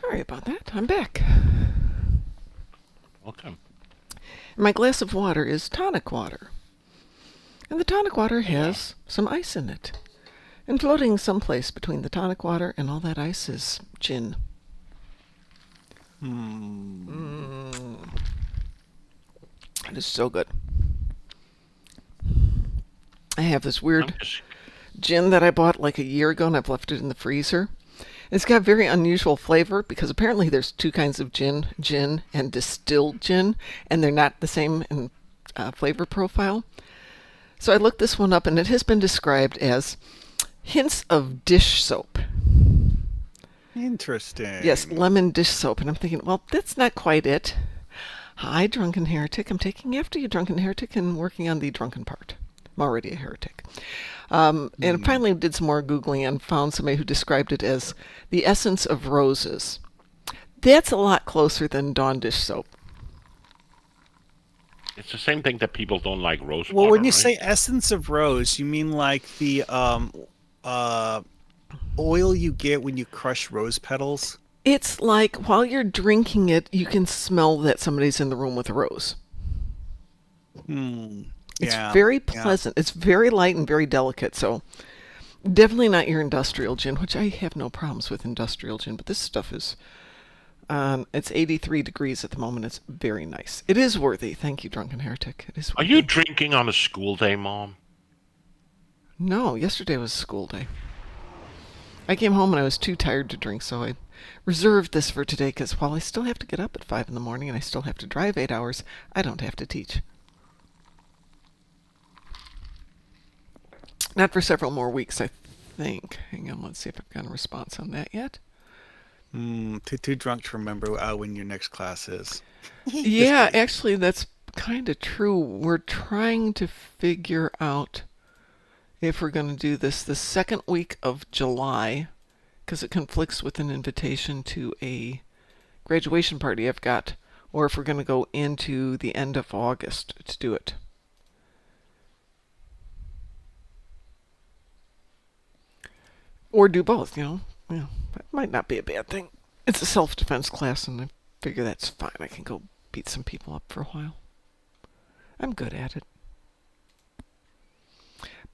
Sorry about that. I'm back. Welcome. My glass of water is tonic water. And the tonic water has some ice in it. And floating someplace between the tonic water and all that ice is gin. It is so good. I have this weird gin that I bought like a year ago, and I've left it in the freezer. It's got very unusual flavor because apparently there's two kinds of gin and distilled gin, and they're not the same in flavor profile. So I looked this one up, and it has been described as hints of dish soap. Interesting. Yes, lemon dish soap. And I'm thinking, well, that's not quite it. Hi, Drunken Heretic. I'm taking after you, Drunken Heretic, and working on the drunken part. I'm already a heretic. And finally did some more Googling and found somebody who described it as the essence of roses. That's a lot closer than Dawn dish soap. It's the same thing that people don't like rose Well, water, when you right? say essence of rose, you mean like the oil you get when you crush rose petals? It's like while you're drinking it, you can smell that somebody's in the room with a rose. It's very pleasant. It's very light and very delicate. So definitely not your industrial gin, which I have no problems with industrial gin. But this stuff is, it's 83 degrees at the moment. It's very nice. It is worthy. Thank you, Drunken Heretic. It is Are worthy. you drinking on a school day, Mom? No, yesterday was school day. I came home and I was too tired to drink, so I reserved this for today because while I still have to get up at 5 in the morning and I still have to drive 8 hours, I don't have to teach. Not for several more weeks, I think. Hang on, let's see if I've got a response on that yet. Too drunk to remember when your next class is. Yeah, actually, that's kind of true. We're trying to figure out if we're going to do this the second week of July, because it conflicts with an invitation to a graduation party I've got, or if we're going to go into the end of August to do it. Or do both, you know. Yeah, that might not be a bad thing. It's a self-defense class, and I figure that's fine. I can go beat some people up for a while. I'm good at it.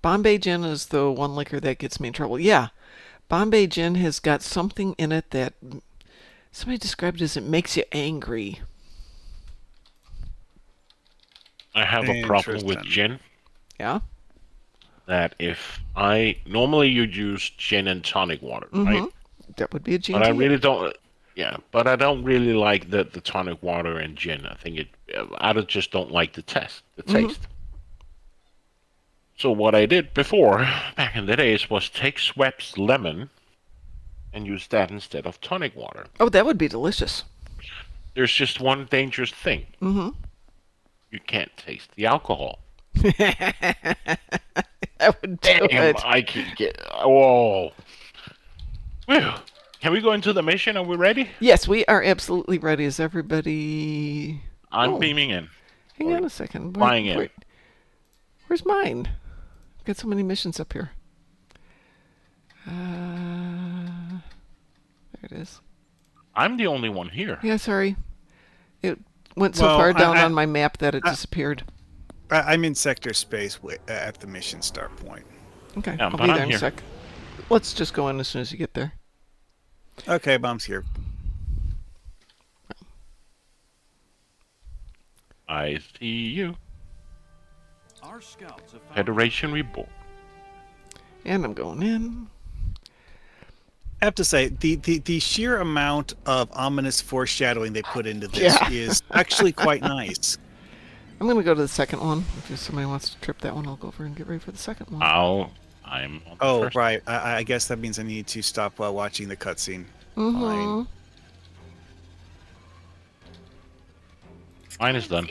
Bombay Gin is the one liquor that gets me in trouble. Yeah, Bombay Gin has got something in it that somebody described as it makes you angry. I have a problem with gin. Yeah? That if normally you'd use gin and tonic water, right? That would be a gin. But I really don't. Yeah, but I don't really like the tonic water and gin. I think I just don't like the taste. So what I did before, back in the days, was take Schweppes lemon and use that instead of tonic water. Oh, that would be delicious. There's just one dangerous thing. You can't taste the alcohol. That would do Damn, it. I can get. Whoa. Whew. Can we go into the mission? Are we ready? Yes, we are absolutely ready. Is everybody... I'm beaming in. Hang on a second. Flying in. Where's mine? I've got so many missions up here. There it is. I'm the only one here. Yeah, sorry. It went so far down on my map that it disappeared. I'm in sector space at the mission start point. Okay, Yeah, I'll but be I'm there in a here. sec. Let's just go in as soon as you get there. Okay, Bomb's here. I see you. Our scouts have found Federation Reborn. And I'm going in. I have to say, the sheer amount of ominous foreshadowing they put into this is actually quite nice. I'm going to go to the second one. If somebody wants to trip that one, I'll go over and get ready for the second one. I'm on the Oh, first. right. I guess that means I need to stop while watching the cutscene. Fine. Mine is done.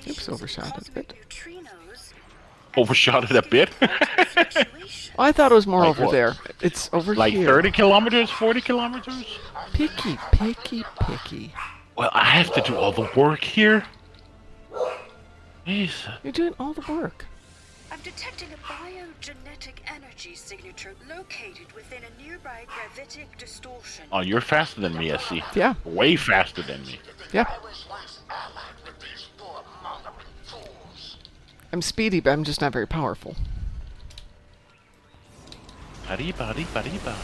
Oops, overshot it a bit. Overshot it a bit? Oh, I thought it was more Like over what? there. It's over Like here. 30 kilometers, 40 kilometers? Picky, picky, picky. Well, I have to do all the work here. Jeez. You're doing all the work. I'm detecting a biogenetic energy signature located within a nearby gravitic distortion. Oh, you're faster than me, I see. Yeah. Way faster than me. Yeah. I'm speedy, but I'm just not very powerful. Arriba, arriba, arriba.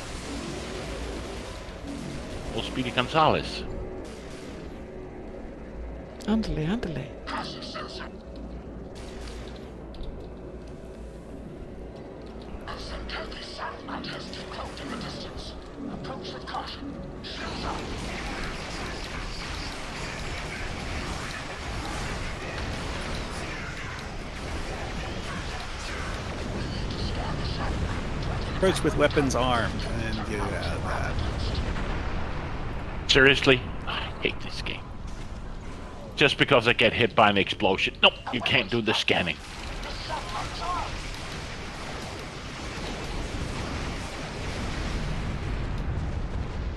Oh, Speedy Gonzales. Andale, andale. Approach with weapons armed, and then get out of that. Seriously? I hate this game. Just because I get hit by an explosion. Nope, you can't do the scanning.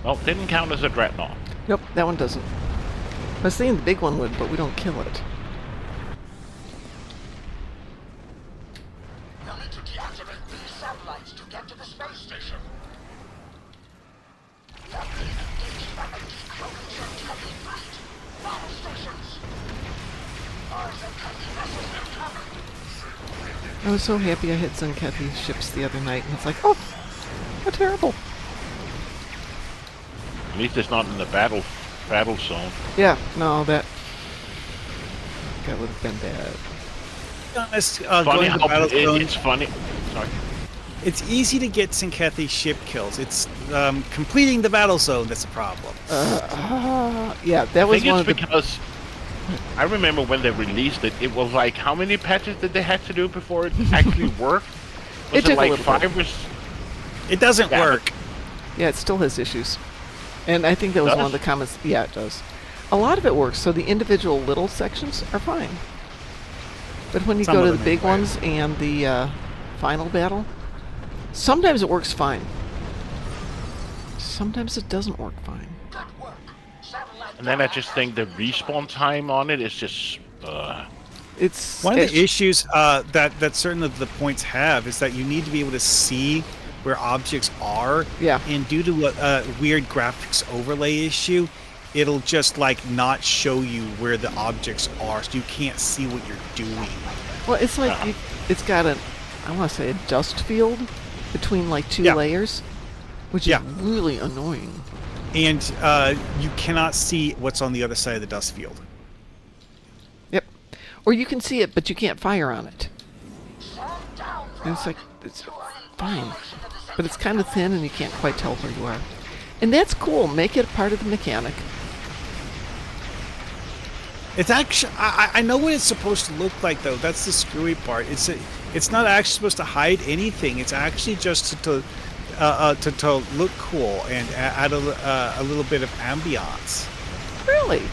Well, didn't count as a dreadnought. Nope, that one doesn't. I was thinking the big one would, but we don't kill it. You'll need to deactivate these satellites to get to the space station. I was so happy I hit Zunkethi's ships the other night, and it's like, oh, how terrible. At least it's not in the battle zone. Yeah, no, that would have been bad. Honest, Funny going to how battle zone, it's funny. Sorry. it's easy to get Sinkethi's ship kills. It's completing the battle zone that's a problem. Yeah, that I was think one it's of the... because I remember when they released it, it was like how many patches did they have to do before it actually worked? Was It took a like little 5 or It doesn't Yeah. work. Yeah, it still has issues. And I think that was one of the Does? comments. Yeah, it does. A lot of it works, so the individual little sections are fine. But when you Some go of to the them big anyway. ones and the final battle, sometimes it works fine. Sometimes it doesn't work fine. And then I just think the respawn time on it is just It's One of it's- the issues that certain of the points have is that you need to be able to see where objects are. Yeah. And due to a weird graphics overlay issue, it'll just like not show you where the objects are, so you can't see what you're doing. Well, it's like it's got a, I want to say, a dust field between like two Yeah. layers, which Yeah. is really annoying. And you cannot see what's on the other side of the dust field. Yep. Or you can see it, but you can't fire on it. And it's like, it's fine. But it's kind of thin and you can't quite tell where you are. And that's cool. Make it part of the mechanic. It's actually, I know what it's supposed to look like though. That's the screwy part. It's not actually supposed to hide anything. It's actually just to look cool and add a little bit of ambiance. Really?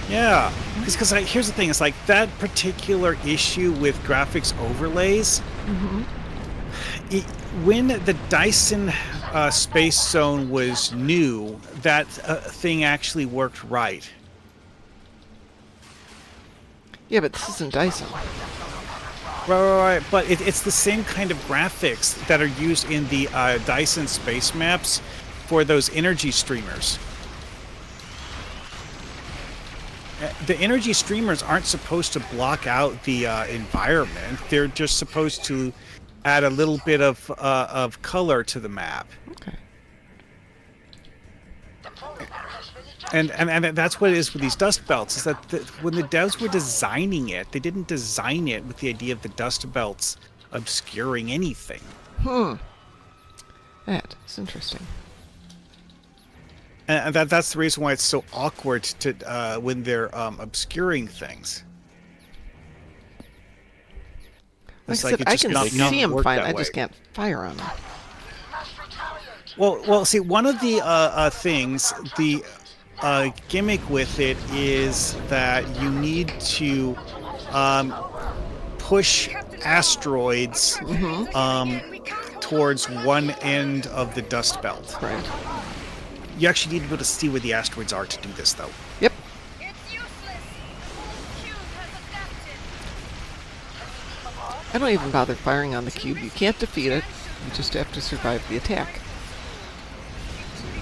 Yeah, because here's the thing: it's like that particular issue with graphics overlays. When the Dyson Space Zone was new, that thing actually worked right. Yeah, but this isn't Dyson. Right. But it's the same kind of graphics that are used in the Dyson space maps for those energy streamers. The energy streamers aren't supposed to block out the environment. They're just supposed to add a little bit of color to the map. Okay. And that's what it is with these dust belts, is that when the devs were designing it, they didn't design it with the idea of the dust belts obscuring anything. That is interesting. And that's the reason why it's so awkward to when they're obscuring things. Like It's I like said, it I just can not see him work fine. that I way. just can't fire on him. Well, see, one of the things, the gimmick with it is that you need to push asteroids towards one end of the dust belt. Right. You actually need to be able to see where the asteroids are to do this, though. Yep. It's useless. Cube has adapted. I don't even bother firing on the cube. You can't defeat it. You just have to survive the attack.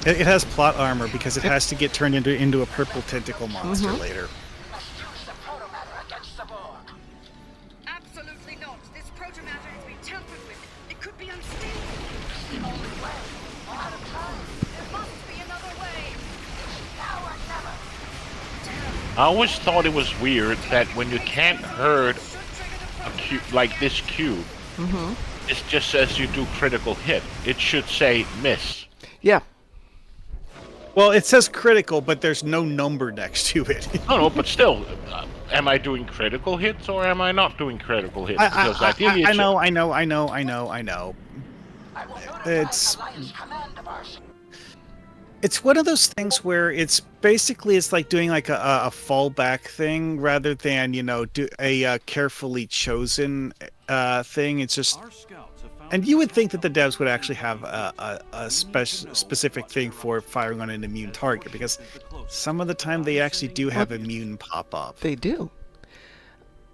It has plot armor because it has to get turned into a purple tentacle monster later. Must use the protomatter against the Borg. Absolutely not. This protomatter has been tampered with. It could be unstable. It's the only way. We're out of time. There must be another way. Now or never. I always thought it was weird that when you can't hurt a cube like this cube, it just says you do critical hit. It should say miss. Yeah. Well, it says critical, but there's no number next to it. No, but still, am I doing critical hits or am I not doing critical hits? I know. I will It's- notify the Alliance command of our It's one of those things where it's like doing like a fallback thing rather than do a carefully chosen thing. It's just, Our scouts have found and you would think that the devs would actually have a specific thing for firing on an immune target, because some of the time they actually do have immune pop up. They do.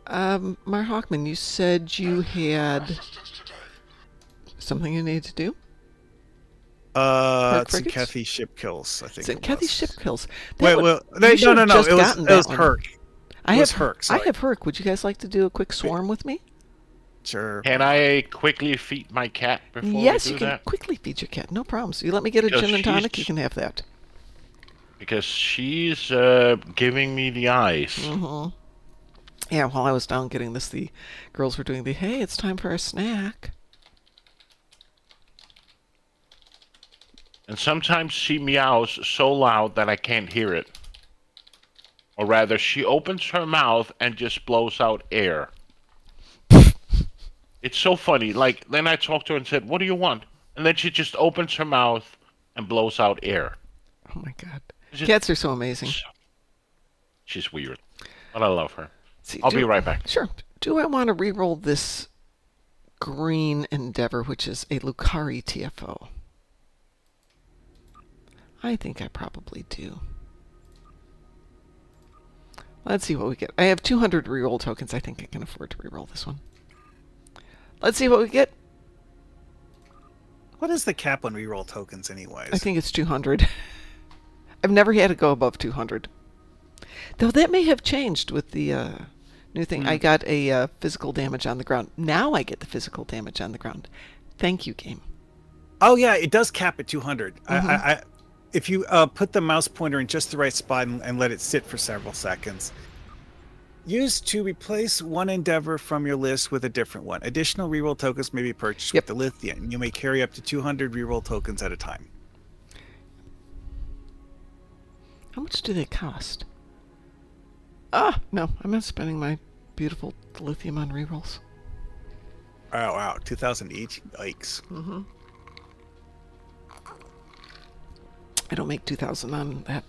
Mar Hawkman, you said you had resistance today. something you need to do? It's frigates? Kathy ship kills, I think. Is it Kathy ship kills? Wait, That well, would- you should have just It was gotten that one. Herc. I It was have Herc, I sorry. have Herc. Would you guys like to do a quick swarm with me? Sure. Can I quickly feed my cat before Yes, we you do can that? quickly feed your cat. No problems. You let me get a Because gin and she's- tonic, you can have that. Because she's giving me the eyes. Yeah, while I was down getting this, the girls were doing the, hey, it's time for a snack. And sometimes she meows so loud that I can't hear it. Or rather, she opens her mouth and just blows out air. It's so funny. Like, then I talked to her and said, what do you want? And then she just opens her mouth and blows out air. Oh my god. It's just- Cats are so amazing. She's weird. But I love her. See, I'll be right back. Sure. Do I want to re-roll this green Endeavor, which is a Lucari TFO? I think I probably do. Let's see what we get. I have 200 reroll tokens. I think I can afford to reroll this one. Let's see what we get. What is the cap on reroll tokens, anyways? I think it's 200. I've never had it go above 200. Though that may have changed with the new thing. I got a physical damage on the ground. Now I get the physical damage on the ground. Thank you, game. Oh yeah, it does cap at 200. I if you put the mouse pointer in just the right spot and let it sit for several seconds. Use to replace one endeavor from your list with a different one. Additional reroll tokens may be purchased with the Lithium. You may carry up to 200 reroll tokens at a time. How much do they cost? Ah, no, I'm not spending my beautiful lithium on rerolls. Oh wow, 2,000 each. Yikes. I don't make 2,000 on that.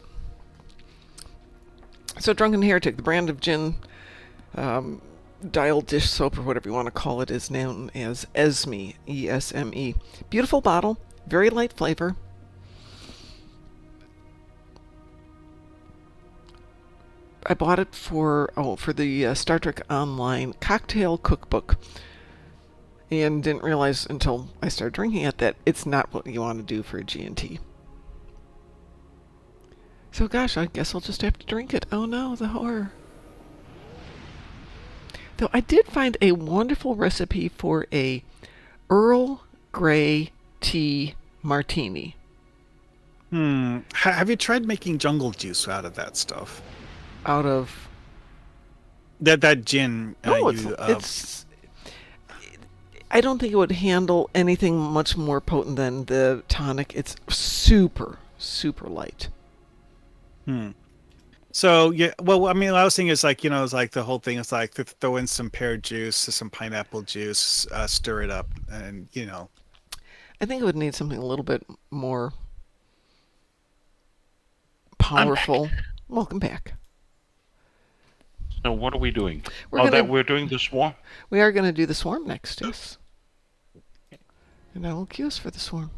So, Drunken Heretic, the brand of gin, dial dish soap, or whatever you want to call it, is known as Esme, E-S-M-E. Beautiful bottle, very light flavor. I bought it for the Star Trek Online cocktail cookbook, and didn't realize until I started drinking it that it's not what you want to do for a G&T. So gosh, I guess I'll just have to drink it. Oh no, the horror. Though I did find a wonderful recipe for a Earl Grey tea martini. Have you tried making jungle juice out of that stuff? Out of... That gin. No, it's... I don't think it would handle anything much more potent than the tonic. It's super, super light. So yeah, well, I mean, what I was thinking is like, it's like the whole thing is like to throw in some pear juice, some pineapple juice, stir it up, and I think it would need something a little bit more powerful. Welcome back. So what are we doing? We're We're doing the swarm? We are going to do the swarm next, yes. And I will queue us for the swarm.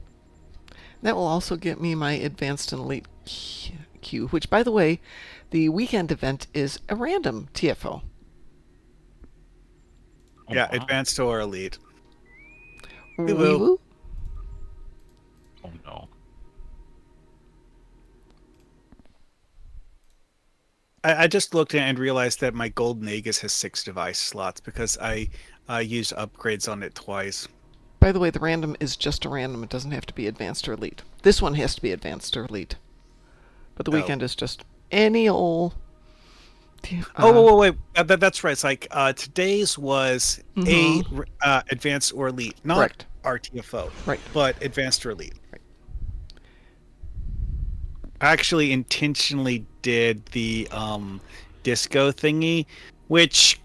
That will also get me my advanced and elite queue, which, by the way, the weekend event is a random TFO. Yeah, wow. advanced or elite. Wee will. woo. Oh no. I just looked and realized that my Golden Aegis has 6 device slots because I used upgrades on it twice. By the way, the random is just a random. It doesn't have to be advanced or elite. This one has to be advanced or elite. But the Oh. weekend is just any old. Wait. That's right. It's like today's was advanced or elite, not Correct. RTFO, Right. but advanced or elite. Right. I actually intentionally did the disco thingy, which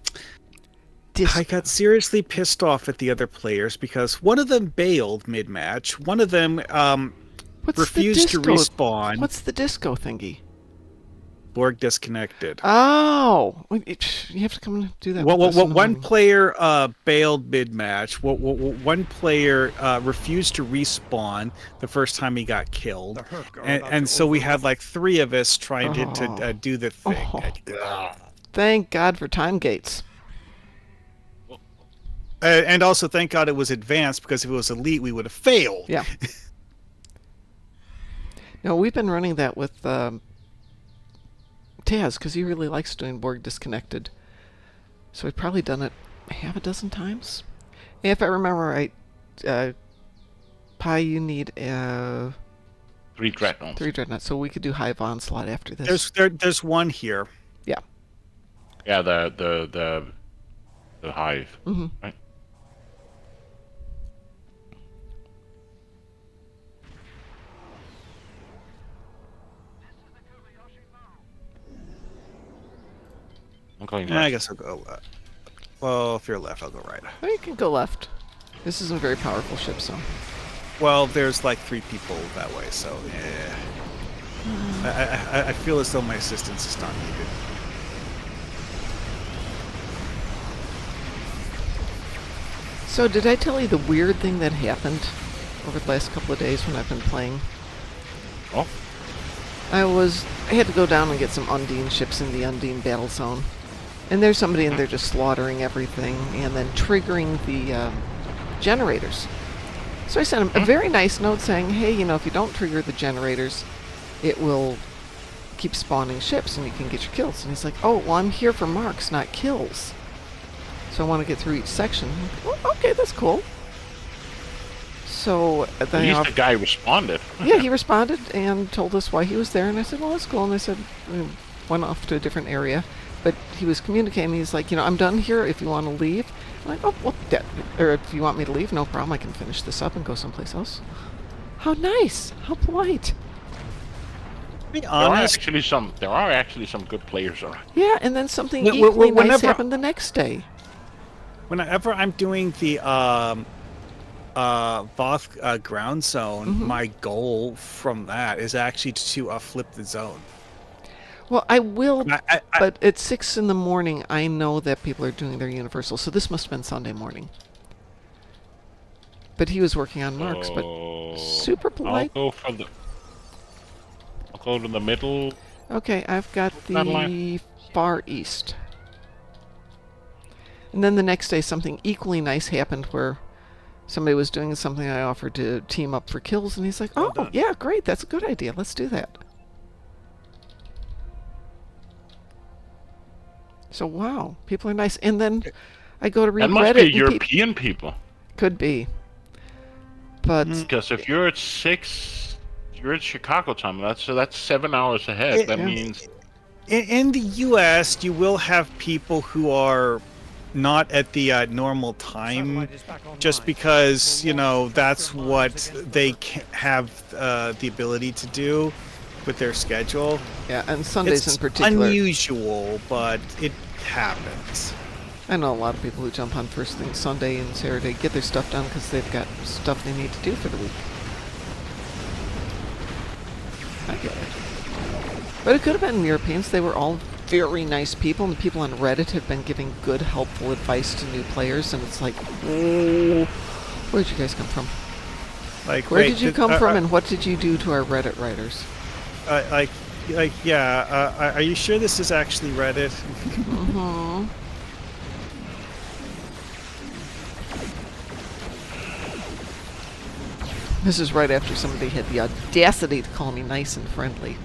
I got seriously pissed off at the other players because one of them bailed mid-match, one of them refused to respawn. What's the disco thingy? Borg disconnected. Oh, you have to come and do that. with us in the One morning. player bailed mid-match. One player refused to respawn the first time he got killed, and so we had like 3 of us trying to do the thing. Oh. Thank God for time gates. And also, thank God it was advanced, because if it was elite, we would have failed. Yeah. No, we've been running that with Taz, because he really likes doing Borg disconnected. So we've probably done it half a dozen times. If I remember right, Pi, you need 3 dreadnoughts. 3 dreadnoughts, so we could do Hive Onslaught after this. There's one here. Yeah. Yeah, the hive. Mm-hmm. Right. I'm going I left. guess I'll go left. Well, if you're left, I'll go right. Or you can go left. This isn't a very powerful ship, so. Well, there's like 3 people that way, so yeah. I feel as though my assistance is not needed. So did I tell you the weird thing that happened over the last couple of days when I've been playing? Oh, I had to go down and get some Undine ships in the Undine battle zone. And there's somebody in there just slaughtering everything and then triggering the generators. So I sent him a very nice note saying, hey, if you don't trigger the generators, it will keep spawning ships and you can get your kills. And he's like, oh, well, I'm here for marks, not kills. So I want to get through each section. I'm like, well, okay, that's cool. So at then least the guy responded. yeah, he responded and told us why he was there. And I said, well, that's cool. And I said, went off to a different area. But he was communicating. He's like, I'm done here if you want to leave. I'm like, oh, well, or if you want me to leave, no problem. I can finish this up and go someplace else. How nice. How polite. To be There are honest, actually some good players around. Yeah, and then something Wh- wh- equally nice whenever- happened the next day. whenever I'm doing the Voth ground zone, my goal from that is actually to flip the zone. Well, I will, I- but at 6 in the morning, I know that people are doing their universal. So this must have been Sunday morning. But he was working on marks, but super polite. I'll go to the middle. Okay, I've got That the line. far east. And then the next day, something equally nice happened where somebody was doing something I offered to team up for kills, and he's like, oh, done. yeah, great, that's a good idea. Let's do that. So, wow, people are nice. And then I go to read That must Reddit. be and European people. could be. But Because if you're at 6, you're at Chicago time. That's 7 hours ahead. That Yeah. means In the U.S., you will have people who are not at the normal time, just because that's what they have the ability to do with their schedule. yeah, and Sundays It's in particular. unusual, but it happens. I know a lot of people who jump on first thing Sunday and Saturday, get their stuff done because they've got stuff they need to do for the week. I get it. But it could have been Europeans. They were all very nice people, and the people on Reddit have been giving good, helpful advice to new players, and it's like, oh, where'd you guys come from? Like, Where wait, did you come from, and what did you do to our Reddit writers? are you sure this is actually Reddit? Mm-hmm. This is right after somebody had the audacity to call me nice and friendly.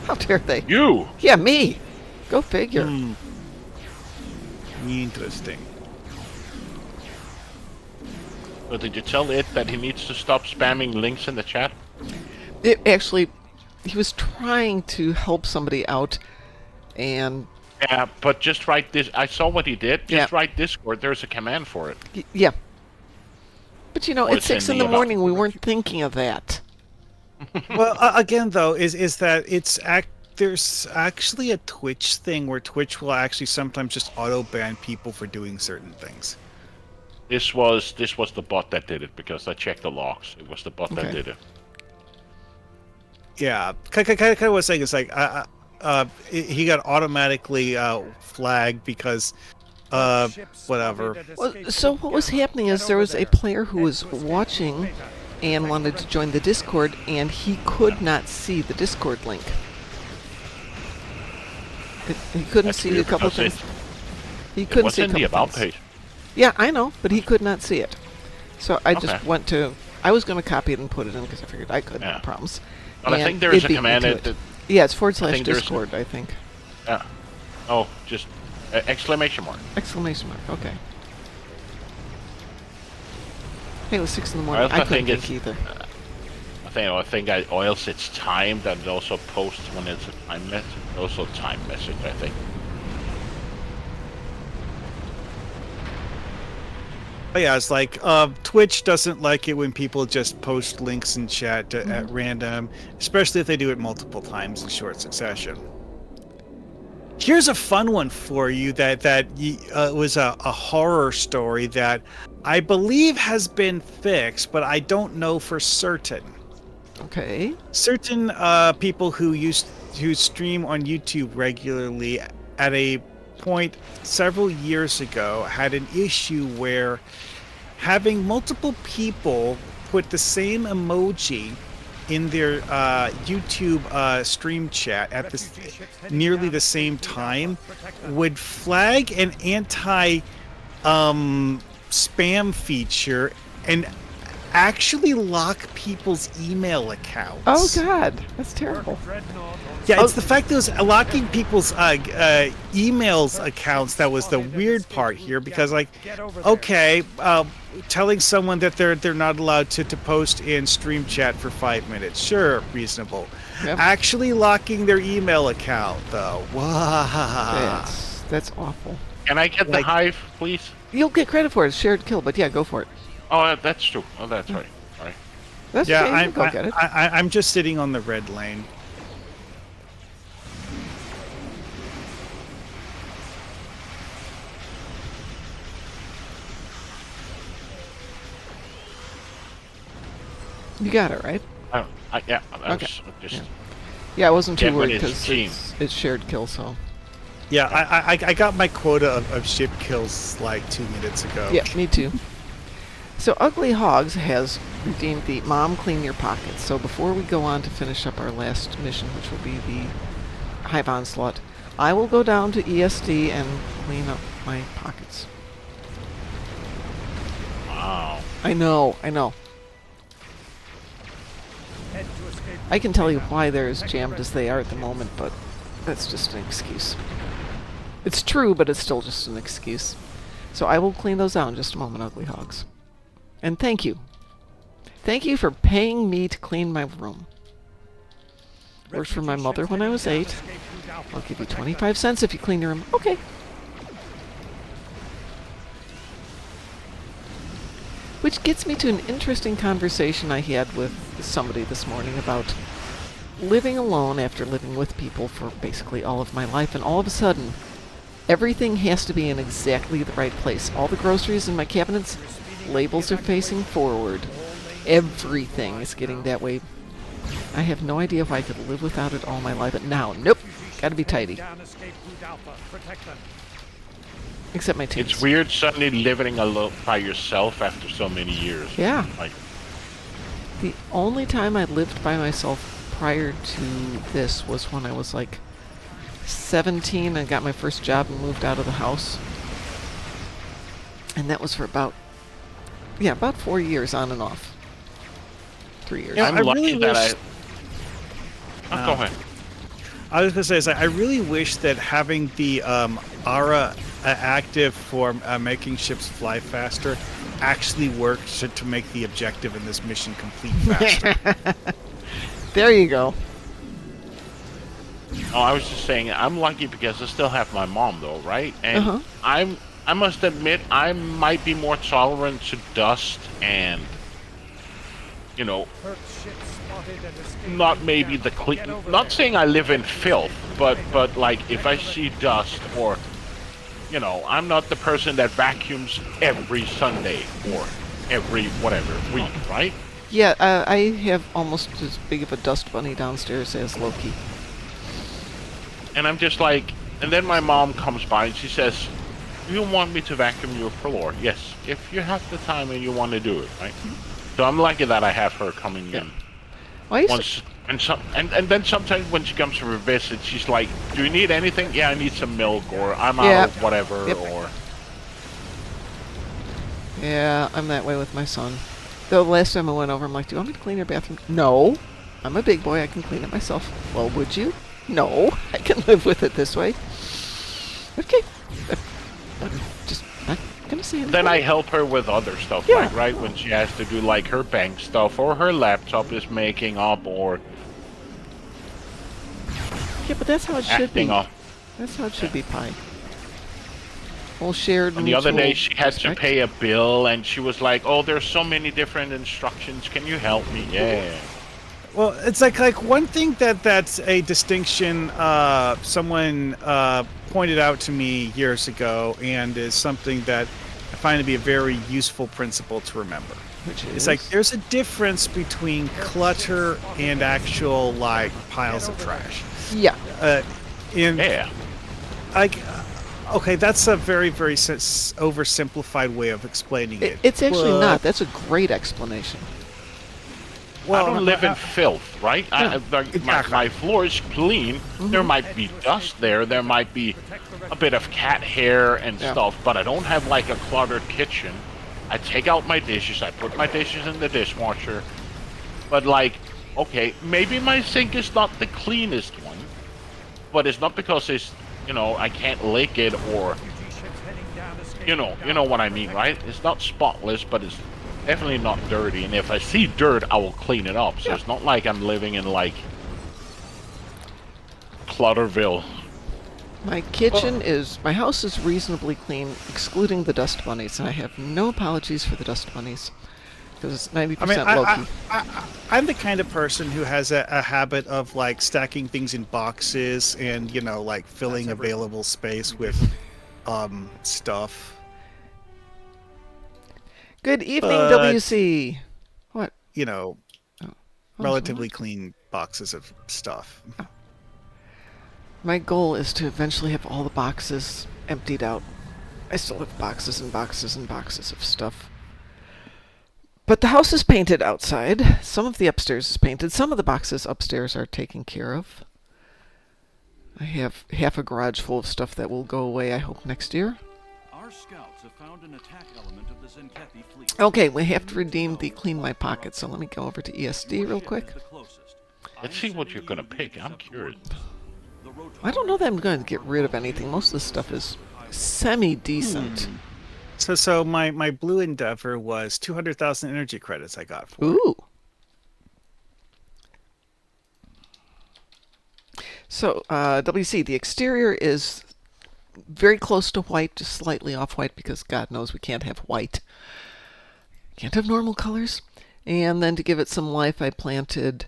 How dare they? You! Yeah, me. Go figure. Interesting. So did you tell it that he needs to stop spamming links in the chat? It actually, he was trying to help somebody out, and Yeah, but just write this. I saw what he did. Just Yeah. write Discord. There's a command for it. yeah. But you know, Or at it's 6 in in the the about- morning, we weren't thinking of that. Well, again, though, is that there's actually a Twitch thing where Twitch will actually sometimes just auto ban people for doing certain things. This was the bot that did it because I checked the logs. It was the bot that Okay. did it. Yeah, kind of what I was saying is like, he got automatically flagged because, whatever. Well, so what was happening is there was a player who was watching and wanted to join the Discord, and he could not see the Discord link. He couldn't That's see a weird couple because things. He It couldn't was see a in the couple about things. page. Yeah, I know, but he could not see it. So I just Okay. went to. I was going to copy it and put it in because I figured I could. Yeah. No problems. But I And think there is it a beat me command to that. it. Yeah, it's / think there's a- Discord, I think. Yeah. Oh, just exclamation mark. Exclamation mark. Okay. Hey, it was 6 in the morning. also I couldn't think think it's- either. I think I oils its time that it also posts when it's a time message. Also time message, I think. But yeah, it's like Twitch doesn't like it when people just post links in chat at random, especially if they do it multiple times in short succession. Here's a fun one for you that was a horror story that I believe has been fixed, but I don't know for certain. Okay. Certain people who stream on YouTube regularly at a point several years ago had an issue where having multiple people put the same emoji in their YouTube stream chat at nearly the same time would flag an anti spam feature and actually lock people's email accounts. Oh God, that's terrible. Yeah, it's the fact that it was locking people's emails accounts that was the weird part here, because like, okay, telling someone that they're not allowed to post in stream chat for 5 minutes, sure, reasonable. Yep. Actually locking their email account though, wow. That's awful. Can I get the Like- hive, please? You'll get credit for it. It's shared kill, but yeah, go for it. Oh, that's true. Oh, that's right. All right. That's Yeah, okay. You can go get it. I'm just sitting on the red lane. You got it right. Yeah, I Okay. was just. Yeah, I wasn't too Get worried with his because team. it's shared kill. So Yeah, I got my quota of ship kills like 2 minutes ago. yeah, me too. So Ugly Hogs has redeemed the Mom Clean Your Pockets. So before we go on to finish up our last mission, which will be the Hive Onslaught, I will go down to ESD and clean up my pockets. Wow. I know. I can tell you why they're as jammed as they are at the moment, but that's just an excuse. It's true, but it's still just an excuse. So I will clean those out in just a moment, Ugly Hogs. And thank you. Thank you for paying me to clean my room. Worked for my mother when I was 8. I'll give you 25 cents if you clean your room. Okay. Which gets me to an interesting conversation I had with somebody this morning about living alone after living with people for basically all of my life, and all of a sudden, everything has to be in exactly the right place. All the groceries in my cabinets, labels are facing forward. Everything is getting that way. I have no idea if I could live without it all my life, but now, nope, gotta be tidy. Except my teens. It's weird suddenly living alone by yourself after so many years. Yeah. Like, The only time I lived by myself prior to this was when I was like 17 and got my first job and moved out of the house. And that was for about 4 years on and off. 3 years. Yeah, I'm I lucky really that wish- Go ahead. I was going to say, is I really wish that having the aura active for making ships fly faster actually worked to make the objective in this mission complete faster. There you go. Oh, I was just saying, I'm lucky because I still have my mom, though, right? And Uh-huh. I must admit, I might be more tolerant to dust and, you know, not maybe the clean. Not saying I live in filth, but like if I see dust or, you know, I'm not the person that vacuums every Sunday or every whatever week, right? Yeah, I have almost as big of a dust bunny downstairs as Loki. And I'm just like, and then my mom comes by and she says, "You want me to vacuum your floor?" Yes, if you have the time and you want to do it, right? So I'm lucky that I have her coming in. Well, I used to- Once and then sometimes when she comes for a visit, she's like, "Do you need anything?" "Yeah, I need some milk," or "I'm out of whatever," Yep. or Yeah, I'm that way with my son. Though last time I went over, I'm like, "Do you want me to clean your bathroom?" "No. I'm a big boy. I can clean it myself." "Well, would you?" "No. I can live with it this way." Okay. I'm just not gonna say anything. then I help her with other stuff, Yeah. like right when she has to do like her bank stuff or her laptop is making up or Yeah, but that's how it should be. acting up. That's how it should be, Pie. Whole shared And the other day mutual she had to respect. pay a bill and she was like, "Oh, there's so many different instructions. Can you help me?" Yeah. Well, it's like one thing that's a distinction someone pointed out to me years ago, and is something that I find to be a very useful principle to remember. Which is It's like there's a difference between clutter and actual like piles of trash. yeah. And Yeah. like, okay, that's a very oversimplified way of explaining it. It's actually but- not. That's a great explanation. Well, I don't live in filth, right? Yeah, My floor is clean. There might be dust there. There might be a bit of cat hair and Yeah. stuff, but I don't have like a cluttered kitchen. I take out my dishes. I put my dishes in the dishwasher. But like, okay, maybe my sink is not the cleanest one, but it's not because it's, you know, I can't lick it or, you know what I mean, right? It's not spotless, but it's definitely not dirty. And if I see dirt, I will clean it up. So it's not like I'm living in like Clutterville. My house is reasonably clean, excluding the dust bunnies, and I have no apologies for the dust bunnies, because it's 90% Loki. I'm the kind of person who has a habit of like stacking things in boxes and, you know, like filling available space with stuff. Good evening, but- WC. What? You know, Oh, relatively clean boxes of stuff. My goal is to eventually have all the boxes emptied out. I still have boxes and boxes and boxes of stuff. But the house is painted outside. Some of the upstairs is painted. Some of the boxes upstairs are taken care of. I have half a garage full of stuff that will go away, I hope, next year. Our scouts have found an attack element of the Zenkethi fleet. Okay, we have to redeem the Clean My Pocket, so let me go over to ESD real quick. The closest. Let's see what you're gonna pick. I'm curious. I don't know that I'm going to get rid of anything. Most of this stuff is semi-decent. So my blue endeavor was 200,000 energy credits I got for it. Ooh. So, WC, the exterior is very close to white, just slightly off-white, because God knows we can't have white. Can't have normal colors. And then to give it some life, I planted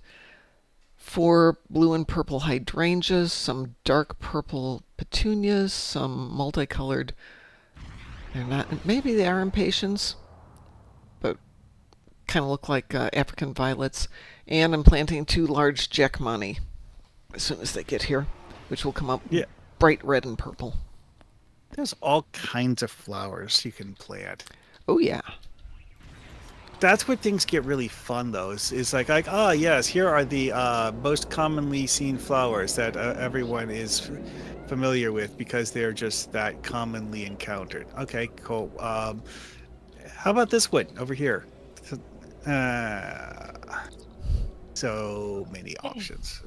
4 blue and purple hydrangeas, some dark purple petunias, some multicolored, they're not, maybe they are impatiens, but kind of look like African violets. And I'm planting 2 large jackmani as soon as they get here, which will come up Yeah. bright red and purple. There's all kinds of flowers you can plant. Oh yeah. That's where things get really fun, though. Is like, oh yes, here are the most commonly seen flowers that everyone is familiar with because they're just that commonly encountered. Okay, cool. How about this one over here? So many options.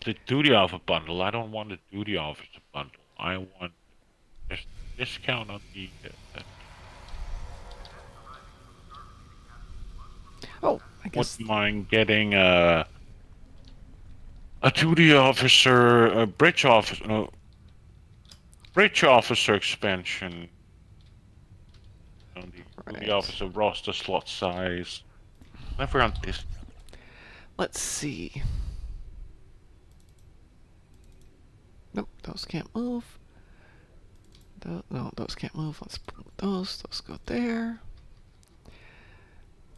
The duty offer bundle. I don't want the duty officer bundle. I want just discount on the. Oh, I guess. Wouldn't mind getting a duty officer, a bridge officer expansion. On the duty Right. officer roster slot size. Never on this. Let's see. Nope, those can't move. No, those can't move. Let's put those. Those go there.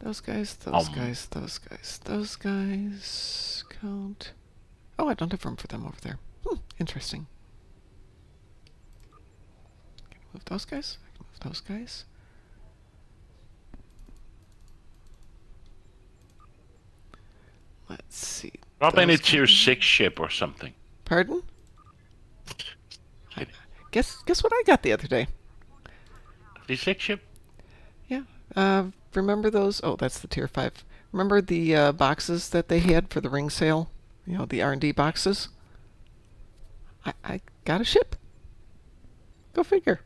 Those guys, those guys, those guys, those guys. Count. Oh, I don't have room for them over there. Interesting. Can I move those guys? I can move those guys. Let's see. Drop in a Those tier guys- 6 ship or something. Pardon? Guess what I got the other day? The 6 ship? Yeah. Remember those? Oh, that's the tier 5. Remember the boxes that they had for the ring sale? You know, the R&D boxes? I got a ship. Go figure.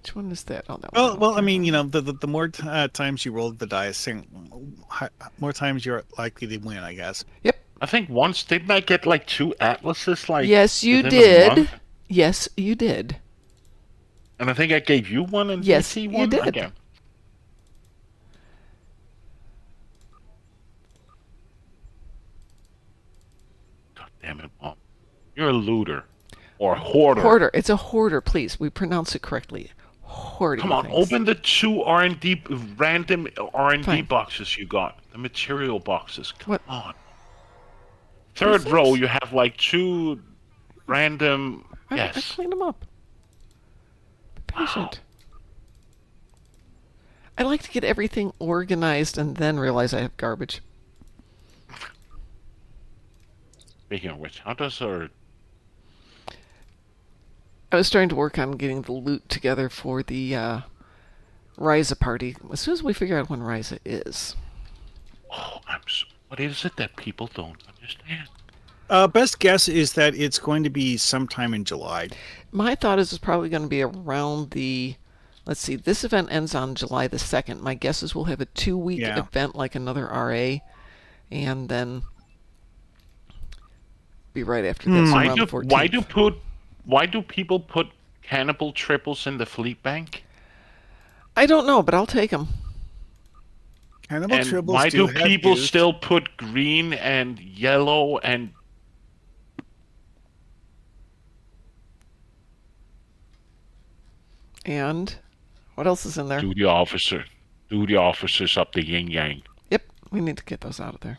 Which one is that? Oh, that one. Well, I mean, you know, the more times you roll the dice, more times you're likely to win, I guess. Yep. I think once, didn't I get like 2 atlases? Like Yes, you within a month? did. Yes, you did. And I think I gave you one and Yes, DT you one? did. Okay. God damn it, Mom. You're a looter. Or hoarder. Hoarder. It's a hoarder, please. We pronounce it correctly. Hoarding Come on, things. open the 2 R&D, random R&D Fine. boxes you got. The material boxes. Come What? on. Third What's row, this? you have like 2 random... I Yes. cleaned them up. Be patient. I like to get everything organized and then realize I have garbage. Speaking of which, how does our... I was trying to work on getting the loot together for the Ryza party. As soon as we figure out when Ryza is. Oh, what is it that people don't understand? Best guess is that it's going to be sometime in July. My thought is it's probably going to be around the... Let's see, this event ends on July the 2nd. My guess is we'll have a 2-week Yeah. event like another RA. And then be right after this, Why around do, the 14th. why do people put cannibal triples in the fleet bank? I don't know, but I'll take them. Cannibal And Tribbles why do have people used- still put green and yellow and... And what else is in there? Duty officers up the yin yang. Yep, we need to get those out of there.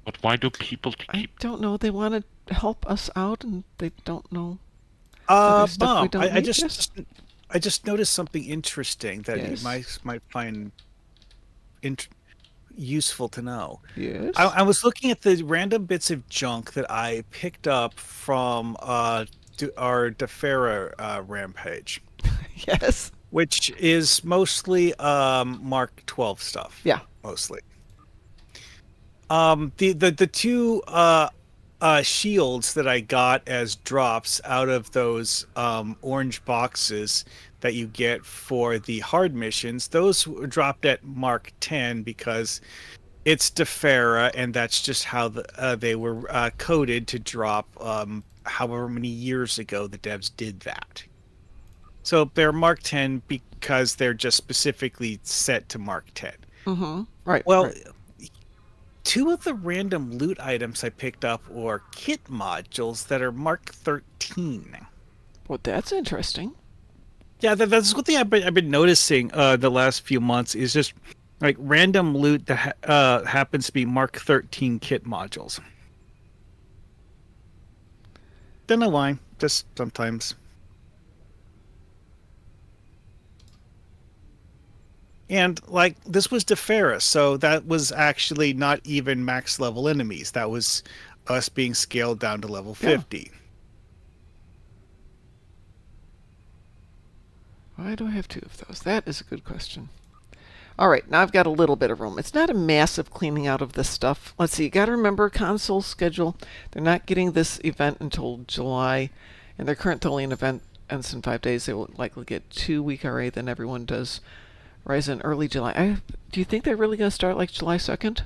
But why do people I keep... don't know. They want to help us out, and they don't know. there's stuff we Bob, don't I need? just noticed something interesting that Yes. you might find useful to know. Yes. I was looking at the random bits of junk that I picked up from our Defera rampage, Yes. which is mostly Mark 12 stuff. Yeah. Mostly. The 2 shields that I got as drops out of those orange boxes that you get for the hard missions, those were dropped at Mark 10 because it's Defera, and that's just how they were coded to drop however many years ago the devs did that. So they're Mark 10 because they're just specifically set to Mark 10. Mm-hmm. Right. Well, right. 2 of the random loot items I picked up were kit modules that are Mark 13. Well, that's interesting. Yeah, that's one thing I've been noticing the last few months is just like random loot that happens to be Mark 13 kit modules. Don't know why, just sometimes. And like this was Defera, so that was actually not even max level enemies. That was us being scaled down to level 50. Why do I have 2 of those? That is a good question. All right, now I've got a little bit of room. It's not a massive cleaning out of this stuff. Let's see, you got to remember console schedule. They're not getting this event until July, and their current Tholian event ends in 5 days. They will likely get 2-week RA than everyone does. Rise in early July. Do you think they're really going to start like July 2nd?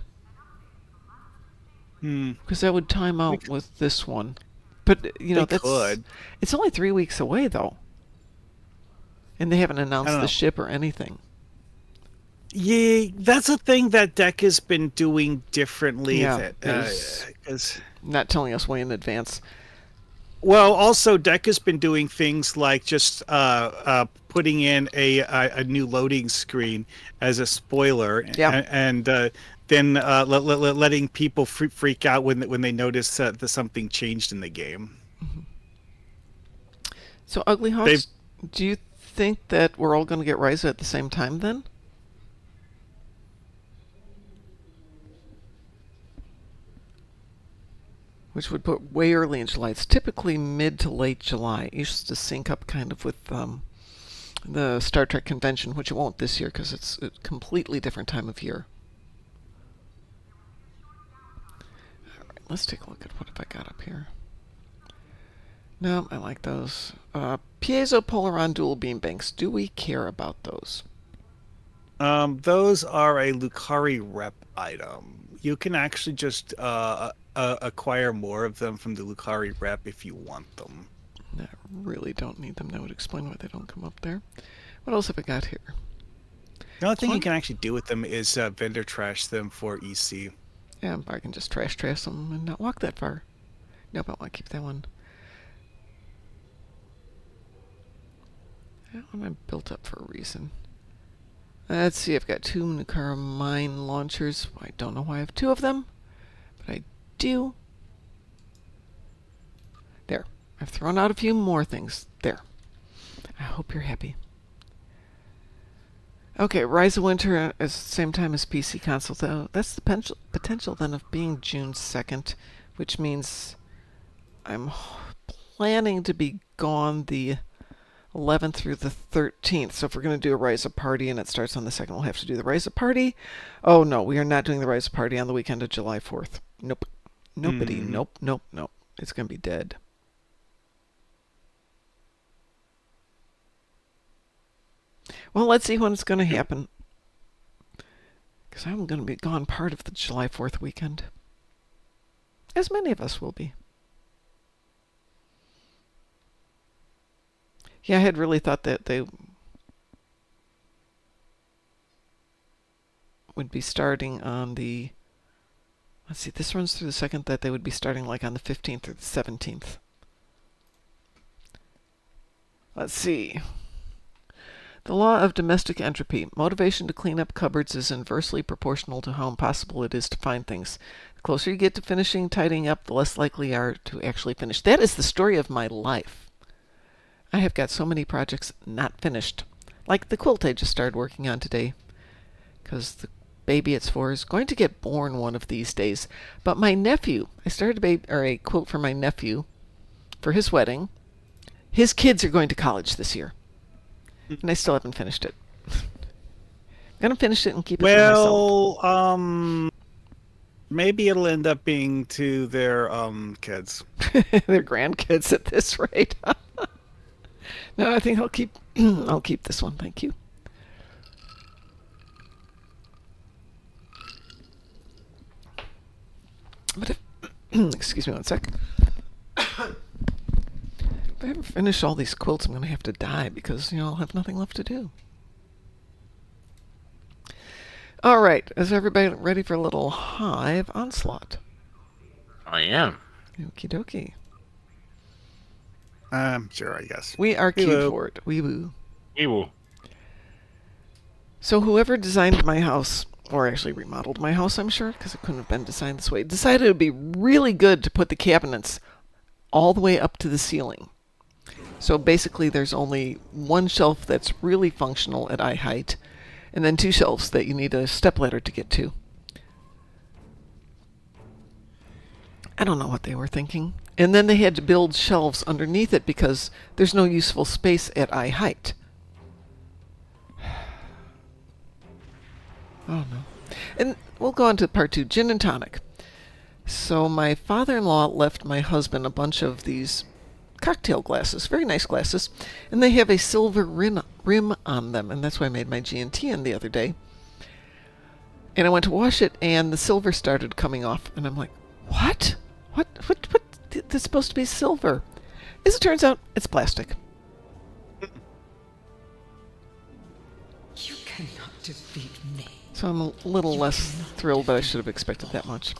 Because that would time out with this one. But, you know, it's only 3 weeks away, though. And they haven't announced the ship or anything. Yeah, that's a thing that Deck has been doing differently. Yeah, That, not telling us way in advance. Well, also Deck has been doing things like just putting in a new loading screen as a spoiler, and then letting people freak out when they notice that something changed in the game. So, Ugly Hawks, do you think that we're all going to get Ryza at the same time then? Which would put way early in July. It's typically mid to late July. It used to sync up kind of with the Star Trek convention, which it won't this year because it's a completely different time of year. All right, let's take a look at what have I got up here. No, I like those. Piezo Polaron dual beam banks. Do we care about those? Those are a Lucari rep item. You can actually just acquire more of them from the Lucari rep if you want them. I really don't need them. That would explain why they don't come up there. What else have I got here? The only thing you can actually do with them is vendor trash them for EC. Yeah, I can just trash them and not walk that far. Nope, I want to keep that one. That one I built up for a reason. Let's see, I've got 2 Nukara mine launchers. I don't know why I have 2 of them, but I do. There. I've thrown out a few more things. There. I hope you're happy. Okay, Rise of Winter at the same time as PC console, though. That's the potential then of being June 2nd, which means I'm planning to be gone the 11th through the 13th. So if we're going to do a Rise of Party and it starts on the 2nd, we'll have to do the Rise of Party. Oh, no, we are not doing the Rise of Party on the weekend of July 4th. Nope. Nobody. Nope. It's going to be dead. Well, let's see when it's going to happen. Because I'm going to be gone part of the July 4th weekend. As many of us will be. Yeah, I had really thought that they would be starting on the... Let's see, this runs through the 2nd, that they would be starting like on the 15th or the 17th. Let's see. The law of domestic entropy. Motivation to clean up cupboards is inversely proportional to how impossible it is to find things. The closer you get to finishing, tidying up, the less likely you are to actually finish. That is the story of my life. I have got so many projects not finished. Like the quilt I just started working on today. Because the baby it's for is going to get born one of these days. But my nephew, I started a quilt for my nephew for his wedding. His kids are going to college this year. And I still haven't finished it. I'm going to finish it and keep it for myself. Well, maybe it'll end up being to their kids. Their grandkids at this rate. No, I think I'll keep this one. Thank you. But if excuse me one sec. If I ever finish all these quilts, I'm going to have to die because, I'll have nothing left to do. All right. Is everybody ready for a little hive onslaught? I am. Okie dokie. Sure, I guess. We are queued for it. Wee woo. We will. So whoever designed my house, or actually remodeled my house, I'm sure, because it couldn't have been designed this way, decided it would be really good to put the cabinets all the way up to the ceiling. So basically there's only one shelf that's really functional at eye height, and then 2 shelves that you need a stepladder to get to. I don't know what they were thinking. And then they had to build shelves underneath it because there's no useful space at eye height. Oh no. And we'll go on to part 2, gin and tonic. So my father-in-law left my husband a bunch of these cocktail glasses, very nice glasses, and they have a silver rim on them, and that's why I made my G&T in the other day. And I went to wash it, and the silver started coming off, and I'm like, what? What? This is supposed to be silver. As it turns out, it's plastic. You cannot defeat me. So I'm a little less thrilled, but I should have expected that much.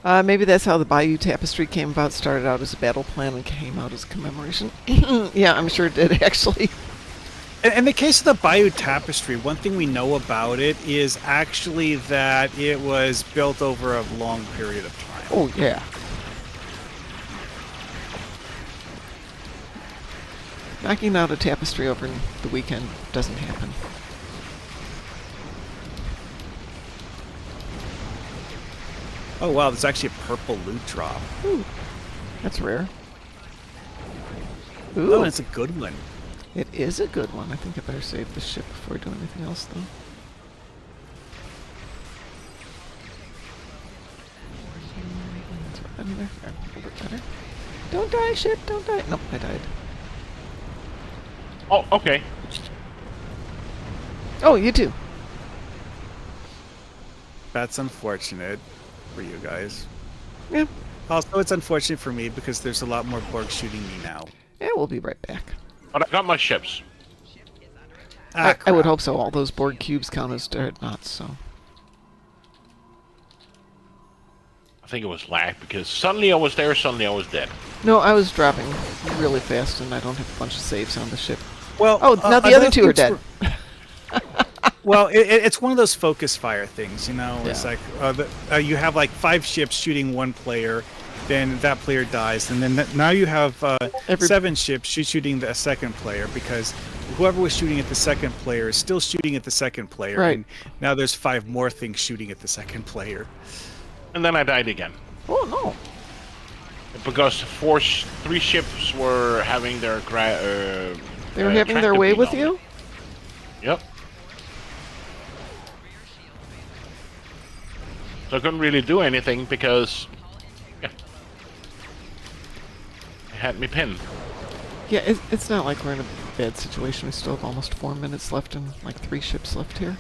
Maybe that's how the Bayou Tapestry came about. Started out as a battle plan and came out as a commemoration. Yeah, I'm sure it did, actually. In the case of the Bayou Tapestry, one thing we know about it is actually that it was built over a long period of time. Oh, yeah. Knocking out a tapestry over the weekend doesn't happen. Oh wow, there's actually a purple loot drop. Ooh, that's rare. Ooh, Oh, and it's a good one. it is a good one. I think I better save the ship before I do anything else, though. Throw that in there. There, a little bit better. Don't die, ship. Don't die. Nope, I died. Oh, okay. Oh, you too. That's unfortunate for you guys. Yeah. Also, it's unfortunate for me because there's a lot more Borg shooting me now. Yeah, we'll be right back. But I got my ships. Ah, I would crap. hope so. All those Borg cubes count as dreadnoughts, so. I think it was lag because suddenly I was there, suddenly I was dead. No, I was dropping really fast, and I don't have a bunch of saves on the ship. Well, Oh, now the other two are dead. Well, it's one of those focus fire things, you know. It's Yeah. like you have like 5 ships shooting one player, then that player dies, and then now you have 7 ships shooting the second player because whoever was shooting at the second player is still shooting at the second player, Right. and now there's 5 more things shooting at the second player. And then I died again. Oh, no. Because 3 ships were having their They were having their way with you? Yep. So I couldn't really do anything because yeah, I had me pinned. Yeah, it's not like we're in a bad situation. We still have almost 4 minutes left and like 3 ships left here.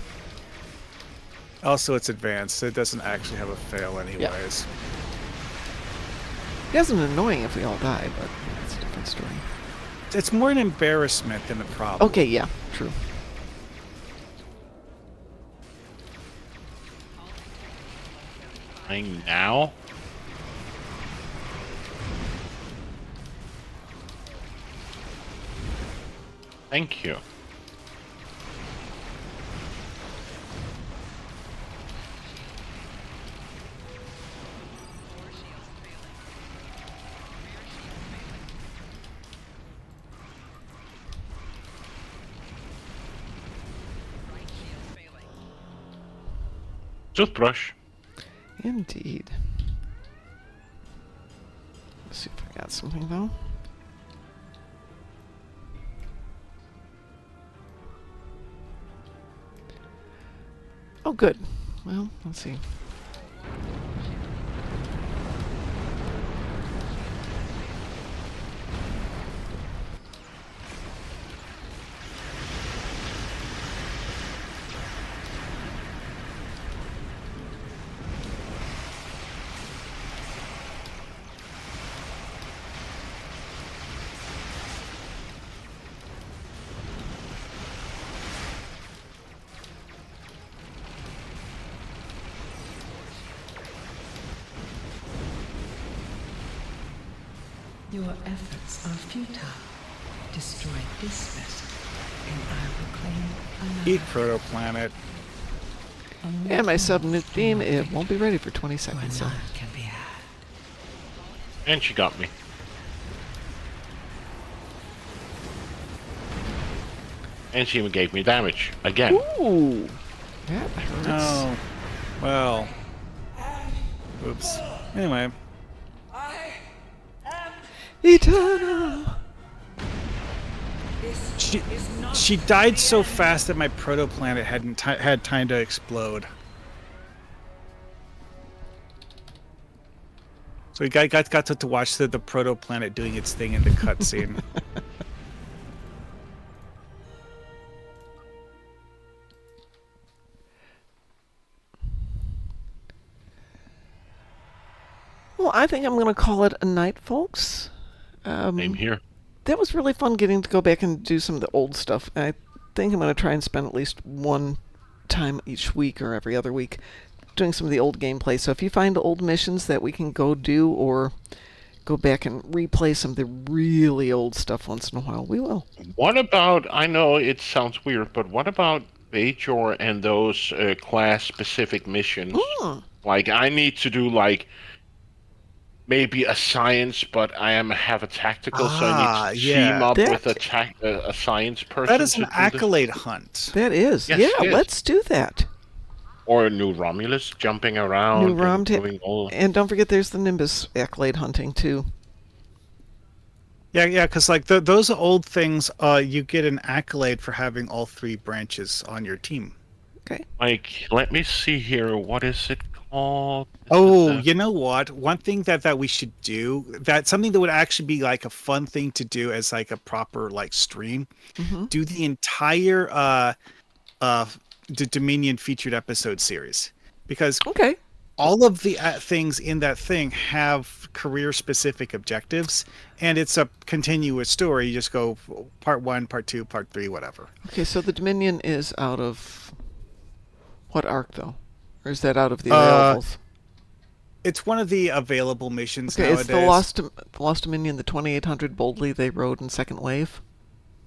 Also, it's advanced, so it doesn't actually have a fail anyways. It isn't annoying if we all die, but it's a different story. It's more an embarrassment than a problem. Okay, yeah, true. Dying now? Thank you. Toothbrush. Indeed. Let's see if I got something, though. Oh, good. Well, let's see. Your efforts are futile. Destroy this vessel, and I will claim another. Eat protoplanet. And my sub-nuke beam, it won't be ready for 20 seconds, so. None can be had. And she got me. And she even gave me damage. Again. Ooh! That hurts. Oh, well. Oops. Anyway. Eternal! She died so fast that my protoplanet hadn't had time to explode. So we got to watch the proto planet doing its thing in the cutscene. Well, I think I'm going to call it a night, folks. Same here. That was really fun getting to go back and do some of the old stuff. I think I'm going to try and spend at least one time each week or every other week doing some of the old gameplay. So if you find old missions that we can go do or go back and replay some of the really old stuff once in a while, we will. What about, I know it sounds weird, but what about Bajor and those class-specific missions? Like, I need to do, like, maybe a science, but have a tactical, so I need to team up with a science person. That is an accolade hunt. That is. Yes, yeah, let's do that. Or a new Romulus jumping around. New Rom and don't forget there's the Nimbus accolade hunting, too. Yeah, because like those old things, you get an accolade for having all 3 branches on your team. Okay. Like, let me see here. What is it called? You know what? One thing that we should do, something that would actually be like a fun thing to do as like a proper like stream, do the entire the Dominion featured episode series, because all of the things in that thing have career specific objectives, and it's a continuous story. You just go part 1, part 2, part 3, whatever. Okay, so the Dominion is out of what arc though? Or is that out of the availables? It's one of the available missions nowadays. It's the Lost Dominion, the 2800 Boldly they rode in Second Wave.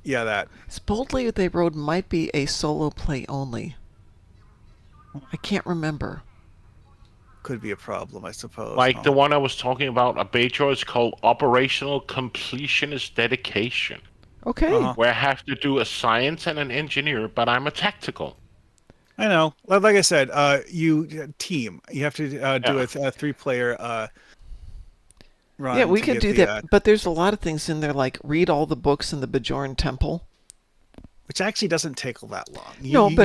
Yeah, that. It's Boldly they rode might be a solo play only. I can't remember. Could be a problem, I suppose. Like the one I was talking about, a Bajor is called Operational Completionist Dedication. Okay. Where I have to do a science and an engineer, but I'm a tactical. I know. Like I said, you team. You have to do a 3-player run. Yeah, we could do that. But there's a lot of things in there, like read all the books in the Bajoran Temple. Which actually doesn't take that long. You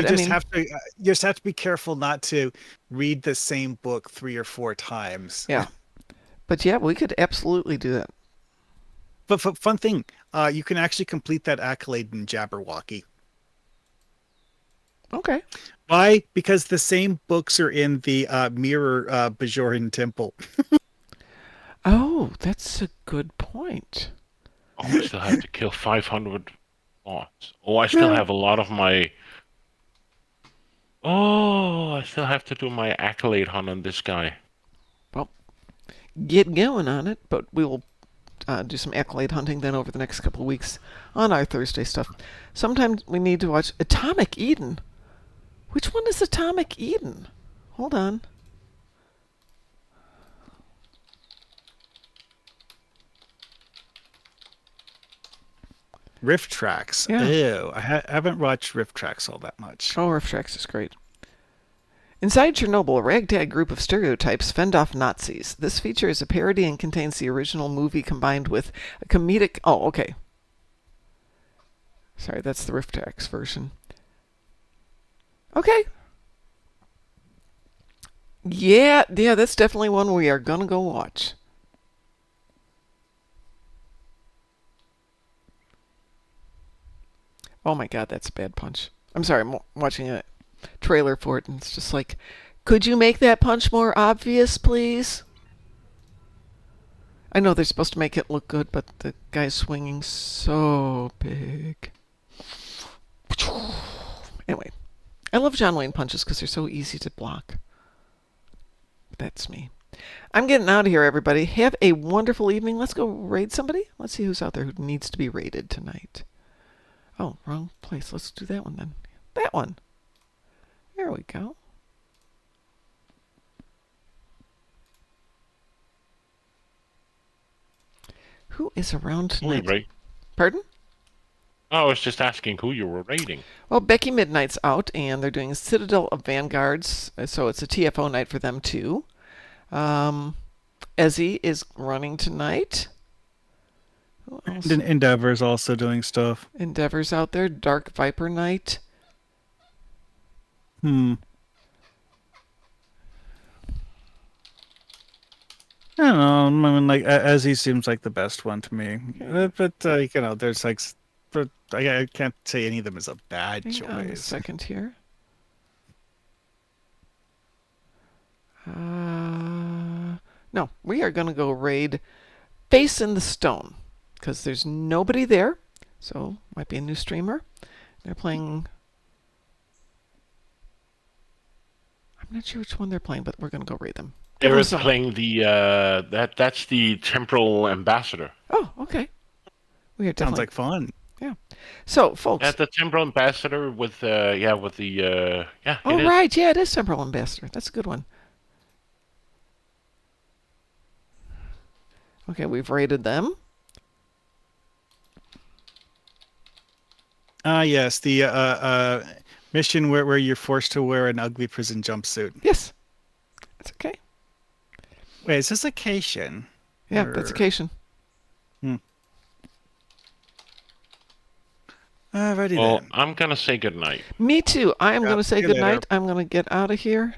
just have to be careful not to read the same book 3 or 4 times. Yeah. But yeah, we could absolutely do that. But fun thing, you can actually complete that accolade in Jabberwocky. Okay. Why? Because the same books are in the Mirror Bajoran Temple. Oh, that's a good point. Oh, I still have to kill 500 bots. Oh, I still have a lot of my... Oh, I still have to do my accolade hunt on this guy. Well, get going on it, but we'll do some accolade hunting then over the next couple of weeks on our Thursday stuff. Sometimes we need to watch Atomic Eden. Which one is Atomic Eden? Hold on. Rift Tracks. Yeah. Ew. I haven't watched Rift Tracks all that much. Oh, Rift Tracks is great. Inside Chernobyl, a ragtag group of stereotypes fend off Nazis. This feature is a parody and contains the original movie combined with a comedic... Oh, okay. Sorry, that's the Rift Tracks version. Okay. Yeah, that's definitely one we are gonna go watch. Oh my god, that's a bad punch. I'm sorry, I'm watching a trailer for it, and it's just like, could you make that punch more obvious, please? I know they're supposed to make it look good, but the guy's swinging so big. Anyway, I love John Wayne punches because they're so easy to block. That's me. I'm getting out of here, everybody. Have a wonderful evening. Let's go raid somebody. Let's see who's out there who needs to be raided tonight. Oh, wrong place. Let's do that one then. That one. There we go. Who is around tonight? Right. Pardon? Oh, I was just asking who you were raiding. Well, Becky Midnight's out, and they're doing Citadel of Vanguards, so it's a TFO night for them, too. Ezzy is running tonight. Who else? Endeavor's also doing stuff. Endeavor's out there. Dark Viper night. I don't know. I mean, like as he seems like the best one to me. But there's like, but I can't say any of them is a bad Hang on a choice. second here. No, we are going to go raid Face in the Stone because there's nobody there. So might be a new streamer. They're playing. I'm not sure which one they're playing, but we're going to go raid them. Give them They're some. playing the that's the Temporal Ambassador. Oh, okay. We are Sounds definitely. like fun. Yeah. So, folks. At the Temporal Ambassador with with the Oh, it is. right. Yeah, it is Temporal Ambassador. That's a good one. Okay, we've raided them. Yes, the mission where you're forced to wear an ugly prison jumpsuit. Yes. That's okay. Wait, is this occasion? Yeah, that's occasion. Alrighty Well, then. I'm gonna say goodnight. Me too. I am Yeah, going to say see you goodnight. later. I'm going to get out of here.